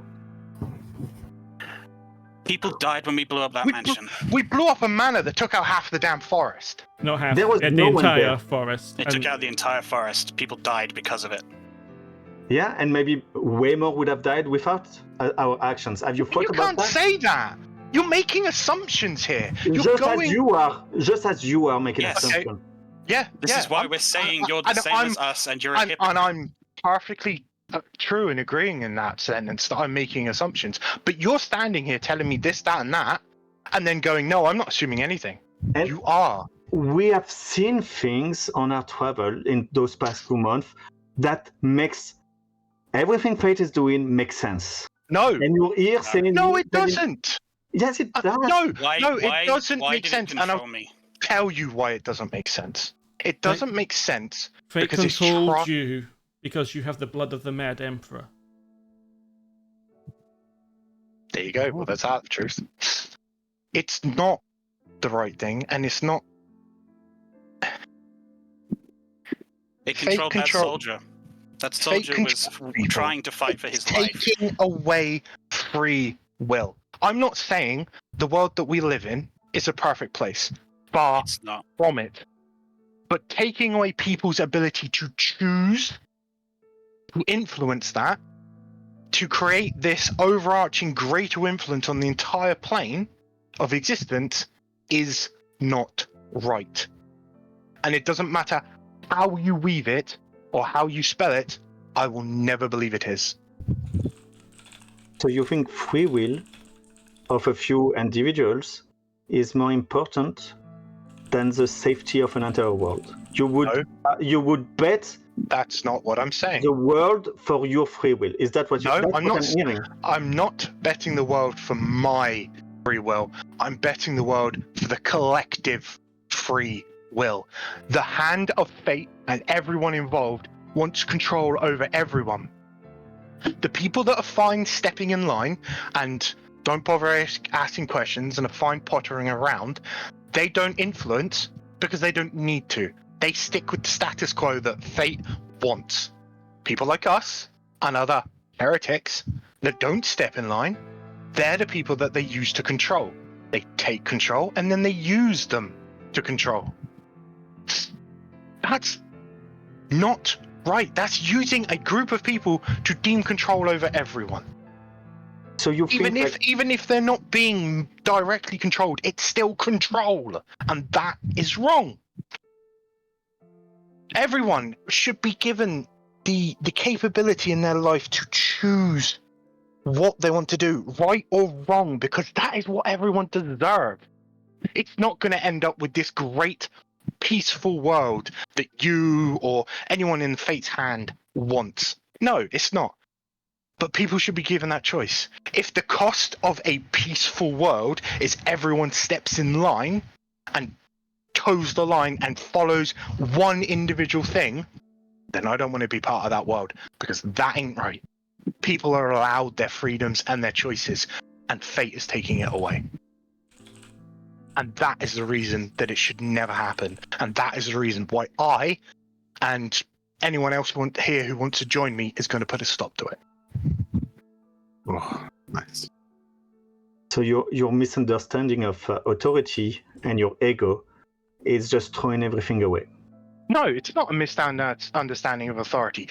People died when we blew up that
We-
mansion.
We blew up a manor that took out half the damn forest.
not half.
There was
the
no one
entire
there.
forest.
It
and
took out the entire forest. People died because of it.
Yeah, and maybe way more would have died without our actions. Have you thought
You
about
can't
that?
say that. You're making assumptions here. You're
Just
going.
as you are making
Yes.
assumptions.
Yeah.
This
yeah,
is why
I'm-
we're saying
I-
you're the
and
same as us and you're a hypocrite.
and I'm perfectly true in agreeing in that sentence that I'm making assumptions. But you're standing here telling me this, that, and that, and then going, no, I'm not assuming anything.
And
You are.
we have seen things on our travel in those past 2 months that makes everything Fate is doing makes sense.
No.
And you're here saying
No, it doesn't.
Yes, it does.
No,
Why,
no,
why,
it doesn't
why
make
did
sense.
it
And I'll
control me?
tell you why it doesn't make sense. It doesn't make sense
Fate
because it's
controlled you because you have the blood of the Mad Emperor.
There you go. Well, that's out the truth. It's not the right thing, and it's not.
It
Fate
controlled that
control-
soldier. That
Fate
soldier was
control people.
trying to fight for his
It's
life.
taking away free will. I'm not saying the world that we live in is a perfect place. Far
It's not.
from it. But taking away people's ability to choose, to influence that, to create this overarching greater influence on the entire plane of existence is not right. And it doesn't matter how you weave it or how you spell it, I will never believe it is.
So you think free will of a few individuals is more important than the safety of an entire world. You would bet
That's not what I'm saying.
the world for your free will. Is that what
No,
that's
I'm
what
not.
I'm hearing?
I'm not betting the world for my free will. I'm betting the world for the collective free will. The hand of fate and everyone involved wants control over everyone. The people that are fine stepping in line and don't bother asking questions and are fine pottering around, they don't influence because they don't need to. They stick with the status quo that fate wants. People like us and other heretics that don't step in line, they're the people that they use to control. They take control and then they use them to control. That's not right. That's using a group of people to deem control over everyone.
So you think
Even if they're not being directly controlled, it's still control, and that is wrong. Everyone should be given the capability in their life to choose what they want to do, right or wrong, because that is what everyone deserves. It's not going to end up with this great, peaceful world that you or anyone in Fate's hand wants. No, it's not. But people should be given that choice. If the cost of a peaceful world is everyone steps in line and toes the line and follows one individual thing, then I don't want to be part of that world, because that ain't right. People are allowed their freedoms and their choices, and fate is taking it away. And that is the reason that it should never happen. And that is the reason why I and anyone else here who wants to join me is going to put a stop to it.
Oh, nice.
So your misunderstanding of authority and your ego is just throwing everything away.
No, it's not a misunderstanding of authority.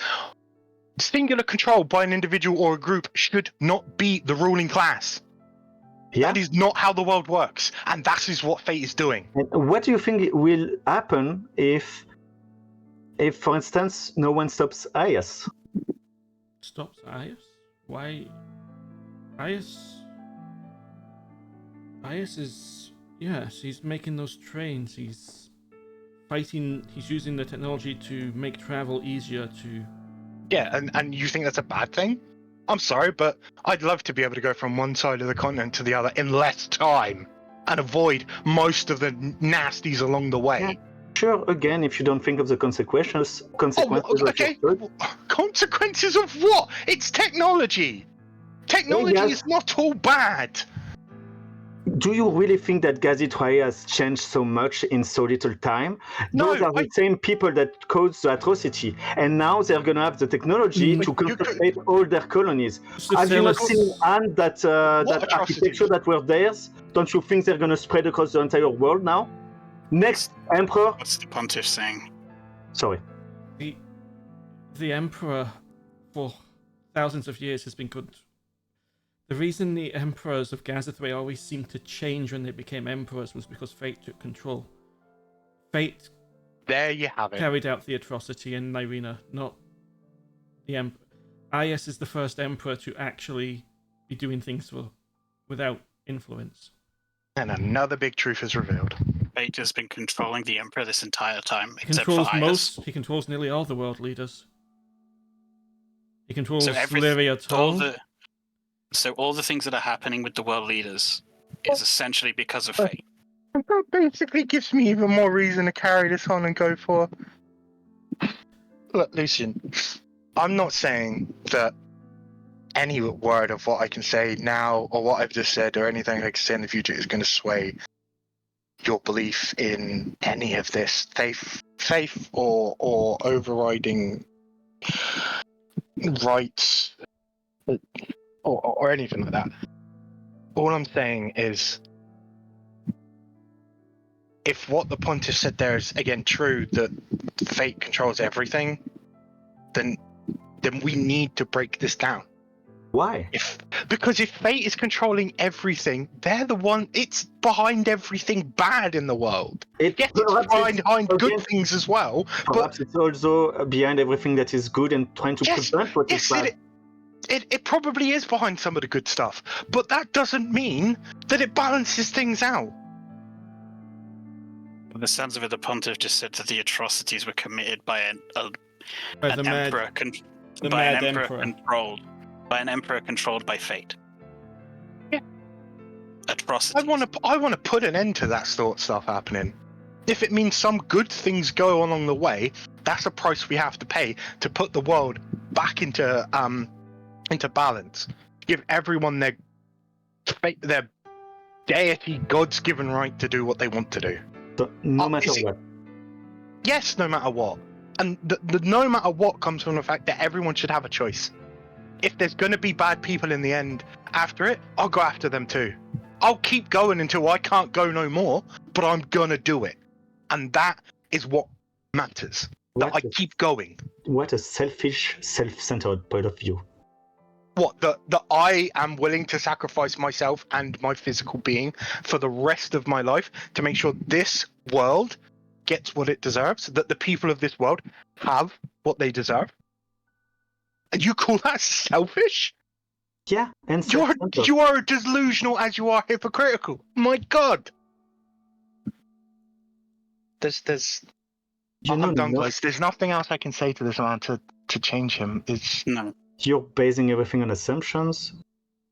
Singular control by an individual or a group should not be the ruling class.
Yeah.
That is not how the world works, and that is what fate is doing.
And what do you think will happen if, for instance, no one stops Ayas?
Stops Ayas? Why? Ayas is... Yes, he's making those trains. He's fighting... He's using the technology to make travel easier to...
Yeah, and you think that's a bad thing? I'm sorry, but I'd love to be able to go from one side of the continent to the other in less time and avoid most of the nasties along the way.
Yeah. Sure, again, if you don't think of the consequences of your choice.
Consequences of what? It's technology. Technology is not all bad.
Do you really think that Gazitwaya has changed so much in so little time? Those are the same people that caused the atrocity, and now they're going to have the technology to concentrate all their colonies. Have you not seen that architecture that were theirs? Don't you think they're going to spread across the entire world now? Next emperor.
What's the pontiff saying?
Sorry.
The emperor for thousands of years has been good. The reason the emperors of Gazithway always seemed to change when they became emperors was because fate took control. Fate
there you have it.
Carried out the atrocity in Nyrina, not the emperor. Ayas is the first emperor to actually be doing things without influence.
And another big truth is revealed.
Fate has been controlling the emperor this entire time,
He
except for Ayas.
He controls nearly all the world leaders. He controls
So
Lyria Toll.
So all the things that are happening with the world leaders is essentially because of fate.
And that basically gives me even more reason to carry this on and go for... Look, Lucien, I'm not saying that any word of what I can say now or what I've just said or anything I can say in the future is going to sway your belief in any of this faith or overriding rights or anything like that. All I'm saying is, if what the pontiff said there is again true, that fate controls everything, then we need to break this down.
Why?
Because if fate is controlling everything, they're the one. It's behind everything bad in the world. It's behind good things as well.
Perhaps it's also behind everything that is good and trying to prevent what is bad.
It probably is behind some of the good stuff, but that doesn't mean that it balances things out.
By the sounds of it, the pontiff just said that the atrocities were committed by an
By the mad,
emperor,
the
by an
mad
emperor
emperor.
controlled by fate.
Yeah.
Atrocities.
I want to put an end to that sort of stuff happening. If it means some good things go along the way, that's a price we have to pay to put the world back into balance. Give everyone their deity, God's given right to do what they want to do.
So, no matter what.
Yes, no matter what. And the no matter what comes from the fact that everyone should have a choice. If there's going to be bad people in the end after it, I'll go after them too. I'll keep going until I can't go no more, but I'm going to do it. And that is what matters. That I keep going.
What a selfish, self-centered point of view.
What, that I am willing to sacrifice myself and my physical being for the rest of my life to make sure this world gets what it deserves, that the people of this world have what they deserve? And you call that selfish?
Yeah, and
You are delusional as you are hypocritical. My God. I'm done, guys. There's nothing else I can say to this man to change him.
No.
You're basing everything on assumptions.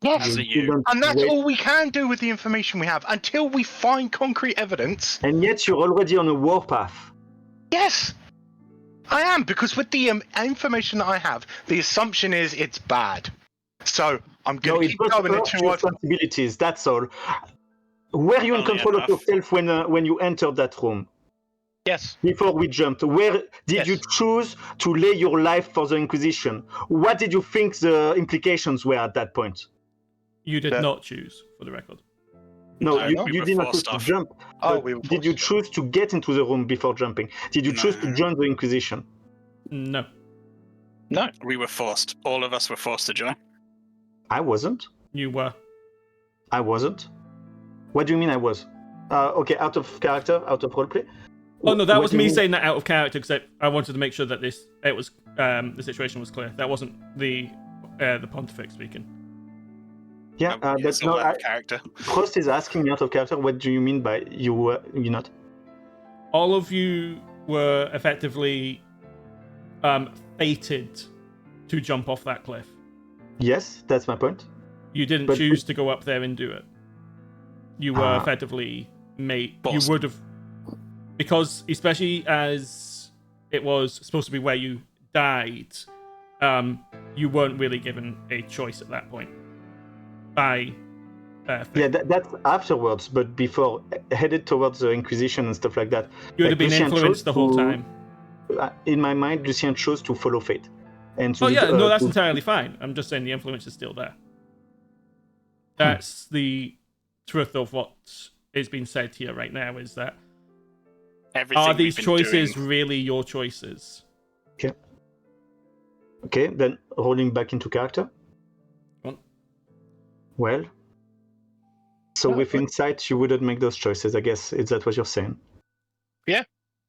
Yes, and that's
wait.
all we can do with the information we have until we find concrete evidence.
And yet you're already on a warpath.
Yes, I am, because with the information that I have, the assumption is it's bad. So I'm going to keep going until
responsibilities. That's all. Were you in control of yourself when you entered that room?
Yes.
Before we jumped, where did you choose to lay your life for the Inquisition? What did you think the implications were at that point?
You did not choose, for the record.
No, you did not choose to jump. Did you choose to get into the room before jumping? Did you choose to join the Inquisition?
No.
No, we were forced. All of us were forced to join.
I wasn't.
You were.
I wasn't. What do you mean I was? Okay, out of character, out of roleplay?
Oh no, that was me saying that out of character because I wanted to make sure that the situation was clear. That wasn't the Pontifex speaking.
Yeah, but no,
character.
Frosth is asking me out of character. What do you mean by you not?
All of you were effectively fated to jump off that cliff.
Yes, that's my point.
You didn't choose to go up there and do it. You were effectively made. You would have, because especially as it was supposed to be where you died, you weren't really given a choice at that point. By
yeah, that's afterwards, but before, headed towards the Inquisition and stuff like that.
You would have been influenced the whole time.
In my mind, Lucien chose to follow fate. And
that's entirely fine. I'm just saying the influence is still there. That's the truth of what is being said here right now, is that are these choices really your choices?
Okay, then rolling back into character. Well, so with insight, you wouldn't make those choices, I guess. Is that what you're saying?
Yeah,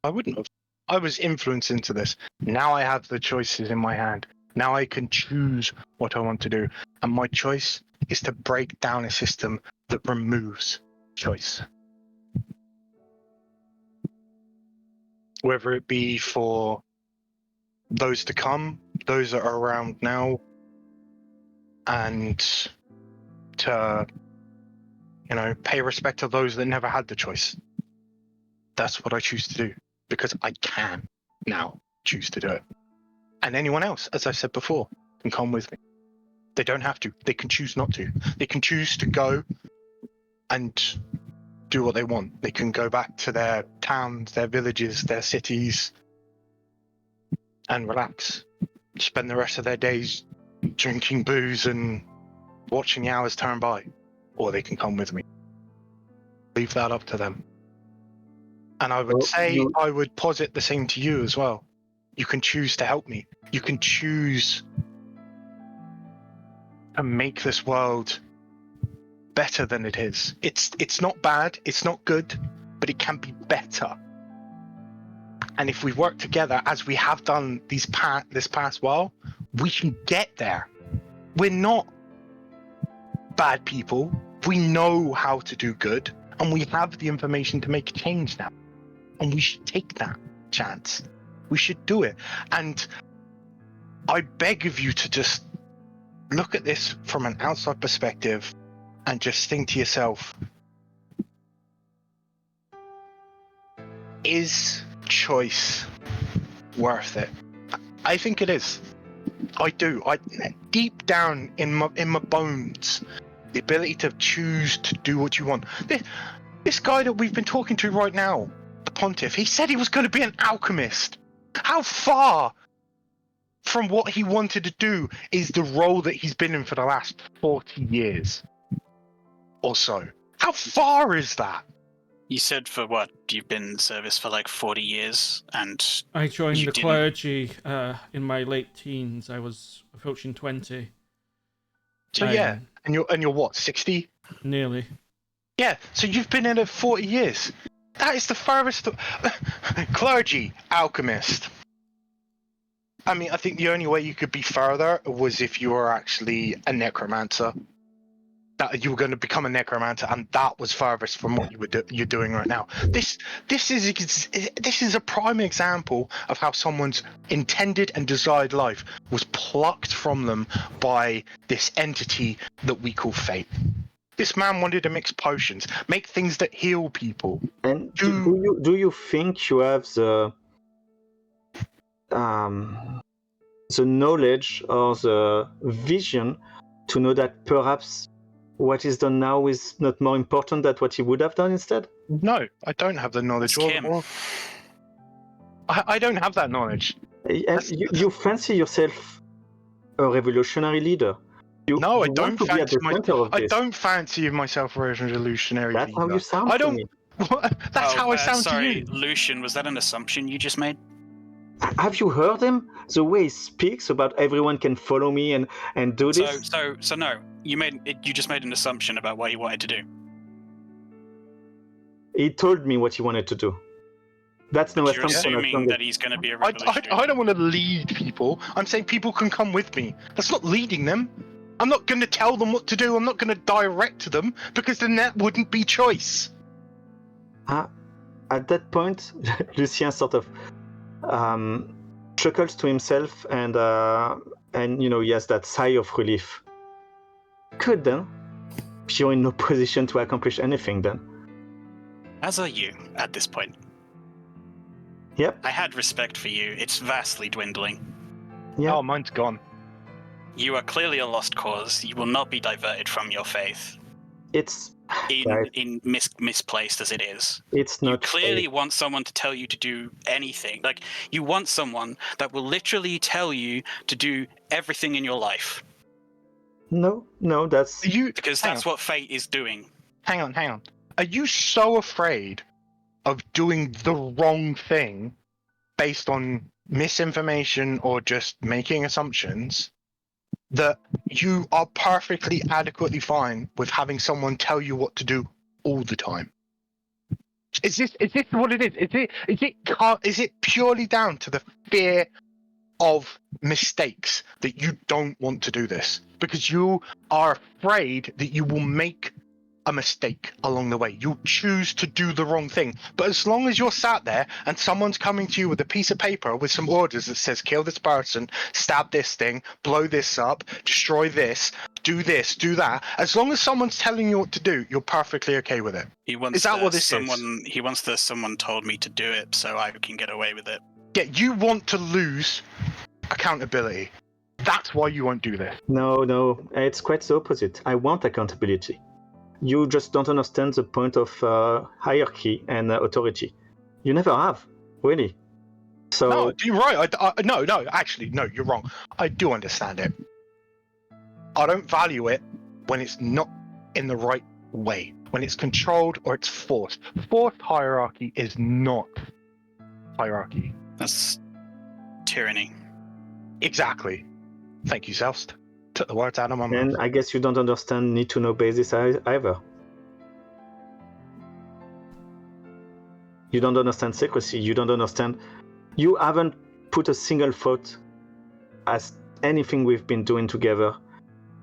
I wouldn't have. I was influenced into this. Now I have the choices in my hand. Now I can choose what I want to do. And my choice is to break down a system that removes choice. Whether it be for those to come, those that are around now, and to, pay respect to those that never had the choice. That's what I choose to do, because I can now choose to do it. And anyone else, as I said before, can come with me. They don't have to. They can choose not to. They can choose to go and do what they want. They can go back to their towns, their villages, their cities, and relax. Spend the rest of their days drinking booze and watching the hours turn by. Or they can come with me. Leave that up to them. And I would I would posit the same to you as well. You can choose to help me. You can choose to make this world better than it is. It's not bad, it's not good, but it can be better. And if we work together, as we have done this past while, we can get there. We're not bad people. We know how to do good, and we have the information to make a change now. and we should take that chance. We should do it. And I beg of you to just look at this from an outside perspective and just think to yourself, is choice worth it? I think it is. I do. I deep down in my bones, the ability to choose to do what you want. This guy that we've been talking to right now, the Pontiff, he said he was going to be an alchemist. How far from what he wanted to do is the role that he's been in for the last 40 years or so? How far is that?
You said for what? You've been in service for like 40 years, and
I joined
You
the
didn't-
clergy in my late teens. I was approaching 20.
So yeah, and you're what, 60?
Nearly.
Yeah, so you've been in it 40 years. That is the furthest clergy alchemist. I mean, I think the only way you could be further was if you were actually a necromancer. That you were going to become a necromancer, and that was furthest from what you're doing right now. This is a prime example of how someone's intended and desired life was plucked from them by this entity that we call fate. This man wanted to mix potions, make things that heal people.
And do you think you have the knowledge or the vision to know that perhaps what is done now is not more important than what he would have done instead?
No, I don't have the knowledge.
Ask him.
I don't have that knowledge.
And you fancy yourself a revolutionary leader.
No, I
you
don't
want to be at
fancy
the center of
I
this.
don't fancy myself a revolutionary.
That's how
leader.
you sound
I
to
don't.
me.
That's how I sound
sorry,
to you.
Lucien, was that an assumption you just made?
Have you heard him? The way he speaks about everyone can follow me and do this?
So no, you just made an assumption about what you wanted to do.
He told me what he wanted to do. That's no
You're
assumption. as
assuming
long
that
as-
he's going to be a
I
revolutionary.
don't want to lead people. I'm saying people can come with me. That's not leading them. I'm not going to tell them what to do. I'm not going to direct them because then that wouldn't be choice.
At that point, Lucien sort of chuckles to himself and he has that sigh of relief. Good then. You're in no position to accomplish anything then.
As are you at this point.
Yep.
I had respect for you. It's vastly dwindling.
Yeah.
Oh, mine's gone.
You are clearly a lost cause. You will not be diverted from your faith,
It's
misplaced as it is.
it's
You
not
clearly want someone to tell you to do anything. Like, you want someone that will literally tell you to do everything in your life.
No, that's
Because that's what fate is doing.
Hang on. Are you so afraid of doing the wrong thing based on misinformation or just making assumptions that you are perfectly adequately fine with having someone tell you what to do all the time? Is this what it is? Is it purely down to the fear of mistakes that you don't want to do this because you are afraid that you will make a mistake along the way? You'll choose to do the wrong thing. But as long as you're sat there and someone's coming to you with a piece of paper with some orders that says kill this person, stab this thing, blow this up, destroy this, do that, as long as someone's telling you what to do, you're perfectly okay with it.
He wants
Is that what this
someone, He wants that someone told me to do it so I can get away with it.
Yeah, you want to lose accountability. That's why you won't do this.
No, it's quite the opposite. I want accountability. You just don't understand the point of hierarchy and authority. You never have, really. So
No, you're right. No, actually, no, you're wrong. I do understand it. I don't value it when it's not in the right way, when it's controlled or it's forced. Forced hierarchy is not hierarchy.
That's tyranny.
Exactly. Thank you, Zaelste. Took the words out of my mouth.
and I guess you don't understand need to know basis either. You don't understand secrecy. You don't understand. You haven't put a single thought as anything we've been doing together,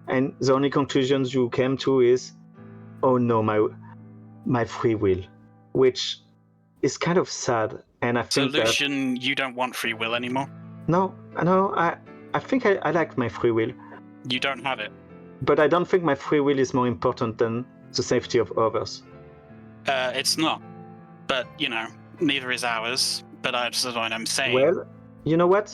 and the only conclusions you came to is, oh no, my free will, which is kind of sad, and I
So,
think that
Lucien, you don't want free will anymore?
no, I think I like my free will,
You don't have it.
but I don't think my free will is more important than the safety of others.
It's not. But, neither is ours. But that's what I'm saying.
Well, you know what?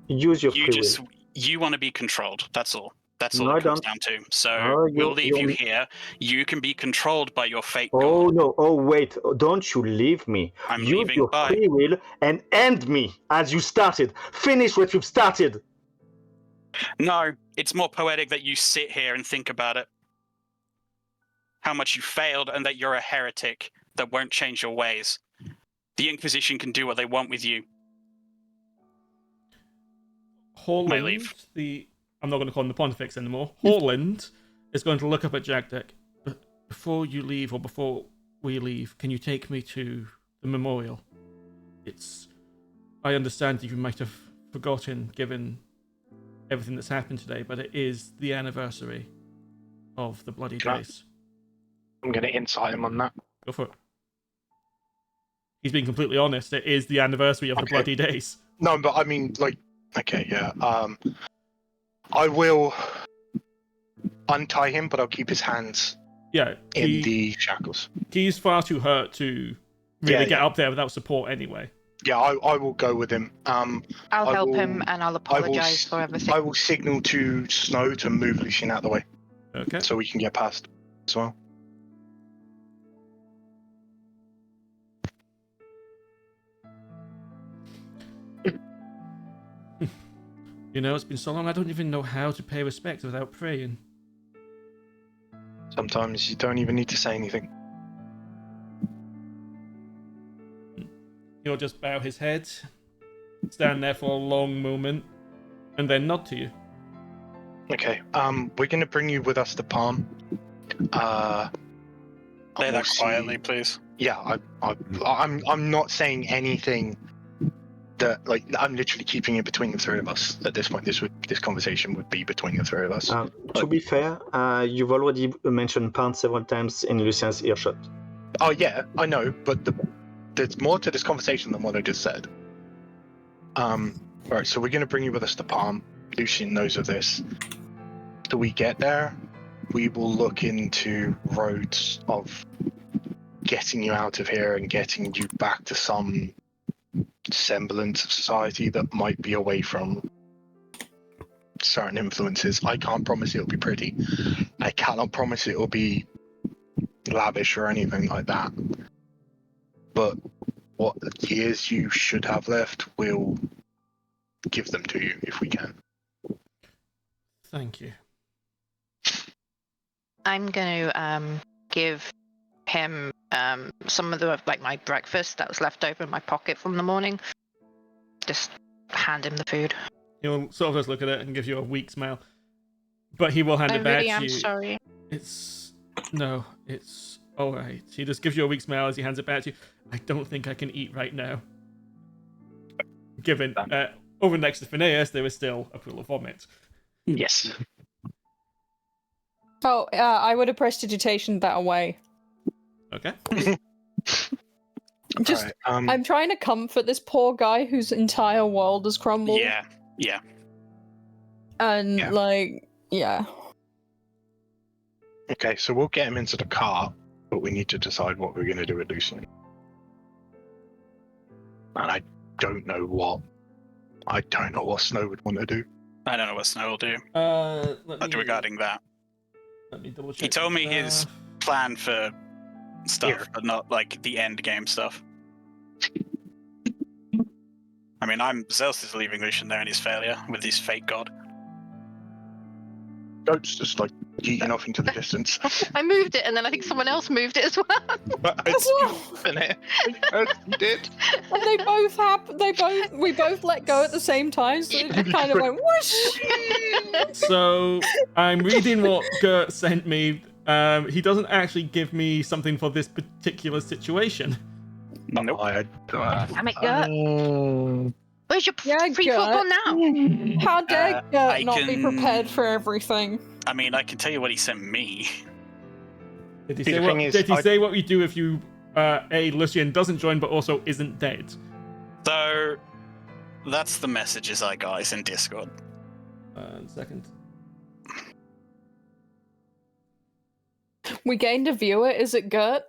Use your free will.
You want to be controlled. That's all. That's all
No, I
it comes
don't.
down to. So
No,
we'll leave you
you're-
here. You can be controlled by your fate
Oh
god.
no! Oh wait! Don't you leave me!
I'm
Use
leaving.
your
Bye.
free will and end me as you started. Finish what you've started.
No, it's more poetic that you sit here and think about it. How much you failed and that you're a heretic that won't change your ways. The Inquisition can do what they want with you.
Holland,
leave.
I'm not going to call him the Pontifex anymore. Holland is going to look up at Jagdek. But before you leave, or before we leave, can you take me to the memorial? I understand that you might have forgotten, given everything that's happened today, but it is the anniversary of the Bloody
Sure.
Days.
I'm going to insight him on that.
Go for it. He's being completely honest. It is the anniversary of the
Okay.
Bloody Days.
No, but I mean, okay, yeah. I will untie him, but I'll keep his hands
Yeah,
in the shackles.
he's far too hurt to really
Yeah,
get up there without support anyway.
Yeah, I will go with him.
I'll
I
help
will-
him and I'll apologize for everything.
I will signal to Snow to move Lucien out of the way
Okay.
so we can get past as well.
It's been so long I don't even know how to pay respect without praying.
Sometimes you don't even need to say anything.
He'll just bow his head, stand there for a long moment, and then nod to you.
Okay, we're going to bring you with us to Palm.
Say
We'll
that
see-
quietly, please.
Yeah, I'm not saying anything that I'm literally keeping it between the three of us at this point. This conversation would be between the three of us.
To be fair, you've already mentioned Pound several times in Lucien's earshot.
Oh yeah, I know, but there's more to this conversation than what I just said. Right, so we're going to bring you with us to Palm. Lucien knows of this. Till we get there, we will look into roads of getting you out of here and getting you back to some semblance of society that might be away from certain influences. I can't promise it'll be pretty. I cannot promise it'll be lavish or anything like that. But what years you should have left, we'll give them to you if we can.
Thank you.
I'm going to give him some of the my breakfast that was left over in my pocket from the morning. Just hand him the food.
He'll sort of just look at it and give you a weak smile. But he will hand
I
it back
really
to
am
you.
sorry.
It's alright. He just gives you a weak smile as he hands it back to you. I don't think I can eat right now. Given over next to Phineas, there is still a pool of vomit.
Yes.
Oh, I would have prestidigitation that away.
Okay.
Just,
Right,
I'm trying to comfort this poor guy whose entire world has crumbled.
Yeah.
And
Yeah.
yeah.
Okay, so we'll get him into the car, but we need to decide what we're going to do with Lucien. And I don't know what Snow would want to do.
I don't know what Snow will do regarding that.
Let me double check.
He told me his plan for stuff,
Here.
but not the end game stuff. I mean, Zaelste is leaving Lucien there in his failure with his fate god.
Goat's just yeeting off into the distance.
I moved it, and then I think someone else moved it as well.
As well.
You did.
And we both let go at the same time, so it just kind of went whoosh.
So I'm reading what Gert sent me. He doesn't actually give me something for this particular situation.
Nope.
Damn it, Gert. Where's your
Yeah,
free
Gert.
football now?
How dare Gert
I
not be
can-
prepared for everything?
I mean, I can tell you what he sent me.
Did he
See,
say
the
what?
thing is,
Did he
I-
say what we do if you Lucien doesn't join, but also isn't dead.
So that's the messages I got. It's in Discord.
Second.
We gained a viewer. Is it Gert?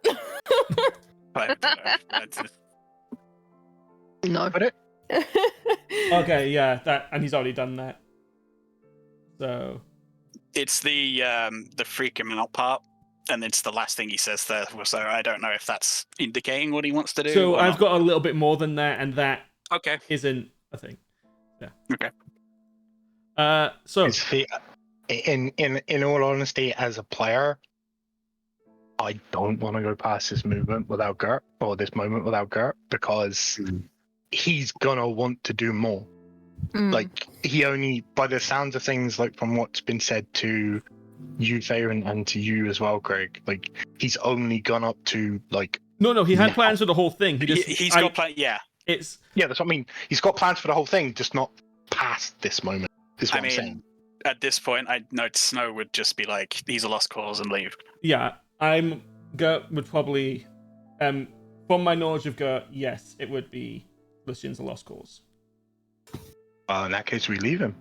I don't know. That's just-
No.
Put it.
Okay, yeah, and he's already done that. So
It's the freak him out part, and it's the last thing he says there. So I don't know if that's indicating what he wants to do.
So
or
I've
not.
got a little bit more than that, and that
Okay.
isn't a thing. Yeah.
Okay.
So
It's in all honesty, as a player, I don't want to go past this movement without Gert, or this moment without Gert, because he's gonna want to do more.
Mm.
Like, he only, by the sounds of things, like from what's been said to you, Faedrun, and to you as well, Greg, like, he's only gone up to, like,
no, he had
now.
plans for the whole thing.
He's got plan. Yeah.
It's
Yeah, that's what I mean. He's got plans for the whole thing, just not past this moment, is what
I
I'm saying.
mean, at this point, I know Snow would just be like, he's a lost cause and leave.
yeah. Gert would probably, from my knowledge of Gert, yes, it would be Lucien's a lost cause.
In that case, we leave him.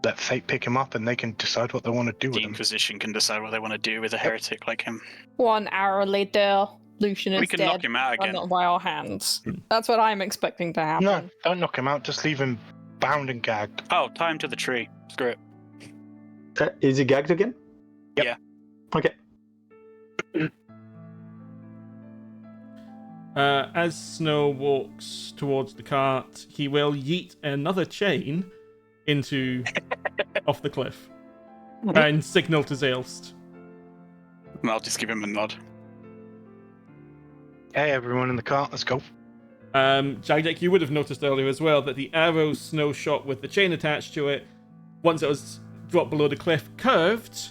Let fate pick him up, and they can decide what they want to do
The
with him.
Inquisition can decide what they want to do with a heretic like him.
1 hour later, Lucian is
We can
dead.
knock him out again.
Not by our hands. That's what I'm expecting to happen.
No, don't knock him out. Just leave him bound and gagged.
Oh, tie him to the tree. Screw it.
Is he gagged again?
Yep.
Yeah.
Okay.
As Snow walks towards the cart, he will yeet another chain off the cliff and signal to Zaelste.
And I'll just give him a nod.
Hey, everyone in the cart, let's go.
Jagdek, you would have noticed earlier as well that the arrow Snow shot with the chain attached to it, once it was dropped below the cliff, curved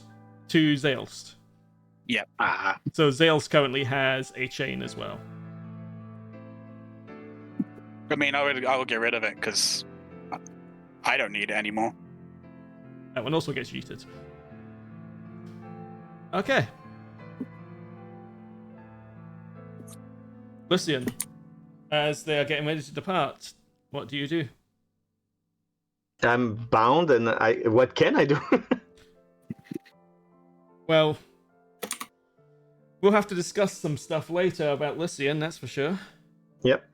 to Zaelste.
Yep.
So Zaelste currently has a chain as well.
I mean, I will get rid of it because I don't need it anymore.
That one also gets yeeted. Okay. Lucien, as they are getting ready to depart, what do you do?
I'm bound, and what can I do?
Well, we'll have to discuss some stuff later about Lucien, that's for sure.
Yep.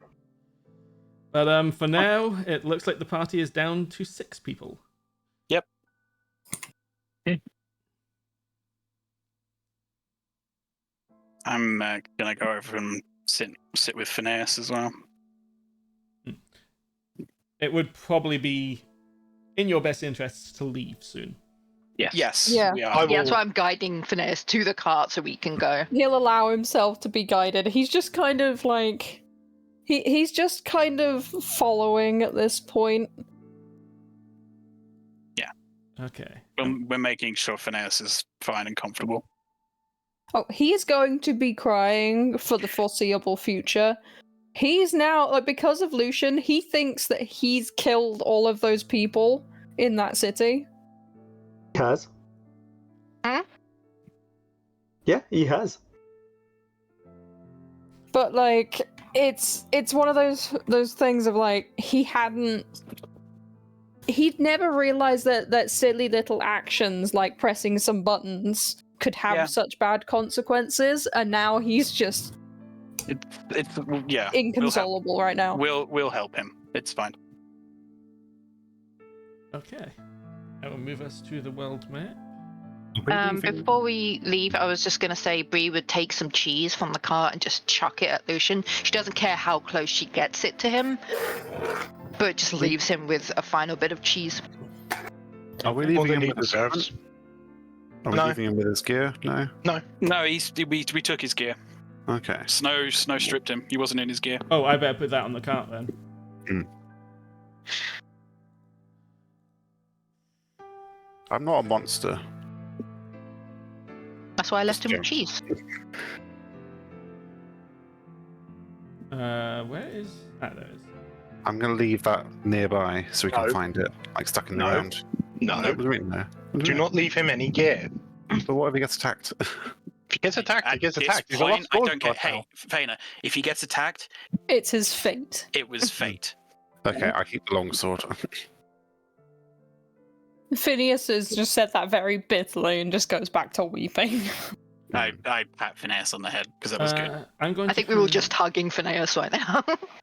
But for now, it looks like the party is down to 6 people.
Yep. I'm gonna go over and sit with Phineas as well.
It would probably be in your best interests to leave soon.
Yes.
Yeah.
We are.
Yeah, that's why I'm guiding Phineas to the cart so we can go.
He'll allow himself to be guided. He's just kind of like... He's just kind of following at this point.
Okay.
We're making sure Phineas is fine and comfortable.
Oh, he's going to be crying for the foreseeable future. He's now, like, because of Lucien, he thinks that he's killed all of those people in that city.
He has.
Huh?
Yeah, he has.
But like, it's one of those things of like, he'd never realized that silly little actions like pressing some buttons could have such bad consequences, and now he's just
It's yeah.
inconsolable right now.
We'll help him. It's fine.
Okay. I will move us to the world map.
Before we leave, I was just going to say Bree would take some cheese from the cart and just chuck it at Lucien. She doesn't care how close she gets it to him, but just leaves him with a final bit of cheese.
Are we
More
leaving
than
him
he
with his
deserves.
Are we
No.
leaving him with his gear? No.
No, we took his gear.
Okay.
Snow stripped him. He wasn't in his gear.
Oh, I better put that on the cart then.
I'm not a monster.
That's why I left him with cheese.
Where is... Ah, there it is.
I'm gonna leave that nearby so we can
No.
find it, like stuck in the
No.
ground.
No,
What do you mean, no? What do
do
you
not leave him any gear.
mean? But what if he gets attacked?
If he gets attacked, he gets
At
attacked.
this
He's a
point,
lost
I
cause
don't care.
right now.
Hey, Faena, if he gets attacked,
It's his fate.
it was fate.
Okay, I keep the longsword.
Phineas has just said that very bitterly and just goes back to weeping.
I pat Phineas on the head because that was good.
I'm going
I
to
think we're all
put-
just hugging Phineas right now.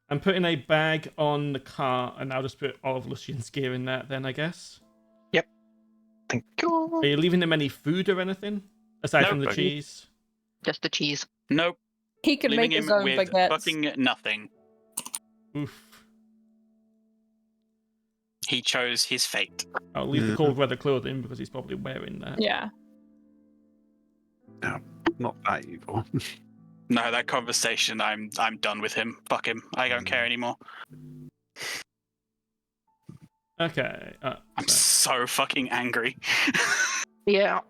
I'm putting a bag on the cart, and I'll just put all of Lucien's gear in that. Then I guess.
Thank you.
Are you leaving him any food or anything aside
Nope.
from the cheese?
Just the cheese.
Nope.
He can
Leaving
make his
him
own
with
baguettes.
fucking nothing.
Oof.
He chose his fate.
I'll leave the cold weather clothing because he's probably wearing that.
Yeah.
Not that evil.
No, that conversation. I'm done with him. Fuck him. I don't care anymore.
Okay.
I'm
So-
so fucking angry.
Yeah.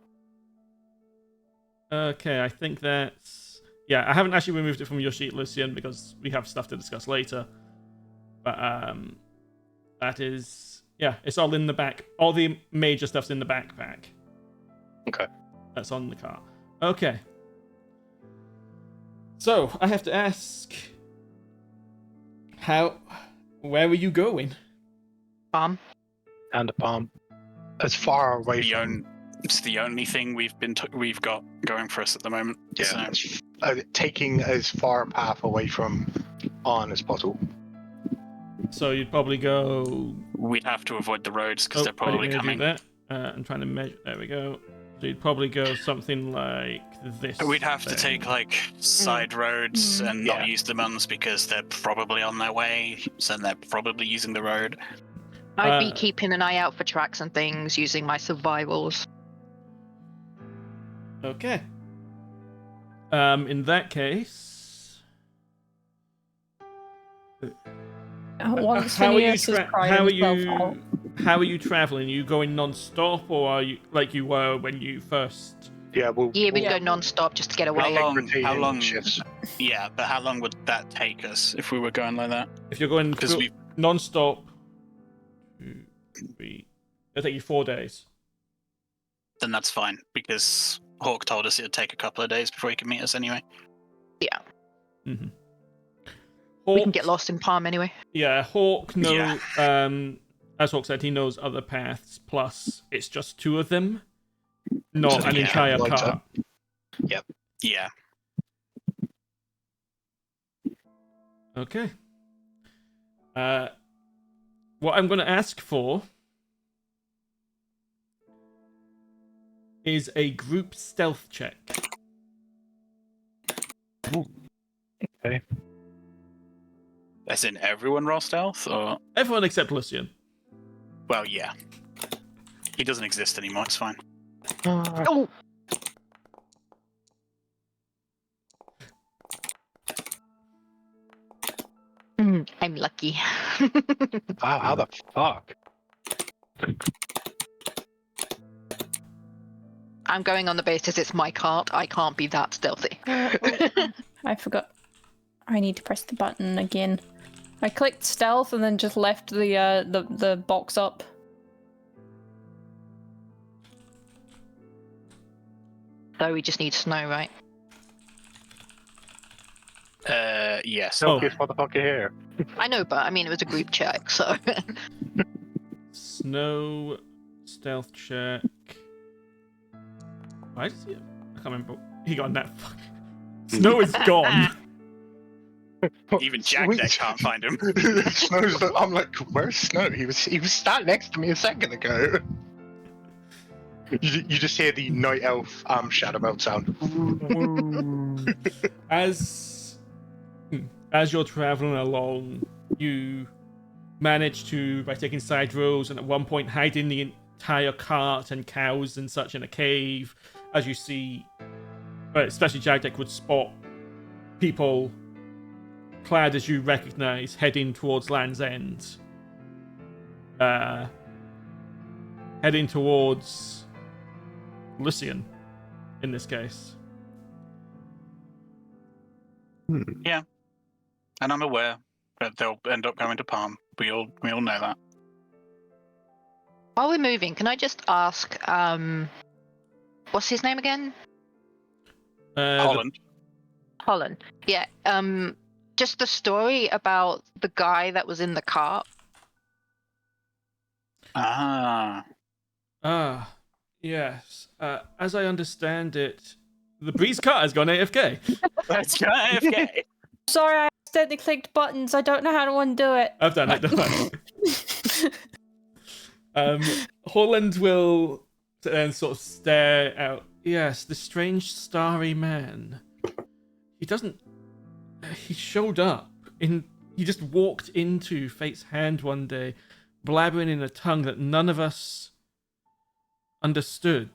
Okay, I think that's... Yeah, I haven't actually removed it from your sheet, Lucien, because we have stuff to discuss later. But, that is... Yeah, it's all in the back. All the major stuff's in the backpack.
Okay.
That's on the car. Okay. So, I have to ask... Where are you going?
Bomb.
And a palm. As far away from.
It's the only thing we've got going for us at the moment.
Yeah.
So,
Taking as far a path away from on as possible.
So you'd probably go...
we'd have to avoid the roads because they're
I didn't
probably
mean to do
coming.
that. I'm trying to measure... There we go. So you'd probably go something like this.
We'd have to
then.
take like side roads and
Yeah.
not use the mums because they're probably on their way, so they're probably using the road.
I'd be
Uh,
keeping an eye out for tracks and things, using my survivals.
Okay. In that case...
Once
how are you
Phineas has cried
how are
himself
you
out.
how are you traveling? Are you going non-stop, or are you like you were when you first...
Yeah, we'll.
Yeah, we'd
we'll
go non-stop just to get
How
away.
long?
rotating
How long?
shifts.
Yeah, but how long would that take us if we were going like that?
If you're going
Because we
non-stop... 2, 3... It'll take you 4 days.
then that's fine because Hawk told us it'd take a couple of days before he could meet us anyway.
Yeah,
Mm-hmm.
we can get lost in Palm anyway.
Yeah, Hawk knows...
Yeah.
As Hawk said, he knows other paths, plus it's just 2 of them, not
So
an
yeah,
entire
like
car.
Yeah.
Okay. What I'm going to ask for is a group stealth check.
Okay.
As in everyone roll stealth, or
Everyone except Lucien.
well, yeah. He doesn't exist anymore. It's fine.
Oh, I'm lucky.
Wow, how the fuck?
I'm going on the basis it's my cart. I can't be that stealthy.
I forgot. I need to press the button again. I clicked stealth and then just left the box up.
So we just need snow, right?
Yes.
Oh.
Focus, motherfucker here.
I know, but I mean it was a group check, so
Snow stealth check. Why does he? I can't remember. He got that. Fuck. Snow is gone.
Even Jagdek can't find him.
Snow's I'm like, where's Snow? He was sat next to me a second ago. You just hear the night elf shadow melt sound.
As you're traveling along, you manage to, by taking side roads and at one point hiding the entire cart and cows and such in a cave, as you see, but especially Jagdek would spot people clad as you recognize heading towards Land's End. Heading towards Lucien, in this case.
And I'm aware that they'll end up going to Palm. We all know that.
while we're moving, can I just ask, what's his name again?
Holland.
Holland. Yeah. Just the story about the guy that was in the cart.
Ah.
Yes. As I understand it, the Breeze cart has gone AFK.
Let's go AFK.
Sorry, I accidentally clicked buttons. I don't know how to undo it.
I've done it, don't worry. Holland will then sort of stare out. Yes, the strange starry man. He showed up he just walked into Fate's hand one day, blabbering in a tongue that none of us understood.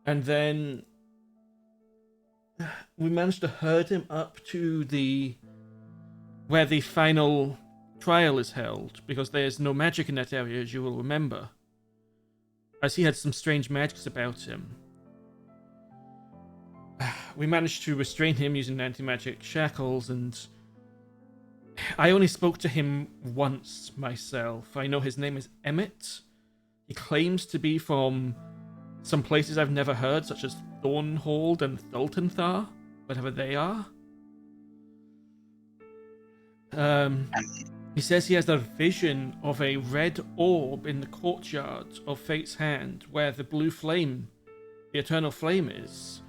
And then we managed to herd him up to where the final trial is held, because there's no magic in that area, as you will remember, as he had some strange magics about him. We managed to restrain him using anti-magic shackles, and I only spoke to him once myself. I know his name is Emmett. He claims to be from some places I've never heard, such as Thornhold and Thultanthar, whatever they are. He says he has a vision of a red orb in the courtyard of Fate's hand, where the blue flame, the eternal flame, is,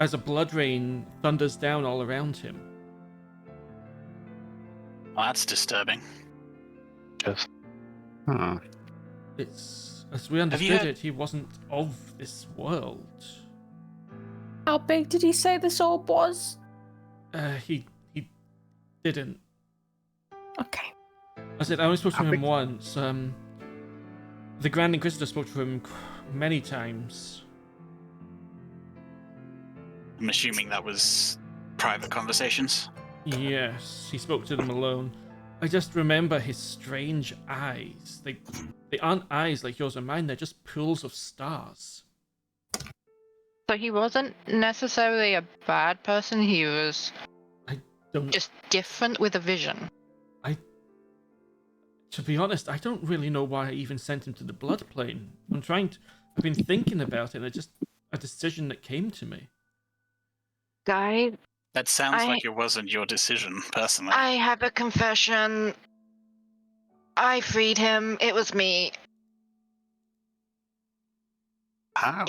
as a blood rain thunders down all around him.
Well, that's disturbing.
Just.
It's, as we understood it, he wasn't of this world.
How big did he say this orb was?
He didn't.
Okay.
I said I only spoke to him once. The Grand Inquisitor spoke to him many times.
I'm assuming that was private conversations.
Yes, he spoke to them alone. I just remember his strange eyes. They aren't eyes like yours or mine, they're just pools of stars.
So he wasn't necessarily a bad person, he was just different with a vision.
To be honest, I don't really know why I even sent him to the blood plane. I've been thinking about it, and it's just a decision that came to me.
Guy,
That sounds like it wasn't your decision, personally.
I have a confession. I freed him. It was me.
How?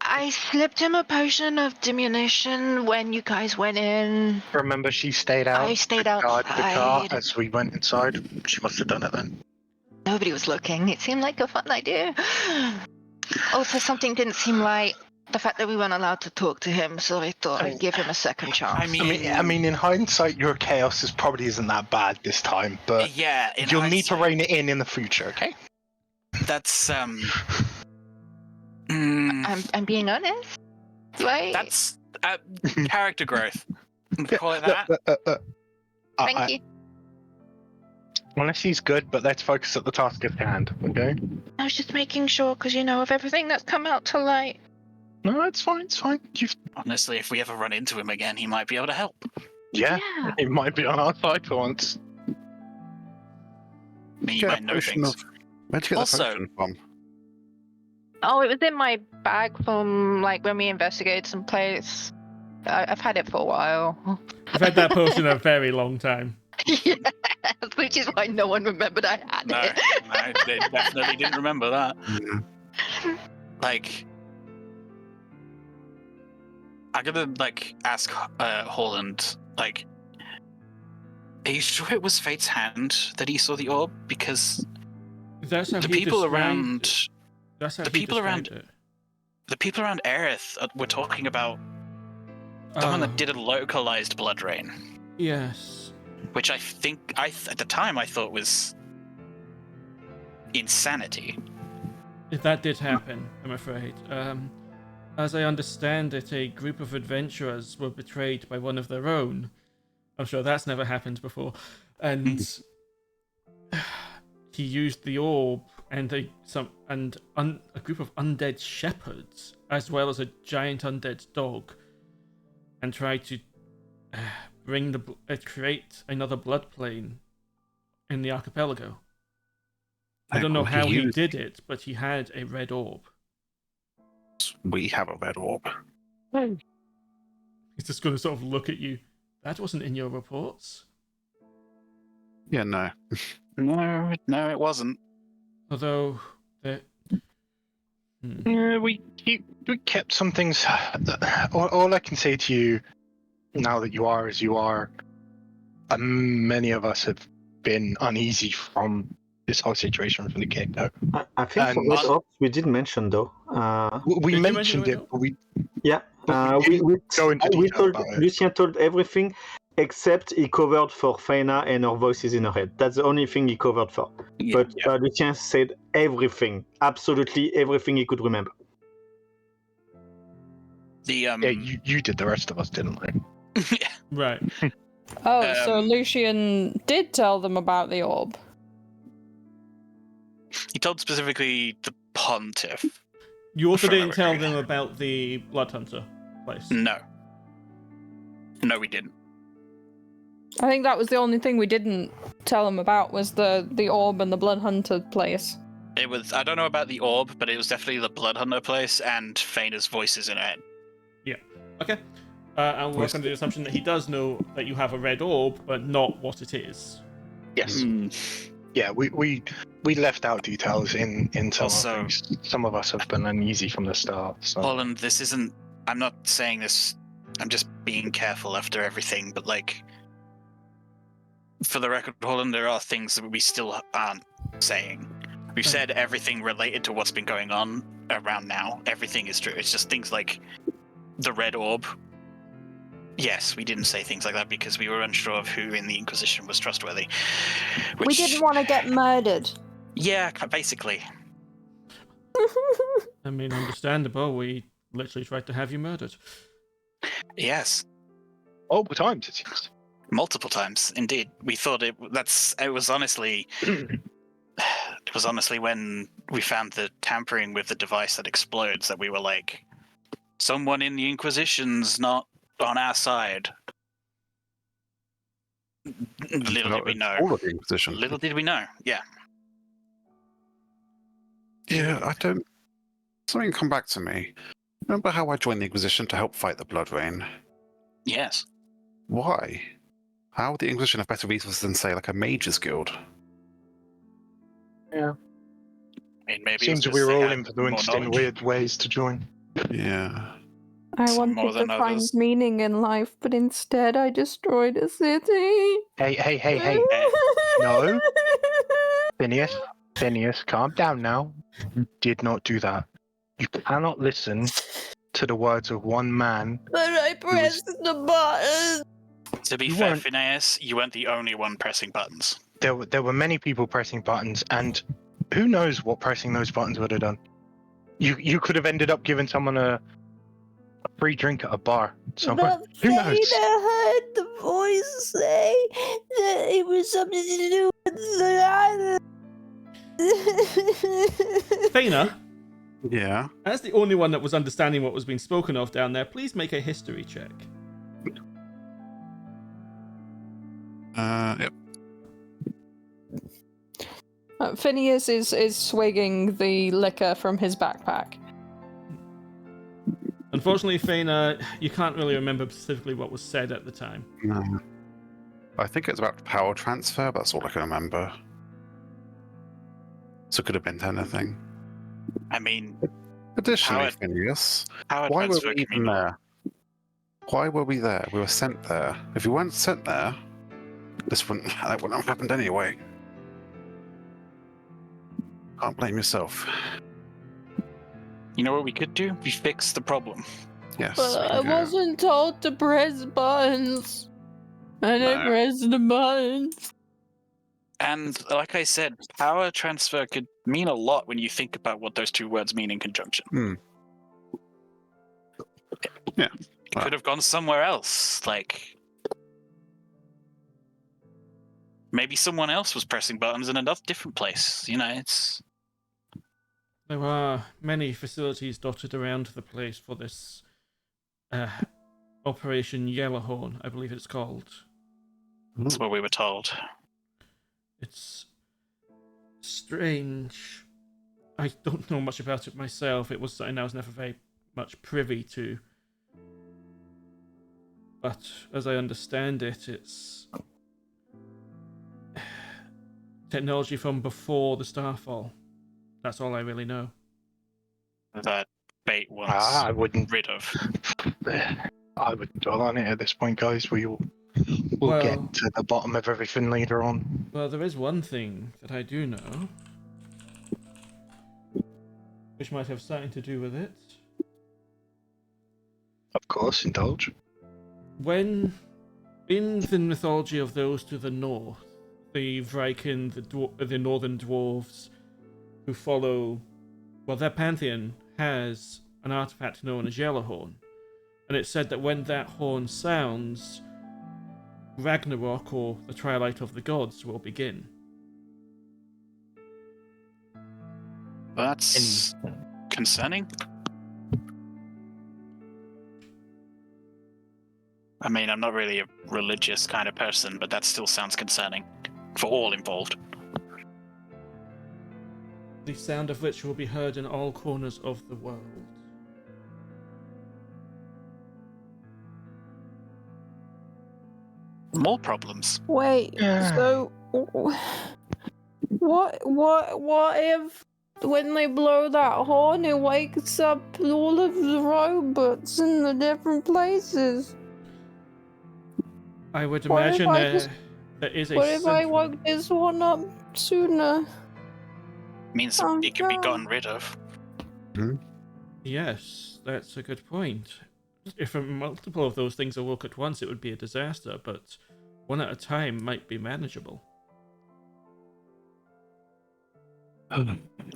I slipped him a potion of diminution when you guys went in.
Remember, she stayed out.
I stayed
to guard the car
outside.
as we went inside. She must have done it then.
Nobody was looking. It seemed like a fun idea. Also, something didn't seem right. The fact that we weren't allowed to talk to him, so I thought I'd give him a second chance.
I mean, in hindsight, your chaos probably isn't that bad this time, but
yeah,
you'll need to rein it in the future, okay?
That's
I'm being honest. Right?
That's character growth. Call it that.
Thank you.
Honesty's good, but let's focus at the task at hand, okay?
I was just making sure, because of everything that's come out to light.
No, it's fine,
Honestly, if we ever run into him again, he might be able to help.
Yeah, it might be on our side for once.
You might know things.
Where'd you get
Also-
the potion from?
Oh, it was in my bag from, when we investigated some place. I've had it for a while.
I've had that potion a very long time.
Yeah, which is why no one remembered I had
No,
it.
they definitely didn't remember that. I gotta ask Holland, are you sure it was Fate's hand that he saw the orb? Because
That's how
the
he
people
described
around
it. That's how
the
he
people around-
described it.
the people around Aerith were talking about the one that did a localized blood rain,
Yes.
which I think at the time I thought was insanity.
If that did happen, I'm afraid. As I understand it, a group of adventurers were betrayed by one of their own. I'm sure that's never happened before. And he used the orb and a group of undead shepherds, as well as a giant undead dog, and tried to create another blood plane in the archipelago. I don't know how he did it, but he had a red orb.
we have a red orb.
He's just going to sort of look at you. That wasn't in your reports.
Yeah, no.
No, it wasn't.
Although, there...
Yeah, we kept some things. All I can say to you now that you are as you are, many of us have been uneasy from this whole situation from the get-go.
I think for
And-
Red Ops we did mention though.
We
Did you mention
mentioned
Red
it,
Ops?
but we
Yeah,
But we didn't go into
we
detail
told
about it.
Lucien told everything except he covered for Faena and her voices in her head. That's the only thing he covered for.
Yeah.
But Lucien said everything, absolutely everything he could remember.
The
Yeah, you did. The rest of us didn't. Like.
Right.
Oh, so
Um,
Lucien did tell them about the orb.
he told specifically the pontiff.
You also
From
didn't tell
memory.
them about the Blood Hunter place.
No, we didn't.
I think that was the only thing we didn't tell them about was the orb and the Blood Hunter place.
It was. I don't know about the orb, but it was definitely the blood hunter place and Faena's voices in her head.
Okay. I'll work under the assumption that he does know that you have a red orb, but not what it is.
Yes.
Hmm.
Yeah, we left out details in some
Also-
of things. Some of us have been uneasy from the start. So.
Holland, this isn't. I'm not saying this. I'm just being careful after everything, but like, for the record, Holland, there are things that we still aren't saying. We've said everything related to what's been going on around now. Everything is true. It's just things like the red orb. Yes, we didn't say things like that because we were unsure of who in the Inquisition was trustworthy.
We
Which,
didn't want to get murdered.
yeah, basically.
I mean, understandable. We literally tried to have you murdered.
Yes,
All the times it seems.
multiple times, indeed. We thought it was honestly. It was honestly when we found the tampering with the device that explodes that we were like, someone in the Inquisition's not on our side. Little did we know.
All of the Inquisition.
Little did we know. Yeah.
Yeah, I don't. Something come back to me. Remember how I joined the Inquisition to help fight the Blood Rain?
Yes.
Why? How would the Inquisition have better resources than, say, like a Mages Guild?
I mean, maybe
Seems
it was
we
just
were
they
all
had
influenced
more
in
knowledge.
weird ways to join.
Yeah.
I
Some more
wanted to
than
find
others.
meaning in life, but instead I destroyed a city.
Hey. No. Phineas, calm down now. You did not do that. You cannot listen to the words of one man.
But I pressed the button.
To be
You
fair,
weren't-
Phineas, you weren't the only one pressing buttons.
There were many people pressing buttons, and who knows what pressing those buttons would have done. You could have ended up giving someone a free drink at a bar somewhere.
But
Who knows?
Faena heard the voice say that it was something to do with the island.
Faena,
Yeah.
as the only one that was understanding what was being spoken of down there, please make a history check.
Yep.
Phineas is swigging the liquor from his backpack.
Unfortunately, Faena, you can't really remember specifically what was said at the time.
No. I think it's about power transfer, but that's all I can remember. So it could have been anything.
I mean,
Additionally,
Power-
Phineas,
power
why were
transfer
we
can
even
mean-
there? Why were we there? We were sent there. If we weren't sent there, that wouldn't have happened anyway. Can't blame yourself.
You know what we could do? We fix the problem.
Yes.
But I
we do.
wasn't told to press buttons. And I
No.
pressed the buttons.
And like I said, power transfer could mean a lot when you think about what those two words mean in conjunction.
Yeah.
It could have gone somewhere else. Like, maybe someone else was pressing buttons in another different place. You know, it's.
There are many facilities dotted around the place for this Operation Yellowhorn, I believe it's called.
That's what we were told.
It's strange. I don't know much about it myself. It was something I was never very much privy to. But as I understand it, it's technology from before the Starfall. That's all I really know.
That Fate wants
I wouldn't.
rid of.
I wouldn't dwell on it at this point, guys. We'll
Well-
get to the bottom of everything later on.
Well, there is one thing that I do know, which might have something to do with it.
Of course, indulge.
When, in the mythology of those to the north, the Viking, the northern dwarves, who follow, well, their pantheon has an artifact known as Yellowhorn, and it's said that when that horn sounds, Ragnarok, or the Twilight of the Gods, will begin.
That's concerning. I mean, I'm not really a religious kind of person, but that still sounds concerning for all involved.
The sound of which will be heard in all corners of the world.
More problems.
Wait, so what if when they blow that horn it wakes up all of the robots in the different places?
I would
What if
imagine
I
there,
just-
there is a
What if I
central-
woke this one up sooner?
Means
Oh,
it can be
God.
gotten rid of.
Yes, that's a good point. If multiple of those things awoke at once, it would be a disaster, but one at a time might be manageable.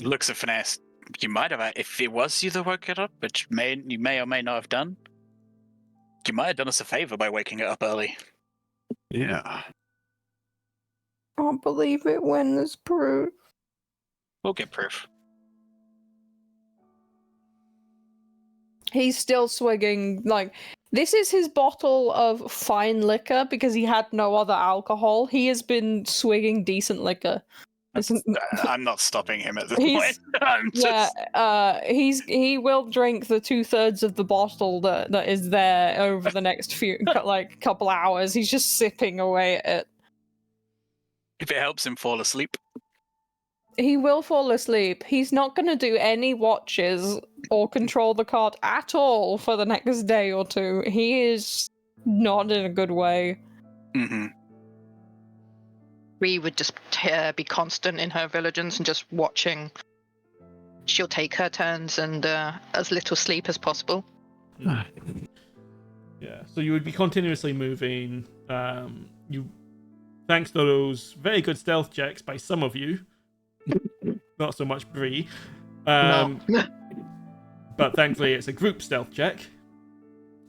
Looks at Phineas. You might have, if it was you that woke it up, which you may or may not have done, you might have done us a favor by waking it up early.
Yeah.
I'll believe it when there's proof.
We'll get proof.
He's still swigging, like, this is his bottle of fine liquor because he had no other alcohol. He has been swigging decent liquor.
I'm not stopping him at this
He's-
point. I'm just...
He will drink the 2/3 of the bottle that is there over the next couple hours. He's just sipping away at it.
If it helps him fall asleep.
He will fall asleep. He's not going to do any watches or control the cart at all for the next day or two. He is not in a good way.
Mm-hmm.
Bree would just be constant in her vigilance and just watching. She'll take her turns and as little sleep as possible.
Yeah, so you would be continuously moving. Thanks to those very good stealth checks by some of you, not so much Bree.
No.
But thankfully, it's a group stealth check.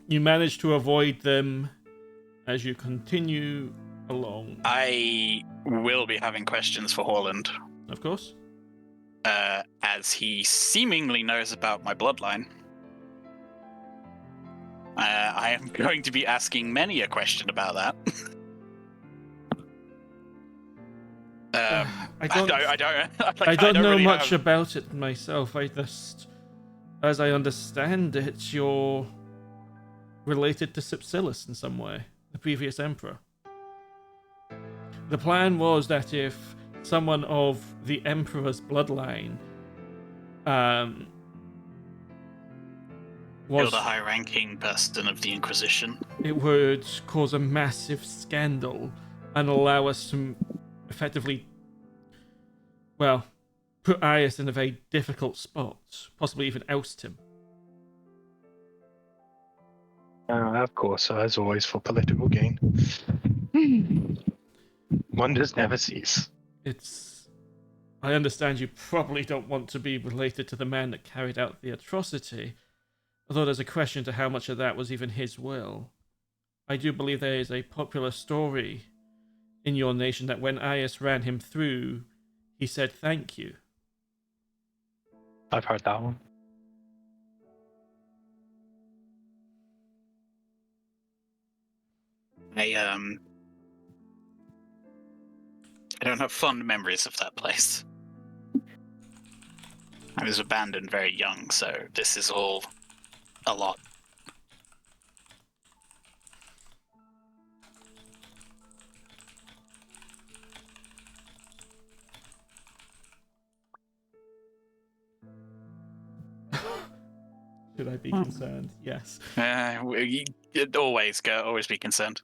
You manage to avoid them as you continue along.
I will be having questions for Horland,
Of course.
as he seemingly knows about my bloodline. I am going to be asking many a question about that.
I don't
I
don't know
really
much
have-
about it myself. I just, as I understand it, you're related to Sipsilis in some way, the previous emperor. The plan was that if someone of the emperor's bloodline was,
Killed a high-ranking person of the Inquisition.
it would cause a massive scandal and allow us to effectively, well, put Aias in a very difficult spot, possibly even oust him.
Of course, as always, for political gain. Wonders never cease.
I understand you probably don't want to be related to the man that carried out the atrocity, although there's a question to how much of that was even his will. I do believe there is a popular story in your nation that when Aias ran him through, he said thank you.
I've heard that one.
I don't have fond memories of that place. I was abandoned very young, so this is all a lot.
Should I be concerned? Yes.
Always be concerned.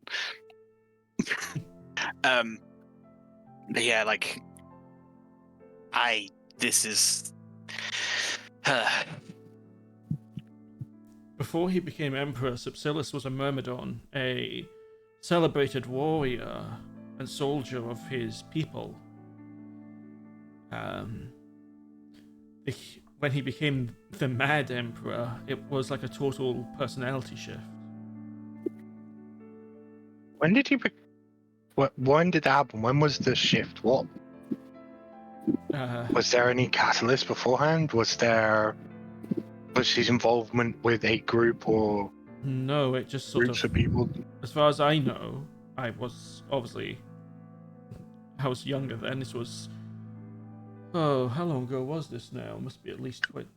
But yeah, like, this is.
Before he became emperor, Subsilis was a Myrmidon, a celebrated warrior and soldier of his people. When he became the Mad Emperor, it was like a total personality shift.
When did he? When did that happen? When was the shift? What was there any catalyst beforehand? Was his involvement with a group or
No, it just sort
groups of people?
As far as I know, I was younger then. This was. Oh, how long ago was this now? Must be at least 20.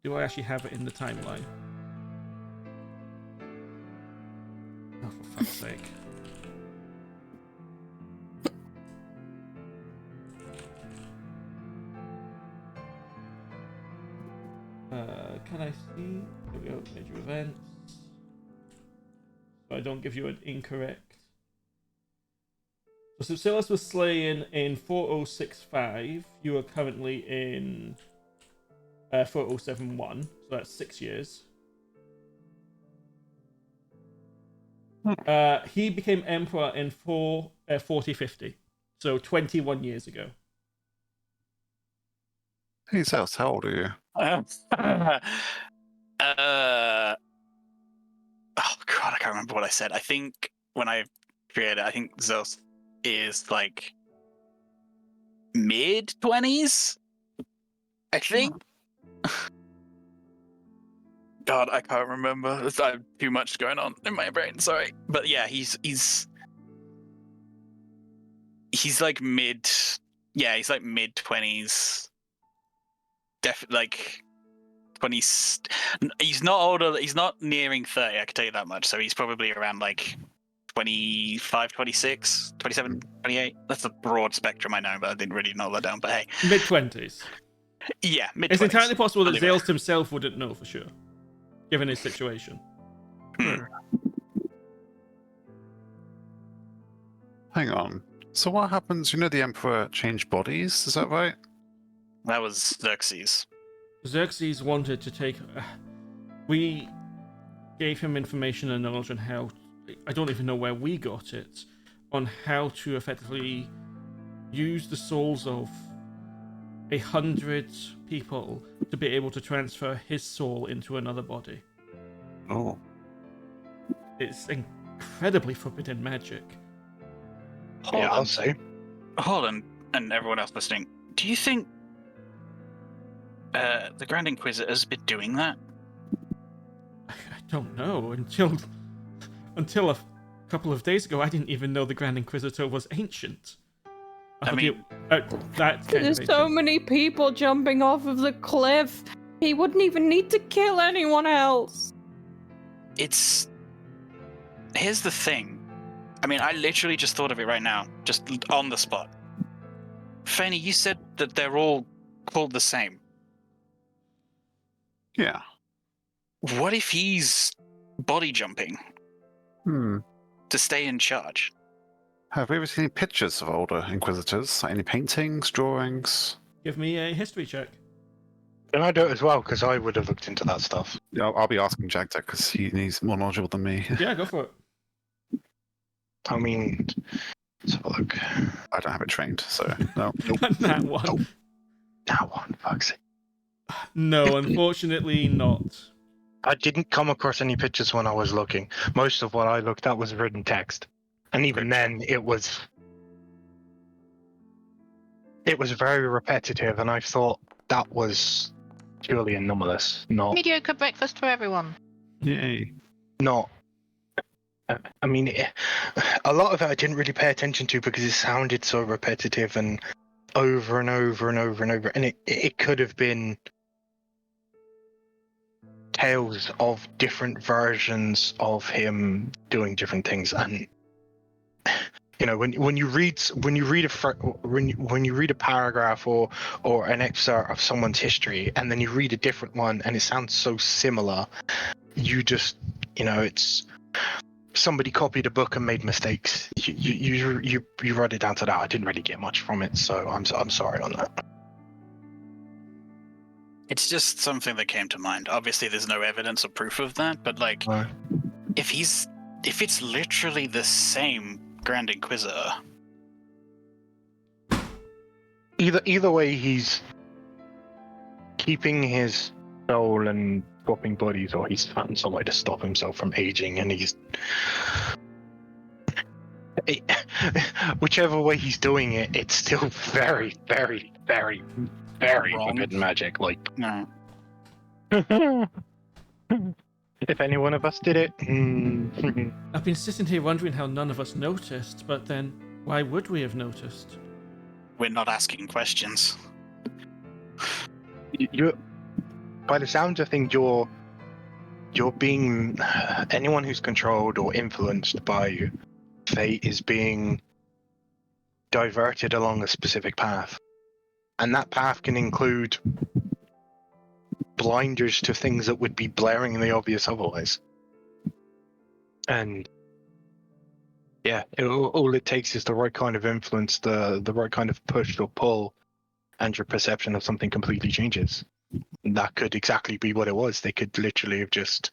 Do I actually have it in the timeline? Oh, for fuck's sake. Can I see? Here we go, major events. So I don't give you an incorrect. So Subsilis was slain in 4065. You are currently in 4071. So that's 6 years. He became emperor in 4050. So 21 years ago.
Hey, Zaelste, how old are you?
Oh god, I can't remember what I said. I think when I created it, I think Zaelste is like mid-20s. I think. God, I can't remember. There's too much going on in my brain. Sorry, but yeah, he's like mid. Yeah, he's like mid-20s. Like 20s. He's not older. He's not nearing 30. I can tell you that much. So he's probably around like 25, 26, 27, 28. That's a broad spectrum, I know, but I didn't really nail that down. But hey,
Mid-20s.
Yeah, mid-20s.
It's entirely possible that Zaelste himself wouldn't know for sure, given his situation.
Hang on. So what happens? You know the Emperor changed bodies, is that right?
That was Xerxes.
Xerxes wanted to take. We gave him information and knowledge on how. I don't even know where we got it, on how to effectively use the souls of 100 people to be able to transfer his soul into another body.
Oh.
It's incredibly forbidden magic.
Yeah, I'll say.
Hold on, and everyone else listening. Do you think the Grand Inquisitor's been doing that?
I don't know. Until a couple of days ago, I didn't even know the Grand Inquisitor was ancient.
There's so many people jumping off of the cliff. He wouldn't even need to kill anyone else.
Here's the thing. I mean, I literally just thought of it right now, just on the spot. Faena, you said that they're all called the same.
Yeah.
What if he's body jumping to stay in charge?
Have we ever seen any pictures of older Inquisitors? Like any paintings, drawings?
Give me a history check.
Can I do it as well? Because I would have looked into that stuff.
Yeah, I'll be asking Jagdek because he's more knowledgeable than me.
Yeah, go for it.
I mean, let's have a look.
I don't have it trained, so no. Nope.
That one.
Nope. That one, fuck's sake.
No, unfortunately not.
I didn't come across any pictures when I was looking. Most of what I looked at was written text. And even then, it was very repetitive, and I thought that was purely anomalous, not...
Mediocre breakfast for everyone.
Yay.
Not... I mean, a lot of it I didn't really pay attention to because it sounded so repetitive and over and over and over and over, and it could have been tales of different versions of him doing different things, and you know, when you read a paragraph or an excerpt of someone's history, and then you read a different one, and it sounds so similar, you just, you know, it's somebody copied a book and made mistakes. You wrote it down to that. I didn't really get much from it, so I'm sorry on that.
It's just something that came to mind. Obviously, there's no evidence or proof of that, but like,
Right.
if it's literally the same Grand Inquisitor,
Either way, he's keeping his soul and swapping bodies, or he's found some way to stop himself from aging, and he's whichever way he's doing it, it's still very, very, very, very
Wrong.
good magic. Like,
no.
if any one of us did it,
I've been sitting here wondering how none of us noticed, but then why would we have noticed?
We're not asking questions.
you, by the sounds of things, you're being anyone who's controlled or influenced by fate is being diverted along a specific path, and that path can include blinders to things that would be blaringly obvious otherwise. And yeah, all it takes is the right kind of influence, the right kind of push or pull, and your perception of something completely changes. That could exactly be what it was. They could literally have just,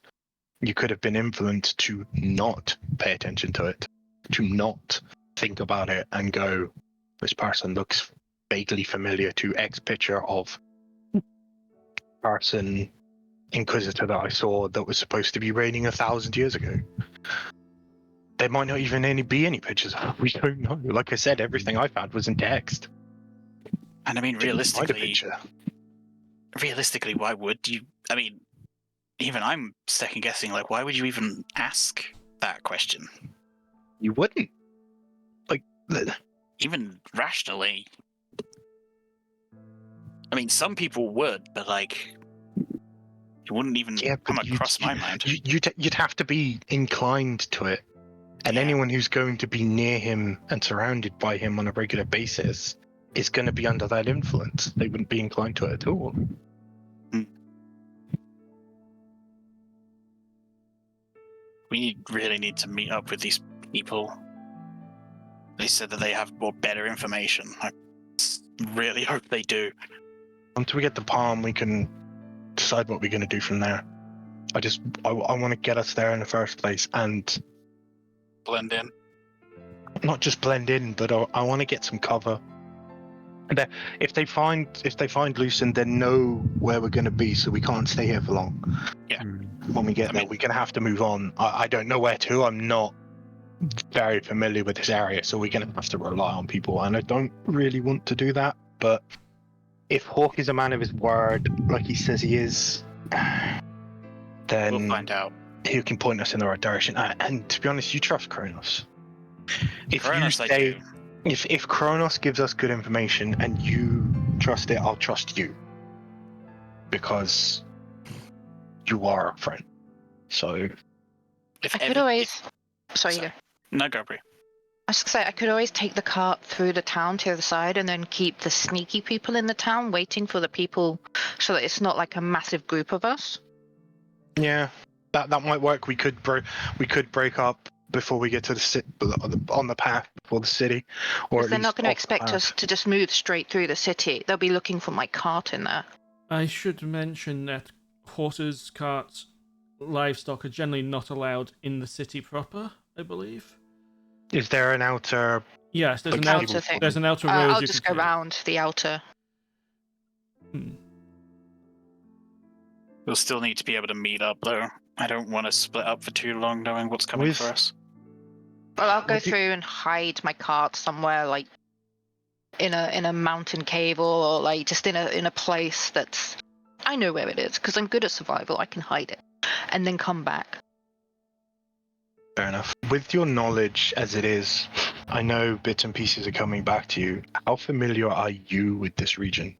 you could have been influenced to not pay attention to it, to not think about it and go, this person looks vaguely familiar to X picture of person Inquisitor that I saw that was supposed to be reigning 1,000 years ago. There might not even be any pictures. We don't know. Like I said, everything I found was in text.
And I mean,
Didn't find a
realistically, why would you? I mean, even I'm second guessing. Like, why would you even ask that question?
You wouldn't. Like,
even rationally. I mean, some people would, but like, it wouldn't even come across my mind.
You'd have to be inclined to it. And anyone who's going to be near him and surrounded by him on a regular basis is going to be under that influence. They wouldn't be inclined to it at all.
We really need to meet up with these people. They said that they have more better information. I really hope they do.
Until we get the palm, we can decide what we're going to do from there. I want to get us there in the first place and
blend in.
Not just blend in, but I want to get some cover. And if they find Lucien, they know where we're going to be, so we can't stay here for long.
Yeah.
When we get there, we're going to have to move on. I don't know where to. I'm not very familiar with this area, so we're going to have to rely on people, and I don't really want to do that. But if Hawk is a man of his word, like he says he is, then
we'll find out.
He can point us in the right direction. And to be honest, you trust Kronos. If Kronos gives us good information and you trust it, I'll trust you. Because you are a friend. So
I could always... Sorry, you go.
No, go, Bree.
I was going to say, I could always take the cart through the town to the side and then keep the sneaky people in the town waiting for the people so that it's not like a massive group of us.
Yeah, that might work. We could break up before we get to on the path before the city. Or
they're not going to expect us to just move straight through the city. They'll be looking for my cart in there.
I should mention that horses, carts, livestock are generally not allowed in the city proper, I believe.
Is there an outer...
Yes, there's an outer thing. There's an outer road.
I'll just go around the outer.
We'll still need to be able to meet up, though. I don't want to split up for too long knowing what's coming for us.
Well, I'll go through and hide my cart somewhere, like in a mountain cave or like just in a place that's... I know where it is, because I'm good at survival. I can hide it. And then come back.
Fair enough. With your knowledge as it is, I know bits and pieces are coming back to you. How familiar are you with this region?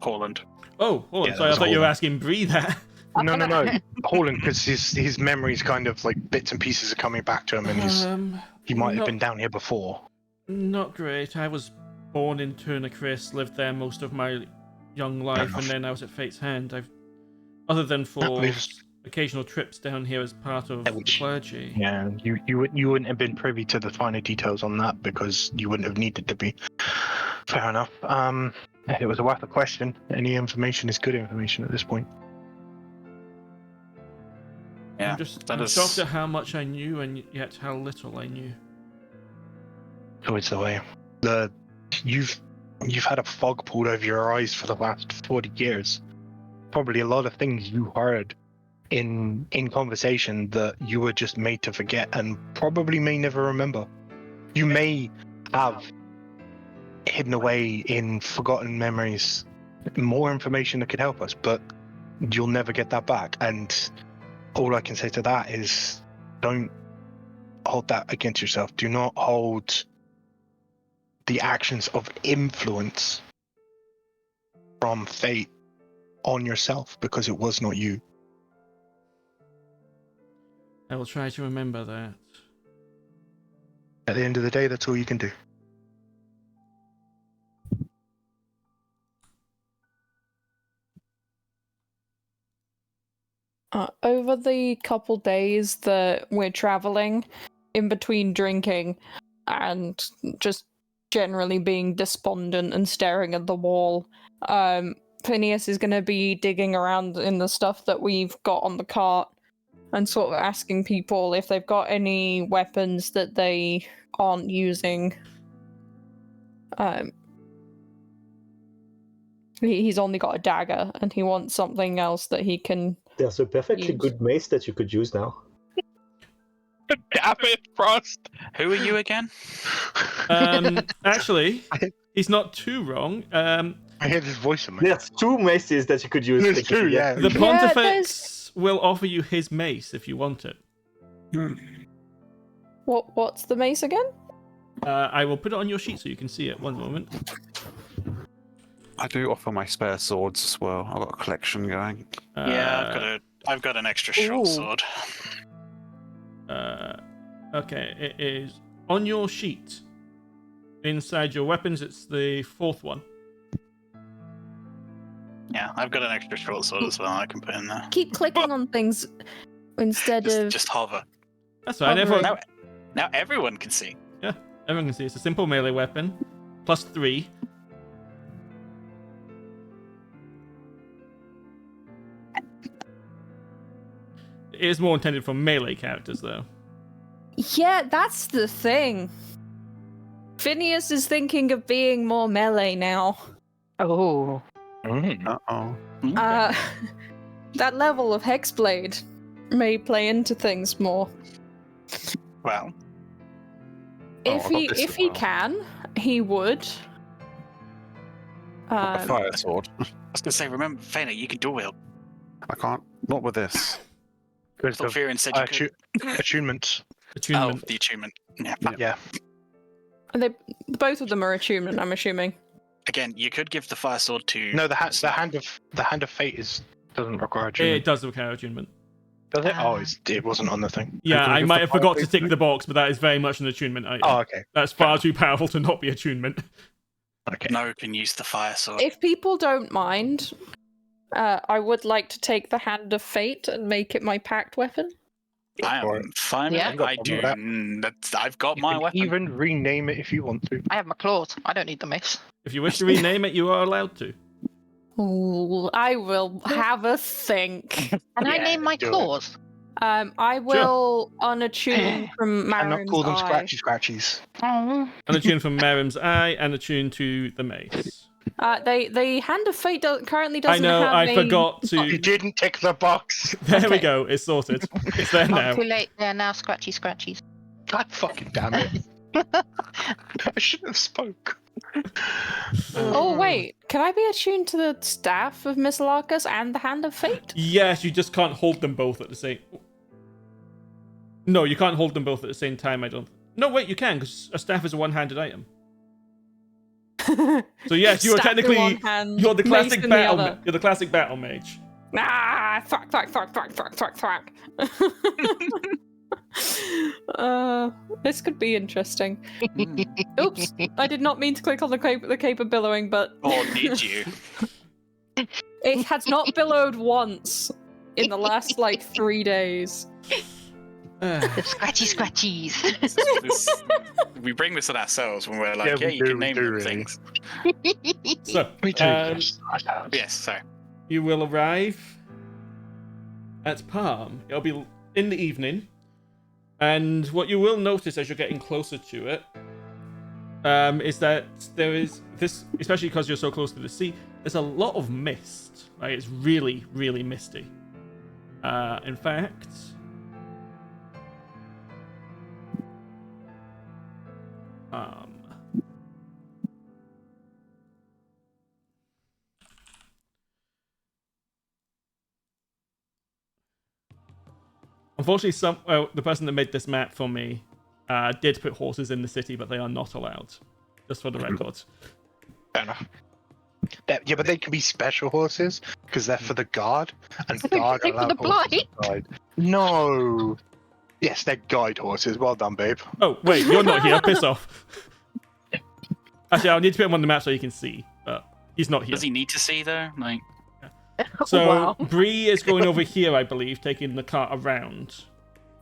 Holland.
Oh, hold on.
Yeah, that
Sorry, I
was
thought you were
Holland.
asking Bree that.
No. Holland, because his memories kind of like bits and pieces are coming back to him, and he might have been down here before.
Not great. I was born in Turnacris, lived there most of my young life, and then I was at Fate's Hand. Other than for occasional trips down here as part of the clergy.
Yeah, you wouldn't have been privy to the finer details on that because you wouldn't have needed to be. Fair enough. It was worth a question. Any information is good information at this point.
Yeah,
I'm shocked at how much I knew and yet how little I knew.
So it's the way. You've had a fog pulled over your eyes for the last 40 years. Probably a lot of things you heard in conversation that you were just made to forget and probably may never remember. You may have hidden away in forgotten memories more information that could help us, but you'll never get that back. And all I can say to that is don't hold that against yourself. Do not hold the actions of influence from fate on yourself, because it was not you.
I will try to remember that.
At the end of the day, that's all you can do.
Over the couple days that we're traveling, in between drinking and just generally being despondent and staring at the wall, Phineas is going to be digging around in the stuff that we've got on the cart and sort of asking people if they've got any weapons that they aren't using. He's only got a dagger and he wants something else that he can
There's a perfectly
use.
good mace that you could use now.
Damn it, Frosth!
Who are you again?
Actually, he's not too wrong.
I hear this voice in my
There's two maces that you could use.
There's two, yeah.
The
Yeah,
Pontifex will offer you his mace if you want it.
What's the mace again?
I will put it on your sheet so you can see it. One moment.
I do offer my spare swords as well. I've got a collection going.
Yeah, I've got an extra short
Ooh.
sword.
Okay, it is on your sheet. Inside your weapons, it's the fourth one.
Yeah, I've got an extra short sword as well. I can put in there.
Keep clicking on things instead of.
Just hover.
That's right.
Hovering.
Now everyone can see.
Yeah, everyone can see. It's a simple melee weapon, +3. It is more intended for melee characters, though.
Yeah, that's the thing. Phineas is thinking of being more melee now.
Oh.
Uh-oh.
That level of Hexblade may play into things more.
Well,
If
I've got
he
this
if
as
he
well.
can, he would.
A fire sword.
I was gonna say, remember, Faena, you can dual wield.
I can't. Not with this.
Because of
Sulfurian said you could.
attunements.
Attunement.
Oh, the attunement. Yeah.
Yeah.
Both of them are attunement, I'm assuming.
Again, you could give the fire sword to.
No, the hand of fate doesn't require
It
attunement.
does require attunement.
Does it? Oh, it wasn't on the thing.
Yeah,
can we
I
give
might
the
have forgot
fire
to tick the box, but that is very much an attunement item.
Oh, okay.
That's far too powerful to not be attunement.
Okay.
No, can use the fire sword.
If people don't mind, I would like to take the Hand of Fate and make it my pact weapon.
I
for
am fine.
Yeah.
With it. I do. I've got
You
my
can
weapon.
even rename it if you want to.
I have my claws. I don't need the mace.
If you wish to rename it, you are allowed to.
Ooh, I will have a think.
Can I
Yeah,
name my
do it.
claws?
I will unattune from
And not
Marin's
call them
eye.
scratchies.
Oh.
And attune from Merim's eye, and attune to the mace.
The Hand of Fate currently
I
doesn't
know,
have
I
a...
forgot
You
to.
didn't tick the box.
There we
Okay.
go, it's sorted. It's there now.
Too late. They're now scratchies.
God fucking damn it. I shouldn't have spoke.
Oh, wait. Can I be attuned to the Staff of Miss Larkus and the Hand of Fate?
Yes, you just can't hold them both at the same. No, you can't hold them both at the same time. I don't. No, wait, you can because a staff is a one-handed item. So yes, you are
Staff in
technically
one hand,
you're the
mace
classic
in the
battle.
other.
You're the classic battle mage.
Ah, thwack, thwack, thwack, thwack, thwack, thwack, thwack. This could be interesting. Oops, I did not mean to click on the cape of billowing, but
Or did you?
it has not billowed once in the last like 3 days.
The scratchy scratchies.
We bring this on ourselves when we're like,
Yeah,
yeah,
we
you
do,
can
we
name
do
them
really.
things.
So
Me too.
Yes, sorry.
you will arrive at Palm. It'll be in the evening, and what you will notice as you're getting closer to it is that there is this, especially because you're so close to the sea. There's a lot of mist. Right, it's really, really misty. In fact. Unfortunately, the person that made this map for me did put horses in the city, but they are not allowed. Just for the record.
Fair enough. Yeah, but they can be special horses because they're for the guard, and guard
They're for
allow
the
horses to guide. No. Yes, they're guide horses. Well done, babe.
Oh, wait, you're not here. Piss off. Actually, I'll need to put him on the map so you can see, but he's not here.
Does he need to see though? Like,
So
Wow.
Bree is going over here, I believe, taking the cart around.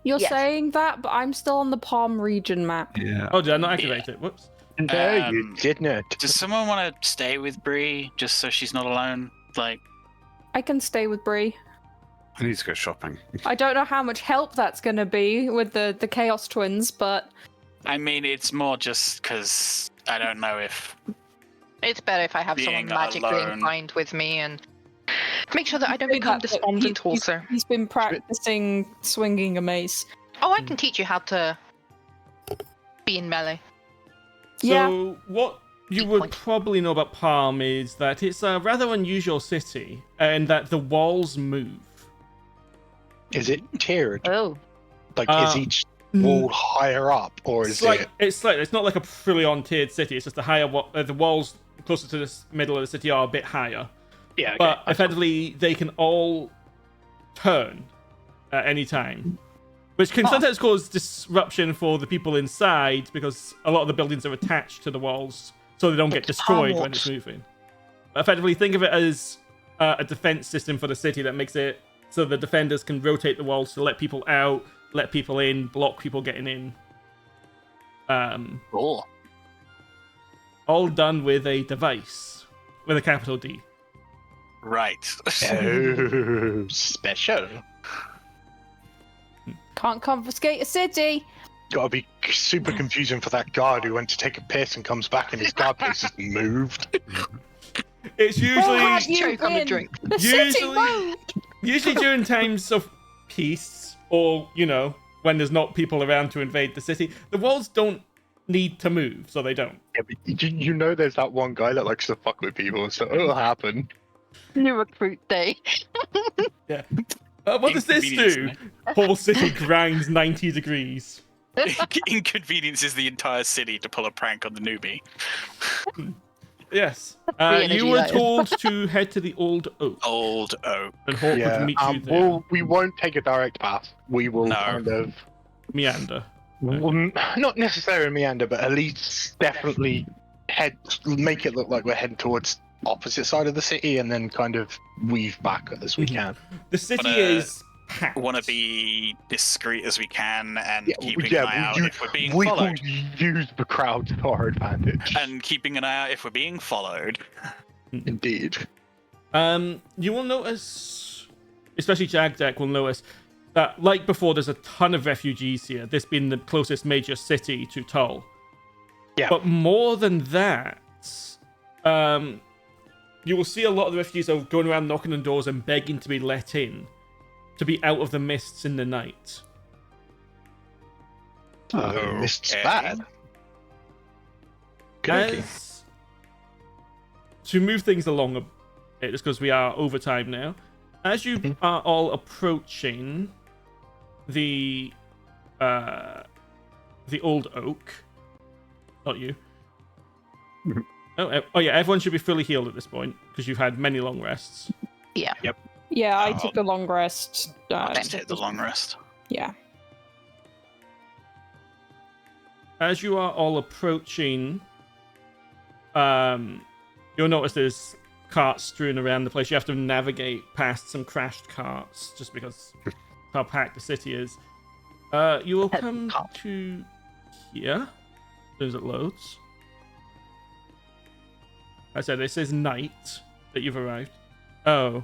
You're
Yes.
saying that, but I'm still on the Palm region map.
Yeah.
Oh, did I not activate it? Whoops.
No, you didn't.
does someone want to stay with Bree just so she's not alone? Like,
I can stay with Bree.
I need to go shopping.
I don't know how much help that's going to be with the Chaos Twins, but
I mean, it's more just because I don't know if
It's better if I have someone
Being
magically
alone.
inclined with me and make sure that I don't
Say
become
that, but
despondent also.
He's been practicing swinging a mace.
Oh, I can teach you how to be in melee.
So what you
Good
would
point.
probably know about Palm is that it's a rather unusual city, and that the walls move.
Is it tiered?
Oh.
Like,
Uh,
is each wall higher up, or is
It's not like a fully on tiered city. It's just a higher. The walls closer to the middle of the city are a bit higher,
Yeah, okay.
but effectively they can all turn at any time, which can sometimes cause disruption for the people inside because a lot of the buildings are attached to the walls, so they don't get destroyed when it's moving. But effectively, think of it as a defense system for the city that makes it so the defenders can rotate the walls to let people out, let people in, block people getting in.
oh,
All done with a device with a capital D.
right.
Oh, special.
Can't confiscate a city.
Gotta be super confusing for that guard who went to take a piss and comes back and his guard place has moved.
It's usually
Choke on the drink.
The city
Usually-
moved.
usually during times of peace, or when there's not people around to invade the city. The walls don't need to move, so they don't.
Yeah, but you know there's that one guy that likes to fuck with people, so it'll happen.
New recruit day.
Yeah. What does this do? Whole city grinds 90 degrees.
Inconveniences the entire city to pull a prank on the newbie.
Yes.
energy,
You were
that is.
told to head to the Old Oak,
Old oak.
and Hawk would meet you there.
we won't take a direct path. We will
No.
kind of,
Meander.
not necessarily meander, but at least definitely make it look like we're heading towards opposite side of the city, and then kind of weave back as we can.
The city
Wanna-
is packed.
Want to be discreet as we can and
Yeah,
keeping
yeah,
an eye out
we
if we're being
will
followed.
use the crowd to our advantage.
And keeping an eye out if we're being followed.
Indeed.
You will notice, especially Jagdek will notice, that like before, there's a ton of refugees here, this being the closest major city to Tull.
Yeah.
But more than that, you will see a lot of the refugees are going around knocking on doors and begging to be let in, to be out of the mists in the night.
Oh, mist's
Okay.
bad. Okay.
To move things along a bit, just because we are over time now, as you are all approaching the Old Oak, not you, Oh yeah, everyone should be fully healed at this point because you've had many long rests.
Yeah.
Yeah, I
Oh.
took a long rest.
I'll just hit the long rest.
Yeah.
As you are all approaching, you'll notice there's carts strewn around the place. You have to navigate past some crashed carts just because of how packed the city is. You will come to here as soon as it loads. I said this is night that you've arrived. Oh.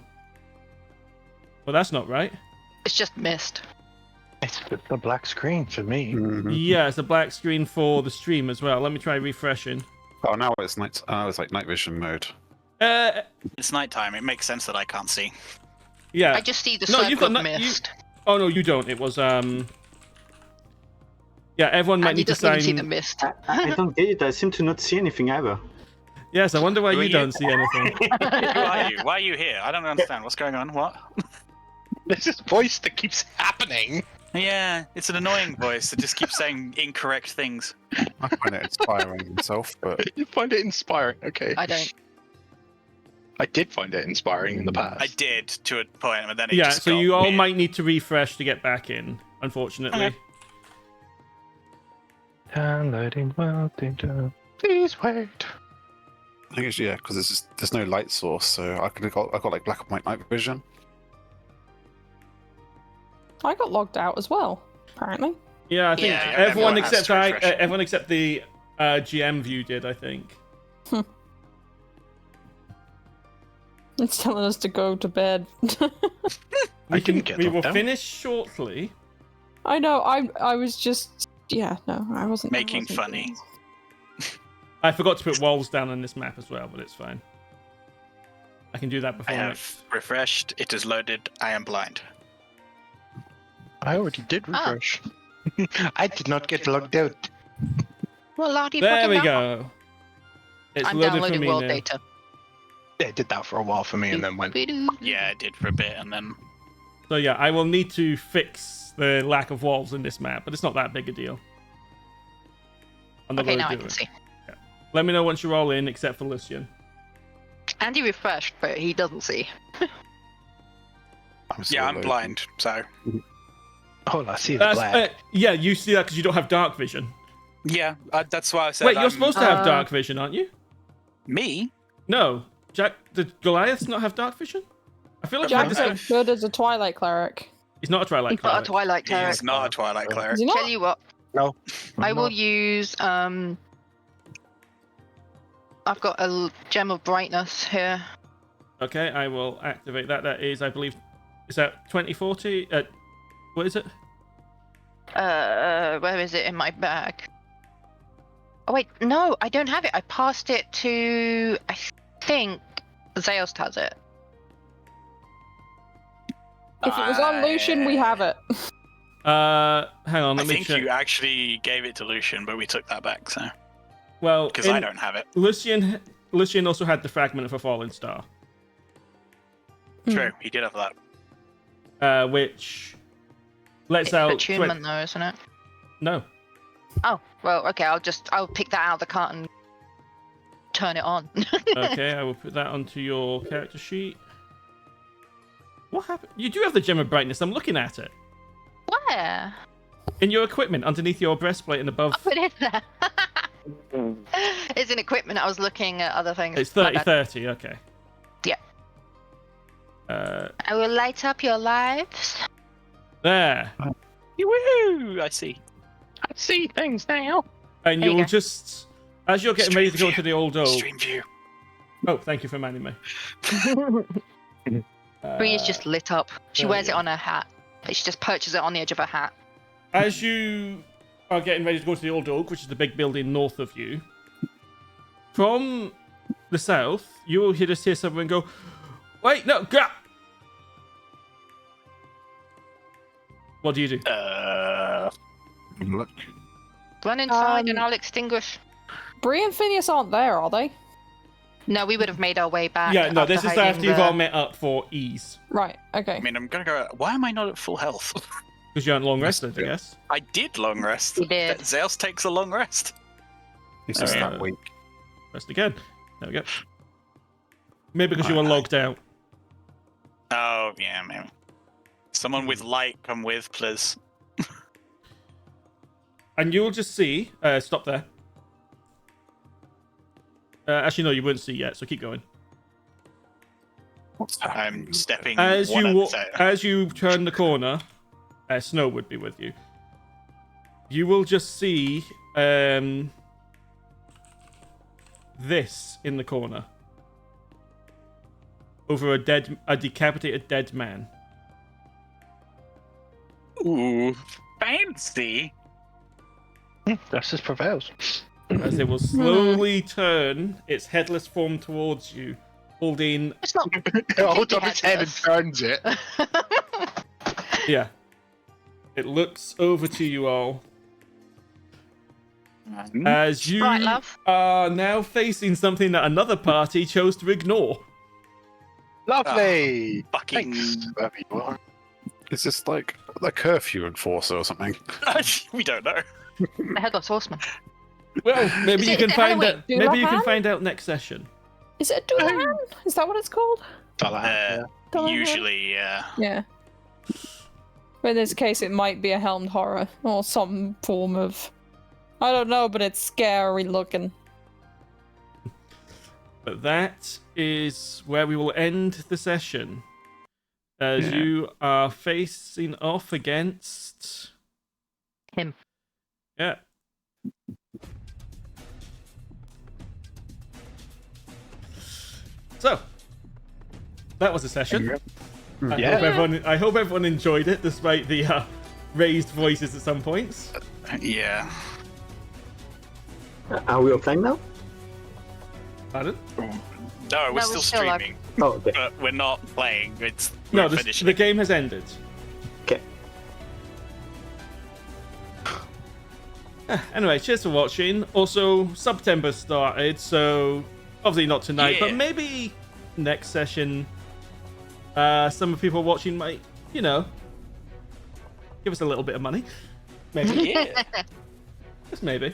Well, that's not right.
It's just mist.
It's the black screen for me.
Yeah, it's a black screen for the stream as well. Let me try refreshing.
Oh, now it's night. It's like night vision mode.
It's nighttime. It makes sense that I can't see.
Yeah.
I just see the
No,
circle
you've got
of
you-
mist.
Oh no, you don't. It was Yeah, everyone might
And you
need to
doesn't even see the
sign.
mist.
I don't get it. I seem to not see anything either.
Yes, I wonder why
Who are
you
you?
don't see anything.
Who are you? Why are you here? I don't understand. What's going on? What?
There's this voice that keeps happening.
Yeah, it's an annoying voice that just keeps saying incorrect things.
I find it inspiring myself, but
You find it inspiring. Okay.
I don't.
I did find it inspiring in the past.
I did to a point, but then it
Yeah,
just
so
got
you all
weird.
might need to refresh to get back in, unfortunately.
Okay.
Downloading welding down. Please wait.
I think it's because there's no light source, so I got like black and white night vision.
I got logged out as well, apparently.
Yeah, I think
Yeah,
everyone
everyone has
except
to refresh.
everyone except the GM view did, I think.
It's telling us to go to bed.
I didn't get
We
locked
will
out.
finish shortly.
I know, I was just... Yeah, no, I wasn't... I
Making
wasn't
funny.
doing-
I forgot to put walls down on this map as well, but it's fine. I can do that
I
before
have refreshed. It is loaded. I am blind.
I already did refresh. I did not get logged out.
Well, Lottie,
There we go. It's
I'm
loaded for
downloading
me
world
now.
data.
Yeah, it did that for a while for me and then went.
Yeah, I did for a bit, and then
So yeah, I will need to fix the lack of walls in this map, but it's not that big a deal. I'm not
Okay,
gonna
now I
do
can
it.
see.
Let me know once you're all in, except for Lucien.
Andy refreshed, but he doesn't see.
yeah, I'm blind. So
Oh, I see the black.
Yeah, you see that because you don't have dark vision.
yeah, that's why I said.
Wait, you're
I'm-
supposed to have dark vision, aren't you?
Me?
No, Jack. Did Goliath not have dark vision? I feel like you had
Jack's
this.
so good as a Twilight Cleric.
He's not a Twilight
He's not a
cleric.
Twilight cleric.
He's not a Twilight
Is
cleric.
he not?
Tell you what,
No.
I will use I've got a gem of brightness here.
Okay, I will activate that. That is, I believe, is that 2040? What is it?
Where is it in my bag? Oh wait, no, I don't have it. I passed it to, I think Zaelste has it.
If it was on Lucian, we have it.
Hang on,
I
let me
think
check.
you actually gave it to Lucien, but we took that back. So
Well,
because I don't have it.
Lucien also had the fragment of a fallen star,
True, he did have that.
which lets
It's
out.
attunement though, isn't it?
No.
Oh, well, okay, I'll pick that out of the cart and turn it on.
Okay, I will put that onto your character sheet. What happened? You do have the gem of brightness. I'm looking at it.
Where?
In your equipment, underneath your breastplate and above.
Oh, it is there. It's in equipment. I was looking at other things.
It's
My bad.
30-30, okay.
Yeah.
I
will light up your lives.
There.
Woohoo! I see.
I see things now.
And
There you
you'll
go.
just, as you're getting ready to go to the old oak.
Stream view.
Oh, thank you for reminding me.
Bree is just lit up. She
there
wears
we
it
go.
on her hat. But she just perches it on the edge of her hat.
As you are getting ready to go to the old oak, which is the big building north of you, from the south, you will just hear someone go, "Wait, no, go!" What do you do?
Look.
Run inside and
Um,
I'll extinguish.
Bree and Phineas aren't there, are they?
No, we would have made our way back.
Yeah, no, this is
hiding
after you've
the-
all met up for ease.
Right, okay.
I mean, I'm gonna go. Why am I not at full health?
Because you aren't long rested, I guess.
I did long rest.
You did.
Zaelste takes a long rest.
He's just
Uh,
that weak.
Rest again. There we go. Maybe because you were logged out.
Oh, yeah, maybe. Someone with light come with, please.
And you'll just see... stop there. Actually, no, you won't see yet, so keep going.
I'm stepping
As
one
you
at a time.
as you turn the corner, Snow would be with you. You will just see this in the corner over a decapitated dead man.
Ooh, fancy.
Justice prevails.
As it will slowly turn its headless form towards you, holding
It's not.
It holds up its head and turns it.
yeah. It looks over to you all. As you
Right, love.
are now facing something that another party chose to ignore.
Lovely.
Fucking.
Thanks, whoever you are.
Is this like a curfew enforcer or something?
We don't know.
The headless horseman.
Well, maybe
Is
you
it
can find
Halloween?
out. Maybe you can
Doulahan?
find out next session.
Is it a Doulahan? Is that what it's called?
Dullahan,
Dullahan?
Usually, yeah.
Yeah. But in this case, it might be a helmed horror or some form of. I don't know, but it's scary looking.
But that is where we will end the session. As you are facing off against
Him.
Yeah. So that was a session. I hope everyone enjoyed it, despite the raised voices at some points.
Yeah.
Are we offline now?
Pardon?
No, we're
we're
still
still live.
streaming,
Oh, okay.
but we're not playing. It's
No,
we're finishing.
the game has ended.
Okay.
Anyway, cheers for watching. Also, September started, so obviously not tonight, but
Yeah.
maybe next session. Some of the people watching might, give us a little bit of money. Maybe.
Yeah.
Just maybe.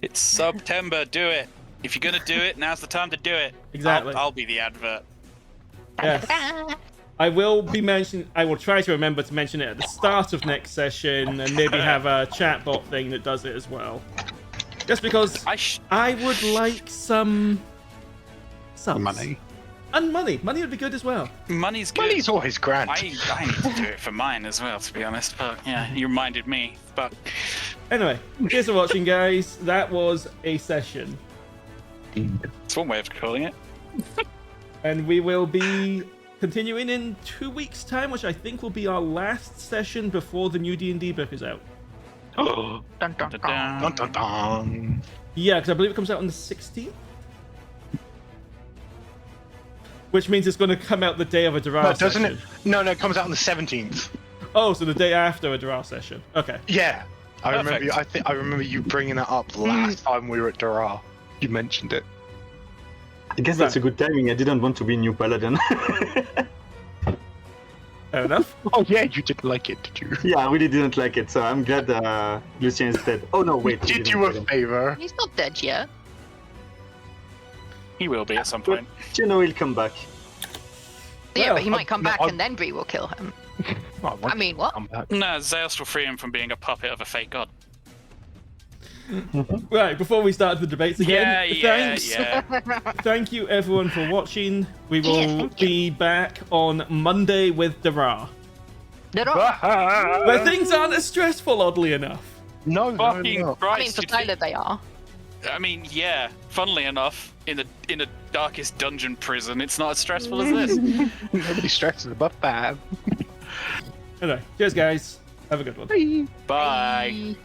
It's September. Do it. If you're gonna do it, now's the time to do it.
Exactly.
I'll be the advert.
Yes. I will try to remember to mention it at the start of next session and maybe have a chatbot thing that does it as well. Just because I would like some subs.
Money.
And money. Money would be good as well.
Money's good.
Money's always grand.
I need to do it for mine as well, to be honest. But yeah, you reminded me. But
Anyway, cheers for watching, guys. That was a session.
it's one way of calling it.
And we will be continuing in 2 weeks' time, which I think will be our last session before the new D&D book is out.
Dun, dun, dun, dun, dun, dun.
Yeah, because I believe it comes out on the 16th. Which means it's going to come out the day of a Dara
No, doesn't
session.
it? No, it comes out on the 17th.
Oh, so the day after a Dara session. Okay.
Yeah. I remember.
Perfect.
I remember you bringing that up last time we were at Dara. You mentioned it.
I guess that's a good timing. I didn't want to be new paladin.
Fair enough.
Oh yeah, you didn't like it, did you?
Yeah, I really didn't like it, so I'm glad Lucien is dead. Oh no, wait.
Did you a favor?
He's not dead yet.
He will be at some
But
point.
he'll come back.
Yeah,
Well,
but he might come
no,
back
I'm-
and then Bree will kill him.
Oh,
I mean, what?
I'm back.
No, Zaelste will free him from being a puppet of a fake god.
Right, before we start the debates again, thanks.
yeah.
Thank you everyone for watching. We will
thank you.
be back on Monday with Dara.
They're not.
Where things aren't as stressful, oddly enough.
No,
Fucking
no.
I mean,
Christ!
for
you'd think-
Tyler, they are.
I mean, yeah. Funnily enough, in the darkest dungeon prison, it's not as stressful as this.
Nobody stresses above 5.
Anyway, cheers guys. Have a good one.
Bye.
Bye.